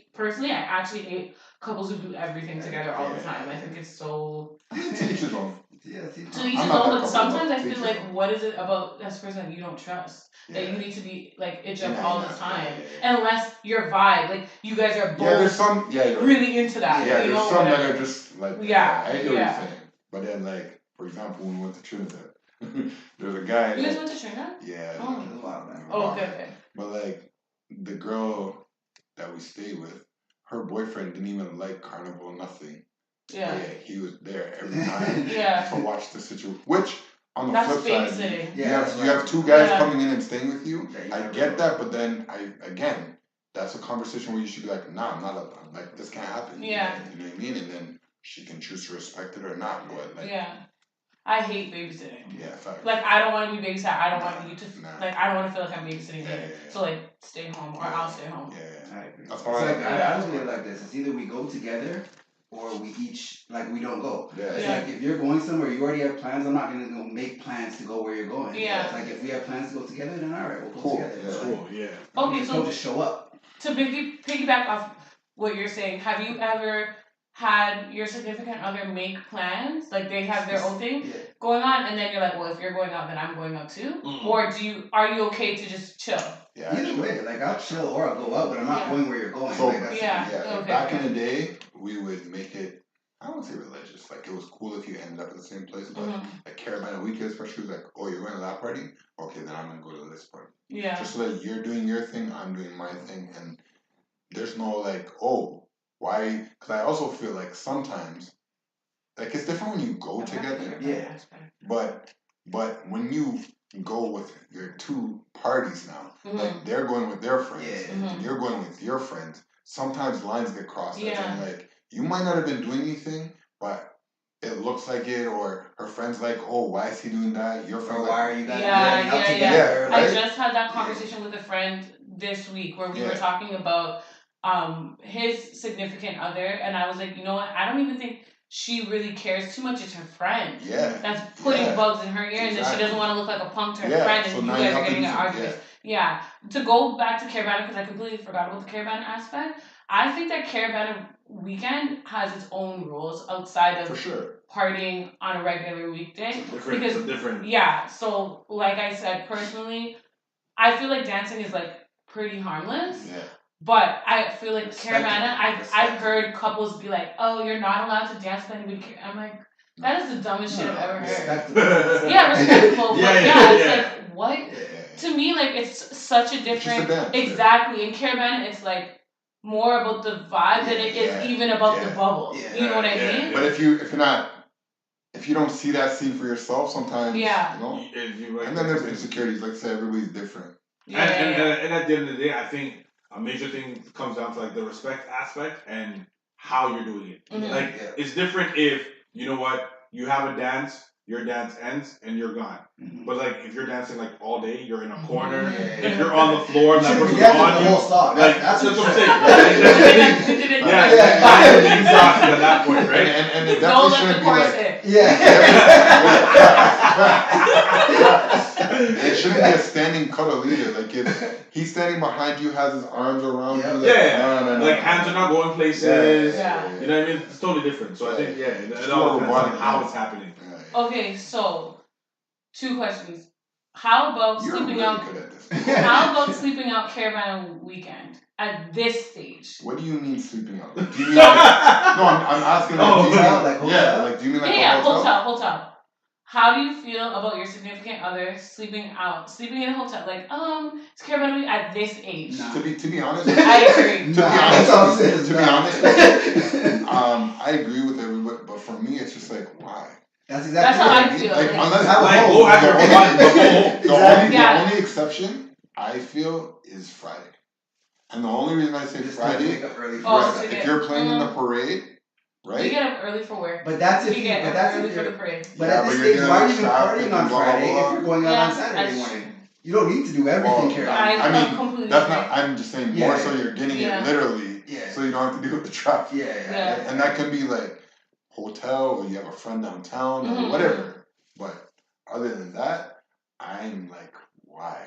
actually hate couples who do everything together all the time. I think it's so. To each his own. Yeah, To each his own, but sometimes I feel like, what is it about this person that you don't trust? That you need to be like itch up all the time, unless your vibe, like you guys are both there's some, really into that. Yeah, you there's know, some whatever. that are just like, I get what you're saying. But then, like, for example, when we went to Trinidad, there's a guy. You guys went to Trinidad? Yeah. Oh, it was a while back. Oh, okay. But like, the girl that we stayed with, her boyfriend didn't even like Carnival, nothing. Yeah. But he was there every time Yeah. to watch the situation. Which, on the That's flip side, babysitting. you have two guys coming in and staying with you. Yeah, I get that, but then that's a conversation where you should be like, nah, I'm not like this can't happen. Yeah. You know what I mean? And then she can choose to respect it or not. But like, I hate babysitting. Yeah, fact. Like I don't want to be babysat. I don't want you to like. I don't want to feel like I'm babysitting either. So like, stay home or I'll stay home. Yeah. I agree. That's It's why like I look at it like this. It's either we go together or we each we don't go. Yeah. It's like if you're going somewhere, you already have plans. I'm not gonna go make plans to go where you're going. Yeah. It's like if we have plans to go together, then all right, we'll go Cool. together. Yeah. Cool. Yeah. Okay, so just show up. To piggyback off what you're saying, have you ever had your significant other make plans? Like they have their own thing going on, and then you're like, well, if you're going out, then I'm going out too. Or are you okay to just chill? Yeah. Either way, like I'll chill or I'll go out, but I'm not going where you're going. So, like, that's Okay. Back in the day, we would make it. I don't want to say religious. Like it was cool if you ended up at the same place, but like Caravan weekend, especially, was like, oh, you're going to that party? Okay, then I'm gonna go to this party. Yeah. Just so that you're doing your thing, I'm doing my thing, and there's no like, oh, why? Because I also feel like sometimes, like it's different when you go together. Yeah. But when you go with your two parties now, like they're going with their friends, and you're going with your friends. Sometimes lines get crossed. And like you might not have been doing anything, but it looks like it, or her friend's like, oh, why is he doing that? Your friend, why are you guys together? Right? I just had that conversation with a friend this week where we were talking about his significant other, and I was like, you know what? I don't even think she really cares too much. It's her friend that's putting bugs in her ear, and then she doesn't want to look like a punk to her friend, and so you guys are getting an argument. Yeah. To go back to Caravana, because I completely forgot about the Caravana aspect, I think that Caravana weekend has its own rules outside of partying on a regular weekday. Different. Yeah. So, like I said, personally, I feel like dancing is like pretty harmless. Yeah. But I feel like Caravana, I've heard couples be like, oh, you're not allowed to dance with anybody. I'm like, that is the dumbest shit I've ever heard. Yeah, respectful. But it's like, what? To me, like, it's such a different... Exactly. In Caravana, it's like more about the vibe than it is even about the bubble. You know what I mean? But if you don't see that scene for yourself, sometimes, you know? And then there's insecurities. Like I said, everybody's different. And at the end of the day, I think a major thing comes down to like the respect aspect and how you're doing it. It's different if, you know what, you have a dance, your dance ends, and you're gone. But like if you're dancing like all day, you're in a corner. If you're on the floor, that person's on you. Like that's what I'm saying. Exhausted at that point, right? And it definitely shouldn't be like it shouldn't be a standing cuddle either. Like if he's standing behind you, has his arms around you. No. Like hands are not going places. You know what I mean? It's totally different. So I think it all depends on how it's happening. Okay, so 2 questions. How about You're sleeping really out? good at this. How about sleeping out caravan weekend at this stage? What do you mean sleeping out? Like, do you mean like, no? I'm asking. Like, do you hotel, mean, like hotel? yeah, like do you mean like Yeah, a hotel? hotel. How do you feel about your significant other sleeping in a hotel? Like, it's caravan week at this age. Nah. To be honest, I agree. That's all I'm saying. to be honest, I agree with everybody, but for me, it's just like, why? That's That's exactly how it. I feel. Like, Like, unless Like, go after one, but go home. Exactly. Yeah. The only exception I feel is Friday, and the only reason I say Just gotta Friday, wake up early for Oh, that. so if get- you're playing in the parade, you right? get up early for work. But that's if You you. get But up that's early if for the you're. parade. But Yeah, at but this you're stage, dealing why are you with even traffic partying and on blah, blah, Friday blah. if you're going out Yeah, on Saturday that's morning? You don't need to do everything, Well, Carolina. I I mean, completely that's agree. not. I'm just saying Yeah. more so you're getting Yeah. it literally, Yeah. so you don't have to deal with the traffic. Yeah. And that can be like hotel or you have a friend downtown or Mhm. whatever. But other than that, I'm like, why?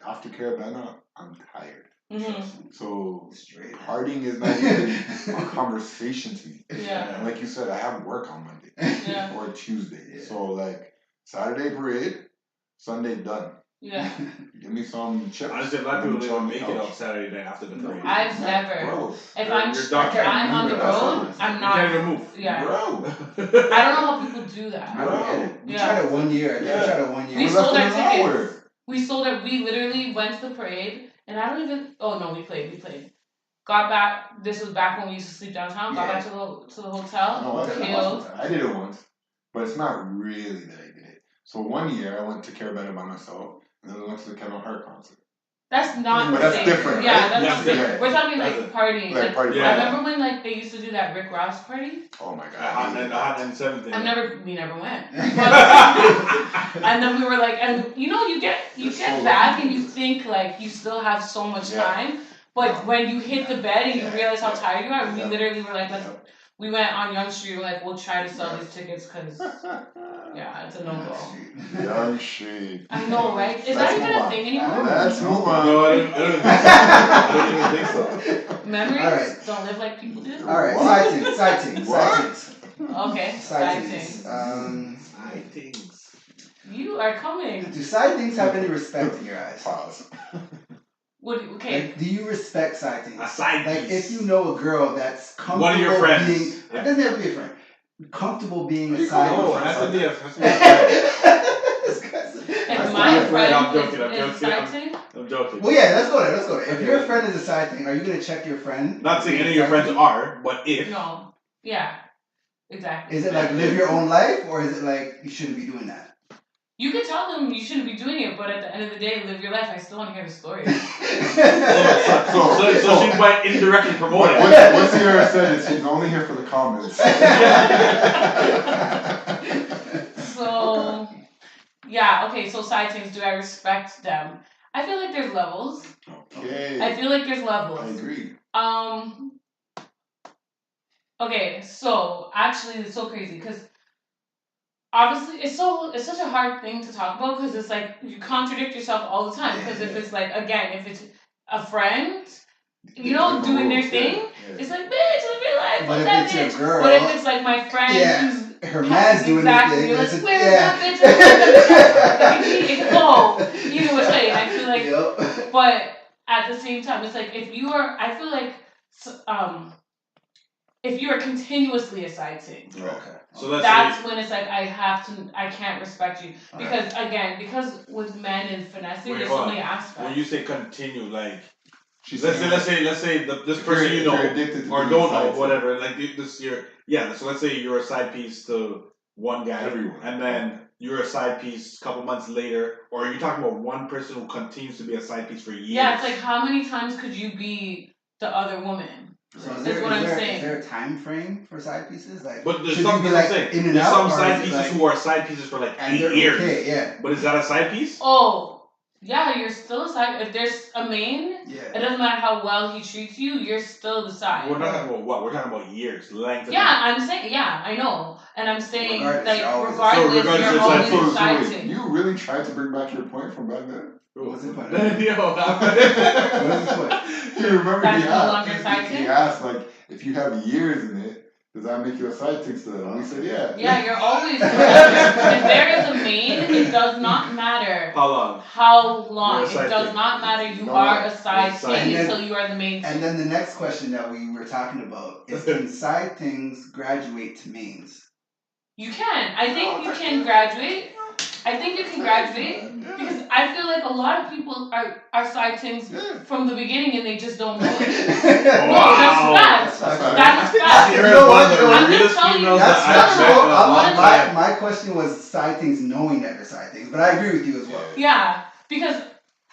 After Caravana, I'm tired. Mhm. So Straight. partying is not even a conversation to me. Yeah. And like you said, I have work on Monday Yeah. or Tuesday. Yeah. So like Saturday parade, Sunday done. Yeah. Give me some chips. Honestly, a lot of Let me people chill don't on the make it couch. out Saturday night after the parade. I've never. Bro, If You're- I'm you're if done. I'm on the Remember, that's road, what- I'm You not. can't even move. Yeah. bro. I don't know how people do that. I don't get it. We Yeah. tried it one year. I think I tried it one year. We We sold left our in an tickets. hour. We sold it. We literally went to the parade, and I don't even. Oh no, we played. Got back. This was back when we used to sleep downtown. Got Yeah. back to the hotel. No, Killed. I did it once, but it's not really that I did it. So one year I went to Caravana by myself, and then we went to the Kevin Hart concert. That's not But the that's same. different, Yeah, right? that's Yeah, not the same. different. We're talking like That's partying. Like party. Yeah. I remember when like they used to do that Rick Ross party. Oh my The hot god. 97 thing. We never went. And then we were like, and you get It's so back lucky. and you think like you still have so much Yeah. time, but when you hit the bed and you Yeah. realize how Yeah. tired you are, we Yeah. literally were like, Yeah. we went on Young Street, we're like, we'll try to sell Yeah. these tickets because yeah, it's a no go. Young shit. I know, right? Is Let's that even move a on. thing anymore? Let's move on. No, I don't even think so. Memories All right. don't live like people do. All right, What? side things. Okay, Side side things. things. I think. You are coming. Do side things have any respect in your eyes? Pause. Okay. Like, do you respect side things? A side Like, piece. if you know a girl that's comfortable One of your friends. being, Yeah. it doesn't have to be a friend, comfortable being a You side Oh, piece. that's a deal. That's a If That's my not a friend. I'm friend joking, I'm is joking, side I'm- thing, I'm joking. Well, yeah, let's go there. If Okay. your friend is a side thing, are you gonna check your friend? Not saying any of your friends are, but if. no. Yeah. Exactly. Is it like live your own life, or is it like you shouldn't be doing that? You can tell them you shouldn't be doing it, but at the end of the day, live your life. I still want to hear the story. So she might indirectly promote it. What Sierra said is he's only here for the comments. So, yeah, okay, so side things, do I respect them? I feel like there's levels. Okay. I feel like there's I levels. agree. Okay, so actually it's so crazy because obviously it's such a hard thing to talk about because it's like you contradict yourself all the time because if it's like again if it's a friend doing their thing, it's like bitch live your life, But fuck if that it's your bitch. girl- But if it's like my friend Yeah. who's Her man's doing exactly, the you're thing. like where's that bitch? It can go either which way. And I feel like Yep. but at the same time, it's like if you are, I feel like, if you are continuously a side thing, Okay. So let's that's say. when it's like I can't respect you because because with men and finessing, Wait, there's hold so on. many When aspects. you say continue, like She's let's saying say this if person you're- you know if you're addicted to or being don't a side know chick. whatever like this year so let's say you're a side piece to one guy Everyone. and then you're a side piece a couple months later or are you talking about one person who continues to be a side piece for years? Yeah, it's like how many times could you be the other woman? So is That's there, what I'm is saying. there a time frame for side pieces? Like, but there's should some you be like saying, in and there's out, some or side is it pieces like, who are side pieces for like and 8 they're years. okay, yeah, But is that a side piece? Oh, yeah, you're still a side. If there's a main, it yeah. doesn't matter how well he treats you, you're still the side. We're not talking about what? We're talking about years, length. Of Yeah, I'm saying, yeah, I know. And I'm saying, Regardless, like, you're always- regardless, regardless, you're it's like, always a side wait, chick. you really tried to bring back your point from back then? What's the point? Yo, What is the point? You remember That's he no asked, longer side he chick? asked like if you have years in it, Does that make you a side chick still? And we said, yeah. Yeah, you're always if there is a main, it does not matter How long? how long. You're a It side does chick. not matter. You No, are a side you're a side chick chick. until you are the main And chick. then the next question that we were talking about is, can side things graduate to mains? You can. I think you can graduate. I think you can graduate because I feel like a lot of people are side things Yeah. from the beginning and they just don't know it. Wow. No, that's facts. That's right. That is facts. You're You know one of what? the I'm just realest telling you. females That's that I've factual. met in a long time. My question was side things knowing that they're side things, but I agree with you as well. Yeah, because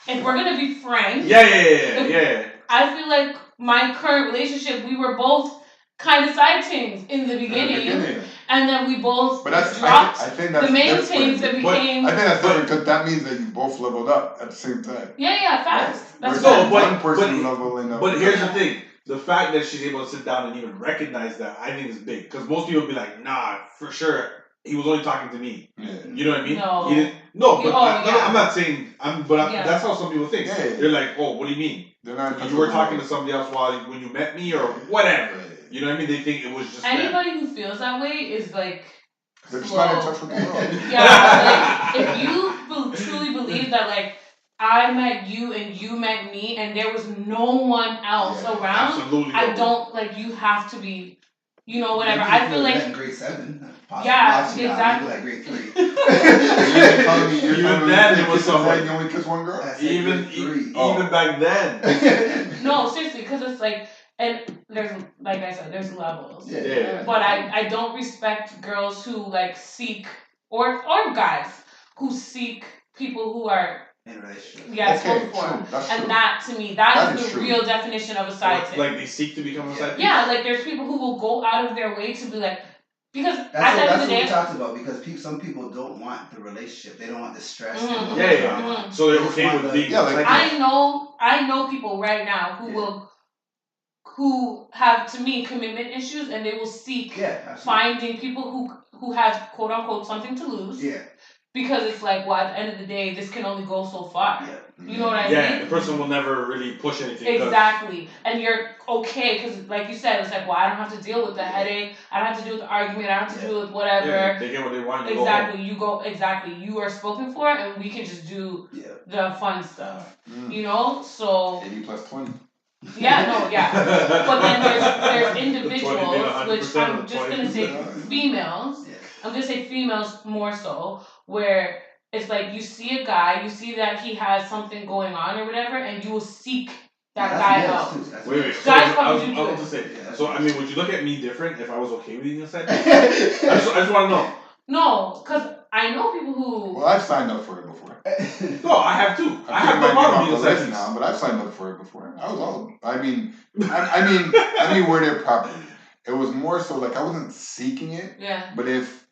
if we're gonna be frank, Yeah. I feel like my current relationship, we were both kind of side things in the beginning, and then we both But that's, dropped I think that's the main different. things and But became. I think that's different because that means that you both leveled up at the same time. Yeah, facts. That's Versus No, facts. but- one person but- leveling up. But here's the thing. The fact that she's able to sit down and even recognize that, I think is big. Because most people be like, nah, for sure, he was only talking to me. Yeah. You know what I mean? No. He didn't, no, but Yeah. I'm not saying, Yeah. that's how some people think. Yeah. They're like, oh, what do you mean? They're not You were talking to somebody else when you met me or whatever. You know what I mean? They think it was just them. Anybody who feels that way is like. They're just slow. not in touch with the world. Yeah, like if you truly believe that, like I met you and you met me, and there was no one else Yeah, around, Absolutely. I don't like you have to be, whatever. Maybe I if feel you like met in grade 7. Possibly Yeah, watching that, exactly. maybe like grade 3. You're telling me Even then, it was someone. someone. You only kiss one girl. I said Even grade 3. even back then. no, seriously, because it's like, and there's like I said, there's levels. Yeah. But I don't respect girls who like seek or guys who seek people who are In a relationship. spoken for. true. That's And true. that to me, that That is is the true. real definition of a side chick. Like they seek to become a side chick? Yeah, like there's people who will go out of their way to be like, because at the That's end of what the we day, talked about, because some people don't want the relationship. They don't want the stress. They Mhm. don't Yeah. Mhm. So they're Just okay want with the- being Yeah, like- I know people right now who Yeah. who have, to me, commitment issues, and they will seek Yeah, absolutely. finding people who have quote unquote something to lose, Yeah, because it's like, well, at the end of the day, this can only go so far. yeah. You know what I Yeah, mean? the person will never really push anything. 'cause- Exactly. And you're okay, because like you said, it's like, well, I don't have to deal with the headache, I don't have to deal with the argument, I don't have to deal with whatever. Yeah, they get what they want. You Exactly. You are spoken for, and we can just do Yeah. the fun stuff. Mm. You know? So 80 plus 20. yeah, no, yeah. But then there's The 20 being individuals, which 100% I'm of the just 20. gonna say females. Yeah. I'm gonna say females more so, where it's like you see a guy, you see that he has something going on or whatever, and you will seek that That's guy males out. too, that's Wait. males. So Guys I probably was do about too. to say. Yeah. So I mean, would you look at me different if I was okay with being a side chick? I just want to know. No, because I know people who. Well, I've signed up for it before. No, I have too. I have no my name problem on being a the side list chick. now, but I've signed up for it before. I was all. I mean, word it properly. It was more so like I wasn't seeking it, Yeah, but if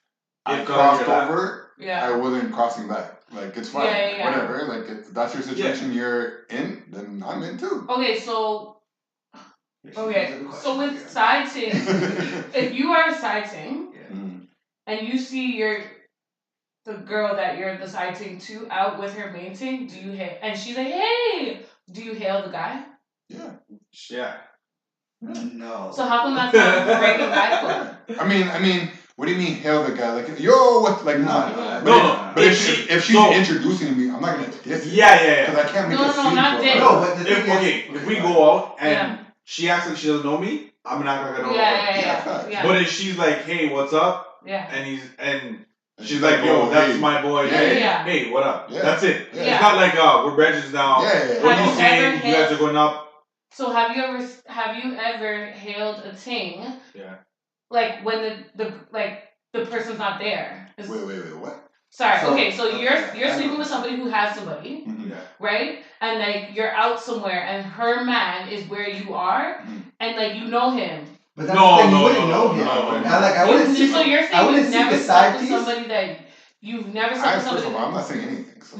I If crossed God, over, yeah. I wasn't crossing back. Like it's fine, Yeah. whatever. Like if that's your situation, you're in, then I'm in too. Okay, so Yeah. with side chicks, if you are a side chick Mm. and you see the girl that you're the side chick to out with her main chick, do you hail? And she's like, hey, do you hail the guy? Yeah. Yeah. No. So how come that's not breaking guy code? I mean, what do you mean hail the guy? Like, yo, what? Like, no. No. But if she's introducing me, I'm not gonna diss it. Yeah. Because I can't make No, a scene not for diss. her. No, but the thing is, If we go out and Yeah. she acts like she doesn't know me, I'm not gonna know her. Yeah. But if she's like, hey, what's up? Yeah. And she's like, yo, oh, that's hey. my boy. Yeah. Hey, what up? Yeah. That's it. Yeah. It's not like we're bridges now. Yeah. What Have are you you saying? ever You guys are going up. So have you ever hailed a ting? Yeah. Like when the person's not there. Is- Wait, what? Sorry. So- okay, so you're okay, I sleeping know. with somebody who has somebody, Mhm. Yeah. right? And like you're out somewhere, and her man is where you are, Mhm. and like you know him. but that's No, the thing, you no, wouldn't no, know no, him. no. I wouldn't see. So you're I saying wouldn't you've see never the slept side with piece. somebody that you've never I slept with first of somebody. all, I'm not saying anything. So.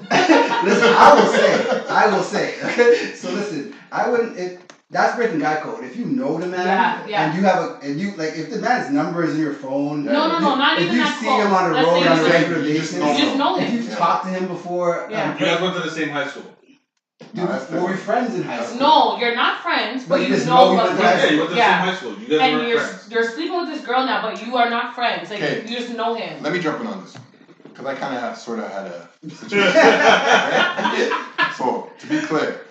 Listen, I will say. Okay, so listen, I wouldn't. That's breaking guy code. If you know the man, Yeah. and you have like if the man's number is in your phone, No, not if even you that see close. him on the Let's road say on a you regular You just basis, know You just know if him. you've talked to him before, Yeah. You guys went to the same high school. No, that's Were we different. friends in high school? No, you're not friends, but But you you just know know what. each other. Yeah, you went to the same high school. You guys And weren't friends. you're sleeping with this girl now, but you are not friends. Like Okay. you just know him. Let me jump in on this because I kind of sort of had a situation. Right? So to be clear,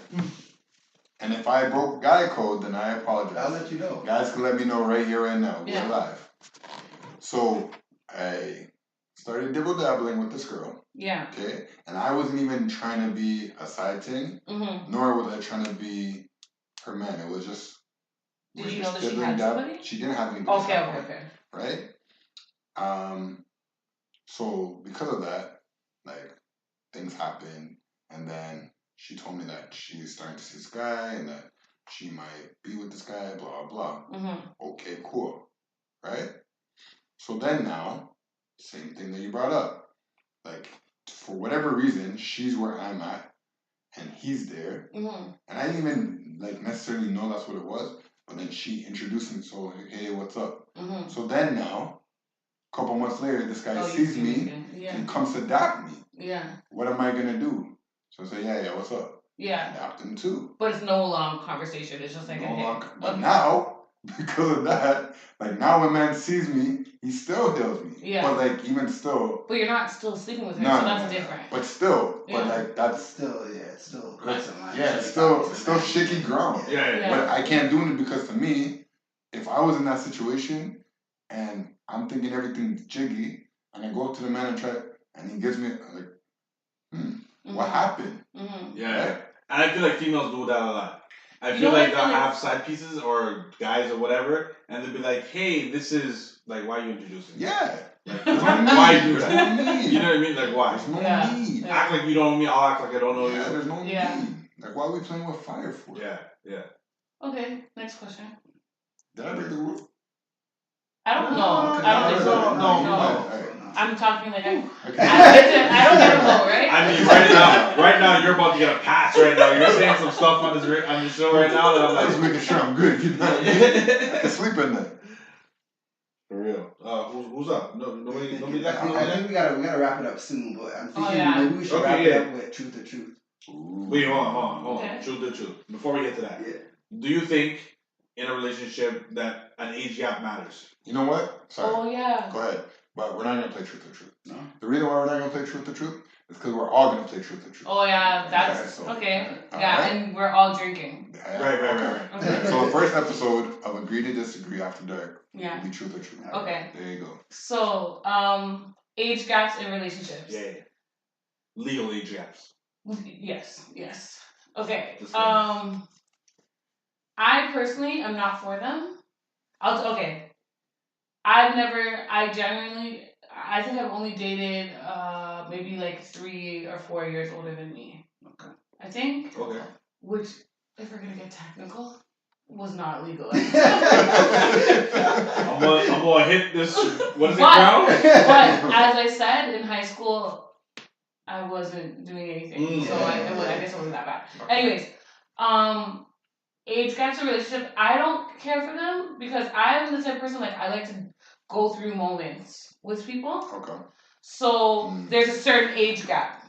and if I broke guy code, then I apologize. I'll let you know. Guys can let me know right here, right now. Yeah. We're live. So I started dibble dabbling with this girl, Yeah. okay? And I wasn't even trying to be a side thing, nor was I trying to be her man. It was just. Did we're you know just that she dibbling had dab- somebody? She didn't have anybody. Okay. Right? So because of that, like things happened, and then she told me that she's starting to see this guy and that she might be with this guy, blah blah. Okay, cool, right? So then now, same thing that you brought up, like for whatever reason, she's where I'm at, and he's there, and I didn't even like necessarily know that's what it was, but then she introduced me, so like, hey, what's up? So then now. Couple months later, this guy sees me and comes to dap me. Yeah. What am I gonna do? So I say, yeah, what's up? Yeah. Dap him too. But it's no long conversation. It's just like No a hit. long, but now, because of that, like now when man sees me, he still hails me. Yeah. But like even still. But you're not still sleeping with her, No, so no, that's no. different. But still, Yeah. but like that's Still, yeah, it's still like, hurts a lot. yeah, it's still shaky ground. Yeah. But I can't do it because to me, if I was in that situation and I'm thinking everything's jiggy, and I go up to the man and try, and he gives me like, what happened? Yeah. And I feel like females do that a lot. I You feel know like what I they'll feel like- have side pieces or guys or whatever, and they'll be like, hey, this is, like, why are you introducing me? Yeah. Like, There's no why need. do There's that? no need. You know what I mean? Like, why? There's no Yeah. need. Yeah. Act like you don't know me, I'll act like I don't know Yeah, you. there's no Yeah. need. Like, why are we playing with fire for? Yeah. Okay, next question. Did I break the rule? I don't know. No, I don't think so. no, No. no. I'm talking like I Okay. I don't get a vote, right? I mean, right now, you're about to get a pass right now. You're saying some stuff on the show right now that I'm I was like, making sure I'm good. You know what I mean? I can sleep at night. for real. Who's up? Nobody left. I think we gotta wrap it up soon, but I'm thinking yeah. maybe we should Okay, wrap yeah. it up with truth or truth. Wait, hold on. Okay. Truth. Before we get to that, Yeah. do you think in a relationship that an age gap matters? You know what? Sorry. Oh yeah. Go ahead. But we're not going to play truth or truth. No. The reason why we're not going to play truth or truth is because we're all going to play truth or truth. Oh yeah, that's so- okay. All Yeah, right. and we're all drinking. Yeah, Right. Okay. So the first episode of Agree to Disagree After Dark Yeah. will be truth or truth. Okay. There you go. So, age gaps in relationships. Yeah. Legal age gaps. Yes. Okay. Just saying. I personally am not for them. I think I've only dated maybe like 3 or 4 years older than me. Okay. I think, Okay. which, if we're gonna get technical, was not legal. I'm gonna hit this. What is it, But- crown? But as I said, in high school, I wasn't doing anything, so I guess it wasn't that bad. Anyways, age gaps in relationship, I don't care for them because I'm the type of person like I like to go through moments with people. Okay. So there's a certain age gap.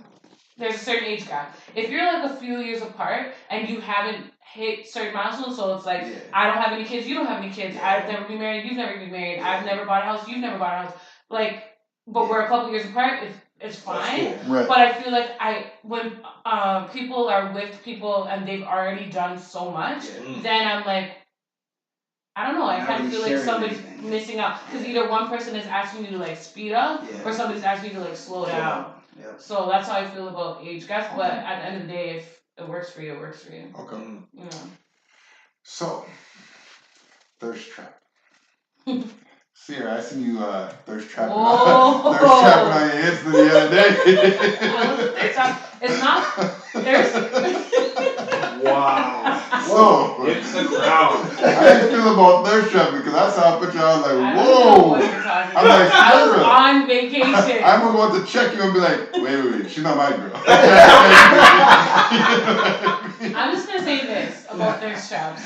If you're like a few years apart and you haven't hit certain milestones, so it's like I don't have any kids, you don't have any kids, I've never been married, you've never been married, I've never bought a house, you've never bought a house. Like, but we're a couple years apart, it's fine. Cool. Right. But I feel like when people are with people and they've already done so much, then I'm like, I don't know. I Not kind of really feel like sharing somebody's anything. missing out because either one person is asking you to like speed up Yeah. or somebody's asking you to like slow down. Yeah. So that's how I feel about age gaps. But at the end of the day, if it works for you, it works for you. Okay. You know. So, thirst trap. Sierra, I seen you thirst trapping Whoa. on your Insta the other day. It's not. There's. Wow. So, It's the crown. how do you feel about thirst trapping? Because I saw a picture, I was I like, don't know whoa. what you're talking I'm about. like, I was Sierra. on vacation. I'm gonna want to check you and be like, wait, she's not my girl. I'm just gonna say this about thirst traps.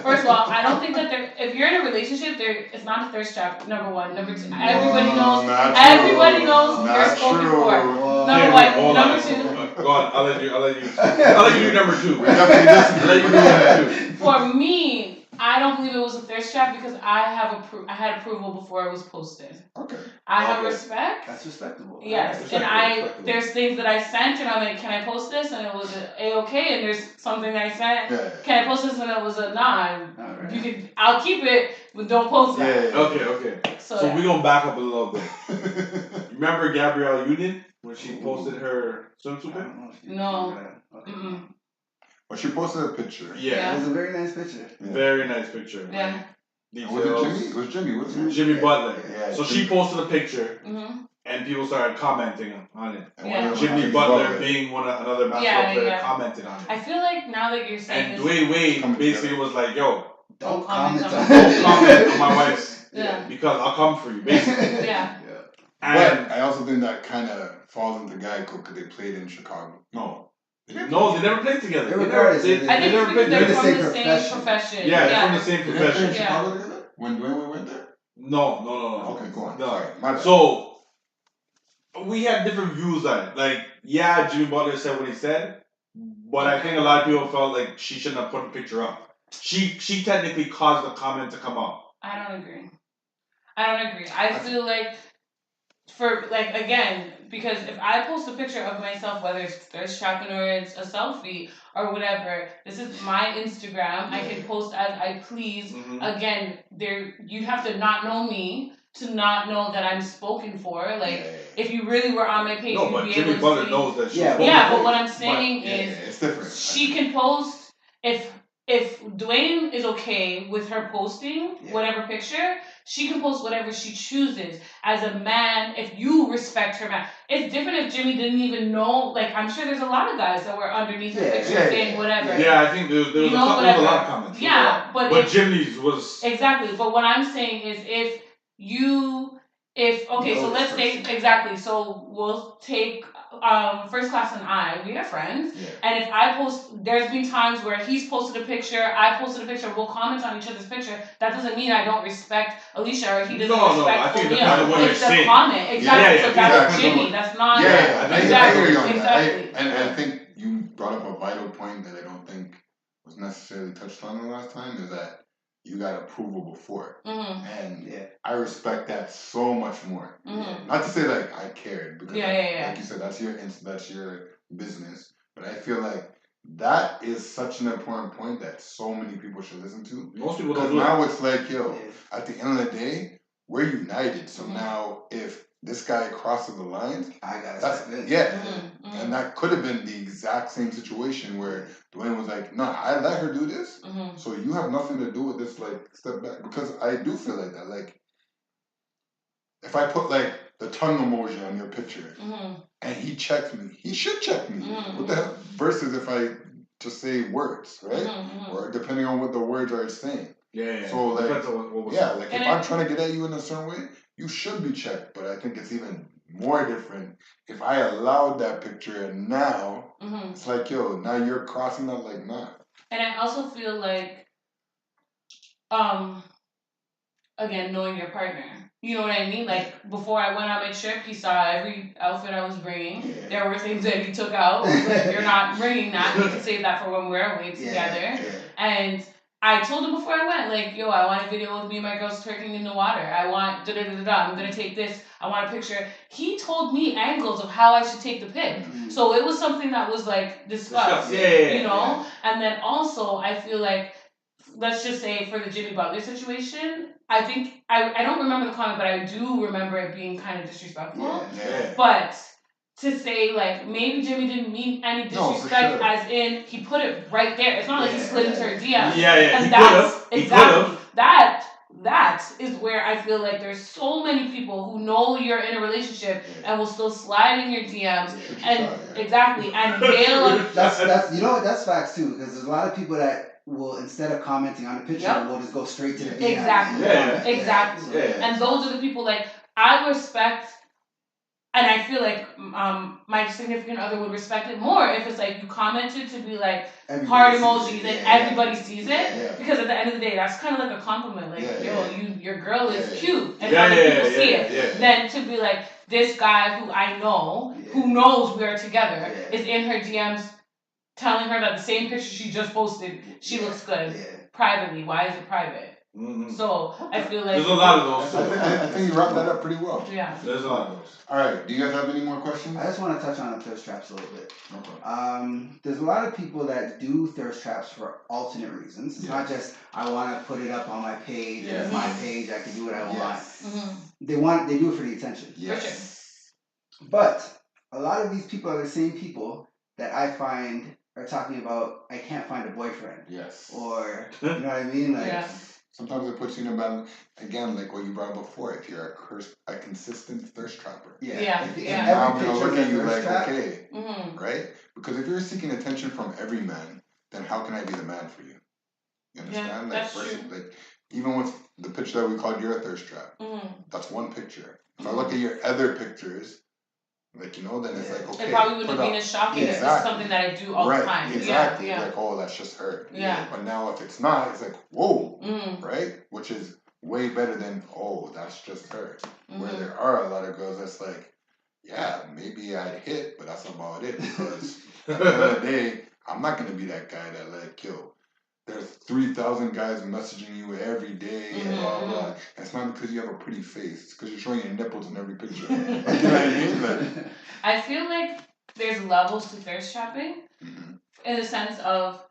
First of all, I don't think that if you're in a relationship, it's not a thirst trap. Number one, number two, everybody knows. Not Everybody true. knows Not you're spoken true. for. Whoa. Number Hey, one, hold number on. two. Go on. I'll let you do number two. We definitely I'll let you do number two. For me, I don't believe it was a thirst trap because I had approval before it was posted. Okay. I have Okay. respect. That's respectable. Yes, Respectable, and respectable. there's things that I sent and I'm like, can I post this? And it was a-okay. And there's something that I sent, Yeah. can I post this? And it was a nah. Alright. I'll keep it, but don't post that. Yeah. Okay. So, So yeah. we're gonna back up a little bit. Remember Gabrielle Union when she posted her swimsuit I pic? don't know if you No. remember that. Okay. Mm-mm. But she posted a picture. Yeah. It was a very nice picture. Very nice picture. Yeah. Was it Details. Jimmy? It was Jimmy, wasn't it? Jimmy Butler. Yeah, So Jimmy. she posted a picture Mm-hmm. and people started commenting on it. And Yeah. one of them was Jimmy Butler being another basketball player yeah. commented on it. I feel like now that you're saying And this, Dwayne Wade Coming basically together. was like, yo, Don't comment comment on on don't comment on my wife's Yeah. because I'll come for you, basically. yeah. And But I also think that kind of falls into Geico because they played in Chicago. No. they never played together. They Regardless, never, they- I think never it's played because they're together. from the same Profession. profession. Yeah, they're from the same They played in profession. Chicago together? When Dwayne Wade went there? No. Okay, go on. No. Sorry, my bad. So we had different views on it. Like, yeah, Jimmy Butler said what he said, but I think a lot of people felt like she shouldn't have put the picture up. She technically caused the comment to come out. I don't agree. I feel like again, because if I post a picture of myself, whether it's thirst trapping or it's a selfie or whatever, this is my Instagram. I can post as I please. Mhm. Again, you have to not know me to not know that I'm spoken for. Like, if you really were on my page, No, you'd but be Jimmy able to Butler see. knows that she's Yeah, spoken Yeah, for. but what I'm saying Yeah, is, it's different. she can post if Dwayne is okay with her posting whatever picture, she can post whatever she chooses. As a man, if you respect her man, it's different if Jimmy didn't even know. Like, I'm sure there's a lot of guys that were underneath her picture saying whatever. Yeah, I think there was a lot of comments. Yeah, but Jimmy's was exactly. But what I'm saying is, so let's say exactly. So we'll take First Class and I. We are friends, and if I post, there's been times where he's posted a picture, I posted a picture. We'll comment on each other's picture. That doesn't mean I don't respect Alicia or he doesn't respect I think it O'Neal. depends on what It's you're a saying. comment, exactly. So that's exactly. Jimmy. That's not I hear you on that. exactly. And I think you brought up a vital point that I don't think was necessarily touched on the last time, is that you got approval before. Mm-hmm. And I respect that so much more. Mm-hmm. Not to say like I cared, because Yeah. like you said, that's your business. But I feel like that is such an important point that so many people should listen to. Most people don't Because do now it. it's like, yo, at the end of the day, we're united. So now if this guy crosses the lines, I gotta that's step in. Mm-hmm. and that could have been the exact same situation where Dwayne was like, "No, I let her do this, Mm-hmm. so you have nothing to do with this." Like, step back, because I do feel like that. Like, if I put like the tongue emoji on your picture and he checks me, he should check me. What the hell? Versus if I just say words, right? Or depending on what the words are saying. Yeah. So like, depends on what was like if I'm trying to get at you in a certain way, you should be checked. But I think it's even more different if I allowed that picture and now it's like, yo, now you're crossing that, like, nah. And I also feel like, again, knowing your partner. You know what I mean? Like, before I went on my trip, he saw every outfit I was bringing. There were things that he took out. Like, you're not bringing that. You can save that for when we're away together. And I told him before I went, like, yo, I want a video of me and my girls twerking in the water. I want da-da-da-da-da. I'm going to take this. I want a picture. He told me angles of how I should take the pic. So it was something that was, like, discussed. You know? And then also, I feel like, let's just say for the Jimmy Butler situation, I think, I don't remember the comment, but I do remember it being kind of disrespectful. But to say, like, maybe Jimmy didn't mean any disrespect, as in, he put it right there. It's not like he slid into her DM. And that's exactly, that is where I feel like there's so many people who know you're in a relationship and will still slide in your DMs and hail. That's you know what, that's facts too, because there's a lot of people that will, instead of commenting on the picture, will just go straight to the DM. Exactly. And those are the people, like, I respect and I feel like my significant other would respect it more if it's like you commented to be like heart emojis and everybody sees it. Because at the end of the day, that's kind of like a compliment. Like, your girl is cute, and other people see it. Then to be like, this guy who I know, who knows we are together, is in her DMs telling her that the same picture she just posted, she looks good privately. Why is it private? Mm-hmm. So I feel like there's a lot of those. I think you wrapped that up pretty well. Yeah, there's a lot of those. All right, do you guys have any more questions? I just want to touch on the thirst traps a little bit. Okay. There's a lot of people that do thirst traps for alternate reasons. It's not just I want to put it up on my page. It's my page. I can do what I want. Mm-hmm. They do it for the attention. Yes. But a lot of these people are the same people that I find are talking about I can't find a boyfriend. Yes. Or you know what I mean? Like sometimes it puts you in a bad again, like what you brought up before, if you're a consistent thirst trapper. Now I'm gonna look at you like, okay, right? Because if you're seeking attention from every man, then how can I be the man for you? You understand? Yeah, that's true. Like even with the picture that we called your thirst trap, that's one picture. If I look at your other pictures, like, you know, then it's like, okay. It probably wouldn't have been as shocking if it's something that I do all the time. Exactly. Like, oh, that's just her. Yeah. But now if it's not, it's like, whoa. Right? Which is way better than, oh, that's just her. Where there are a lot of girls that's like, yeah, maybe I hit, but that's about it. Because at the end of the day, I'm not going to be that guy that like, yo, there's 3,000 guys messaging you every day and blah, blah. And it's not because you have a pretty face. It's because you're showing your nipples in every picture. You know what I mean? Like, I feel like there's levels to thirst trapping in the sense of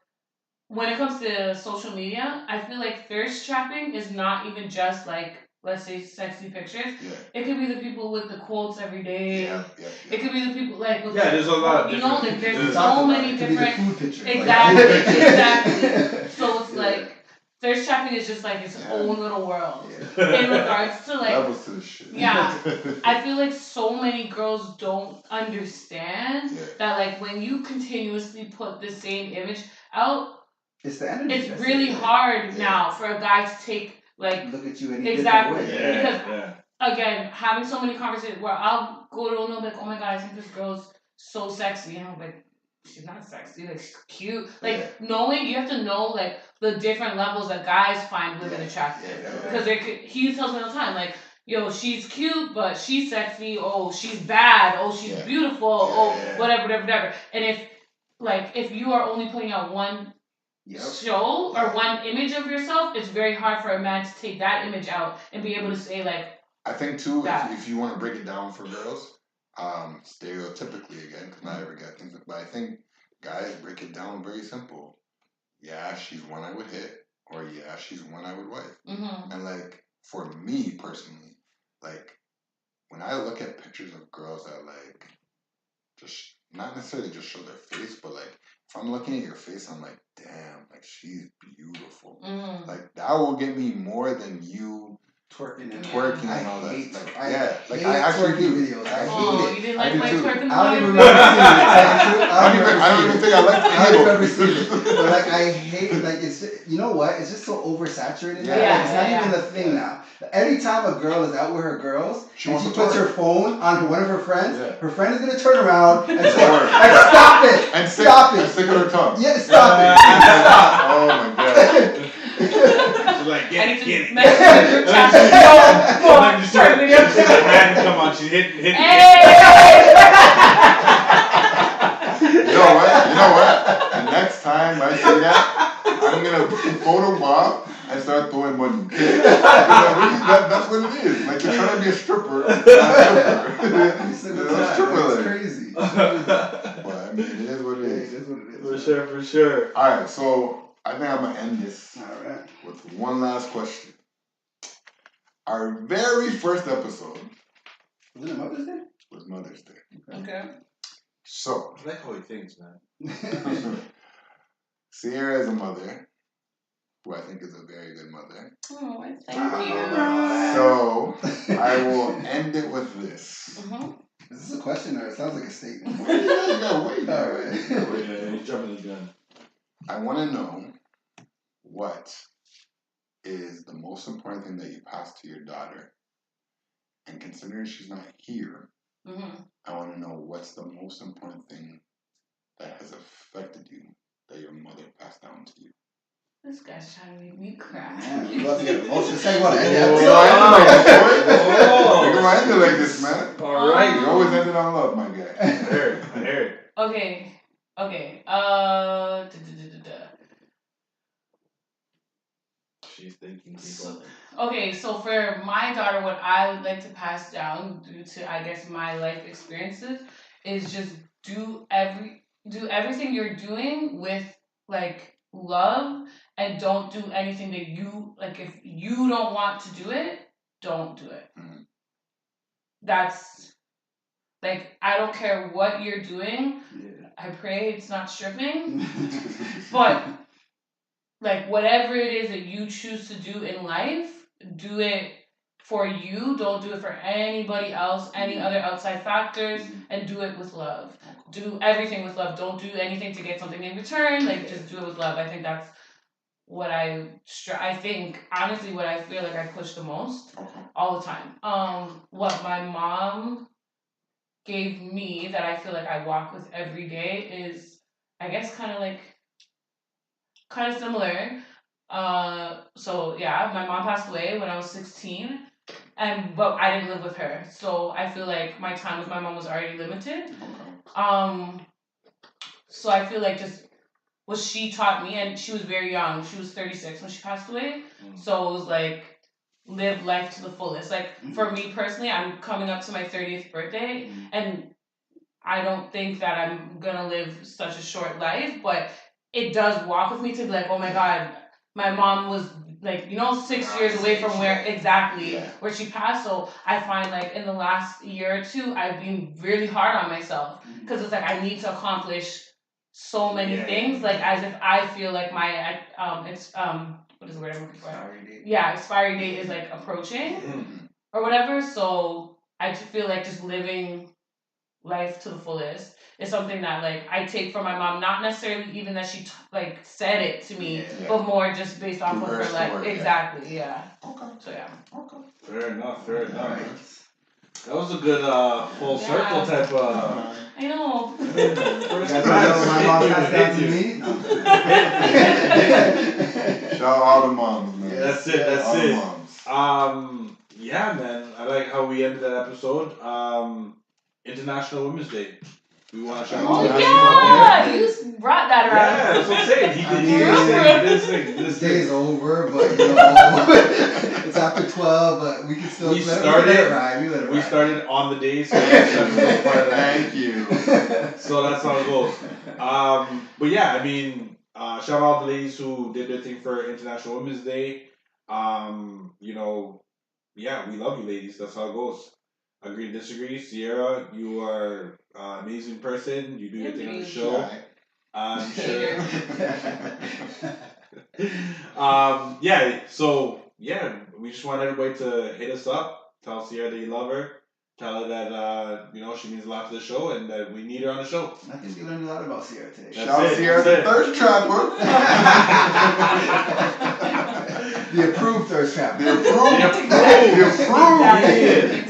when it comes to social media, I feel like thirst trapping is not even just like, let's say, sexy pictures. It could be the people with the quotes every day. It could be the people like with there's a lot of different. Like there's so many different food pictures. Exactly. So it's like thirst trapping is just like its own little world in regards to like levels to the shit. I feel like so many girls don't understand that like when you continuously put the same image out, it's the energy. It's really hard now for a guy to take like look at you any exactly different way. Because again, having so many conversations where I'll go to a like, oh my god, I think this girl's so sexy, and I'm like, she's not sexy, like she's cute. Like knowing you have to know like the different levels that guys find women attractive. Because he tells me all the time, like, yo, she's cute, but she's sexy. Oh, she's bad. Oh, she's beautiful. Whatever. And if you are only putting out one show or one image of yourself, it's very hard for a man to take that image out and be able to say like. I think too, if you want to break it down for girls, stereotypically again, because not every guy thinks it, but I think guys break it down very simple. Yeah, she's one I would hit, or yeah, she's one I would wife. And like for me personally, like when I look at pictures of girls that like just not necessarily just show their face, but like if I'm looking at your face, I'm like, damn, like she's beautiful. Like that will get me more than you twerking and all that. Like, I actually do. Videos. You didn't like my twerking? I don't even remember seeing it. I don't even think I liked it. I don't remember seeing it. But like I hate like it's you know what? It's just so oversaturated. Like, it's not even the thing now. Anytime a girl is out with her girls she puts her phone on one of her friends, her friend is gonna turn around and say, stop it! And stop it! Stick her tongue. Yeah, stop it! Oh my god. Like, get it. Turn the hand come on, she hit hey! You know what? The next time I see that, I'm gonna photo bomb and start throwing money. That's what it is. Like you're trying to be a stripper. It's crazy. But I mean, it is what it is. For sure. All right, so I think I'm gonna end this with one last question. Our very first episode was it Mother's Day? Was Mother's Day. Okay. So I like how he thinks, man. Sierra is a mother, who I think is a very good mother. Oh, thank you. So I will end it with this. Is this a question or it sounds like a statement? You gotta wait. All right. You're jumping the gun. I want to know what is the most important thing that you pass to your daughter, and considering she's not here, I want to know what's the most important thing that has affected you that your mother passed down to you. This guy's trying to make me cry. Man, you about to get emotional. Say what? We can end it like this, man. All right. You always ended on love, my guy. I heard it. Okay. She's thinking. People. Okay, so for my daughter, what I would like to pass down due to, I guess, my life experiences is just do everything you're doing with like love, and don't do anything that you like. If you don't want to do it, don't do it. Mm-hmm. That's like, I don't care what you're doing. Yeah. I pray it's not stripping, but like whatever it is that you choose to do in life, do it for you. Don't do it for anybody else, any other outside factors, and do it with love. Do everything with love. Don't do anything to get something in return. Like, just do it with love. I think that's what I think, honestly, what I feel like I push the most all the time. What my mom gave me that I feel like I walk with every day is, I guess, kind of similar. So yeah, my mom passed away when I was 16, but I didn't live with her, so I feel like my time with my mom was already limited. So I feel like just what she taught me, and she was very young. She was 36 when she passed away. So it was like, live life to the fullest. Like, for me personally, I'm coming up to my 30th birthday, and I don't think that I'm gonna live such a short life, but it does walk with me to be like, oh my God, my mom was like, 6 years away from where she passed. So I find like in the last year or two, I've been really hard on myself, because it's like I need to accomplish so many things, like as if I feel like my what is the word I'm looking for? Expiry date is like approaching or whatever. So I just feel like just living life to the fullest is something that like I take from my mom, not necessarily even that she said it to me, but more just based off of her life. Exactly. Yeah. Okay. So yeah. Okay. Fair enough. Right. That was a good full circle type of. I know. First my mom passed down to me. Shout out to moms, man. Yeah, that's it. Moms. Yeah, man. I like how we ended that episode. International Women's Day. We want to shout out. Oh yeah, you brought that around. Yeah, that's what I'm saying. He did this thing. This day is over, but it's after 12. But we can still let it ride. We started on the day, so that's part of that. Thank you. So that's how it goes. But yeah, I mean, shout out the ladies who did their thing for International Women's Day. Yeah, we love you, ladies. That's how it goes. Agree to disagree. Sierra, you are an amazing person. You do your thing on the show. I'm sure. We just want everybody to hit us up. Tell Sierra that you love her. Tell her that she means a lot to the show and that we need her on the show. I think we learned a lot about Sierra today. Shout out Sierra the thirst trapper. The approved thirst trapper. The approved.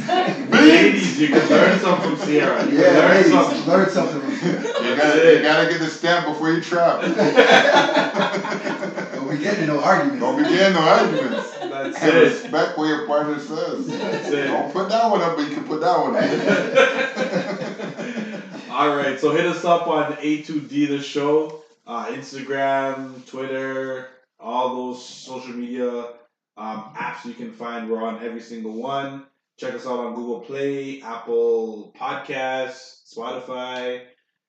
Ladies, you can learn something from Sierra. Learn something from Sierra. You gotta get the stamp before you trap. Don't be getting no arguments. That's and it. Respect what your partner says. That's it. Don't put that one up, but you can put that one up. All right, so hit us up on A2D the show, Instagram, Twitter, all those social media apps you can find. We're on every single one. Check us out on Google Play, Apple Podcasts, Spotify.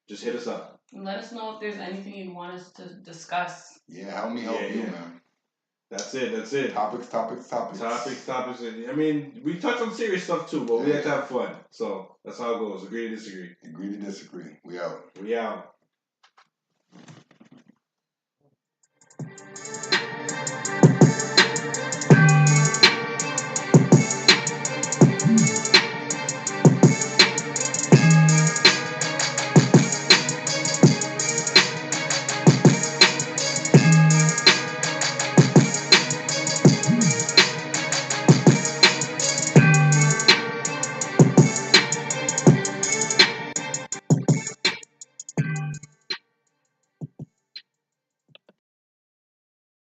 Just hit us up. And let us know if there's anything you want us to discuss. Yeah, help me help you, man. That's it. Topics. I mean, we touch on serious stuff too, but we like to have fun. So that's how it goes. Agree to disagree. We out. We out.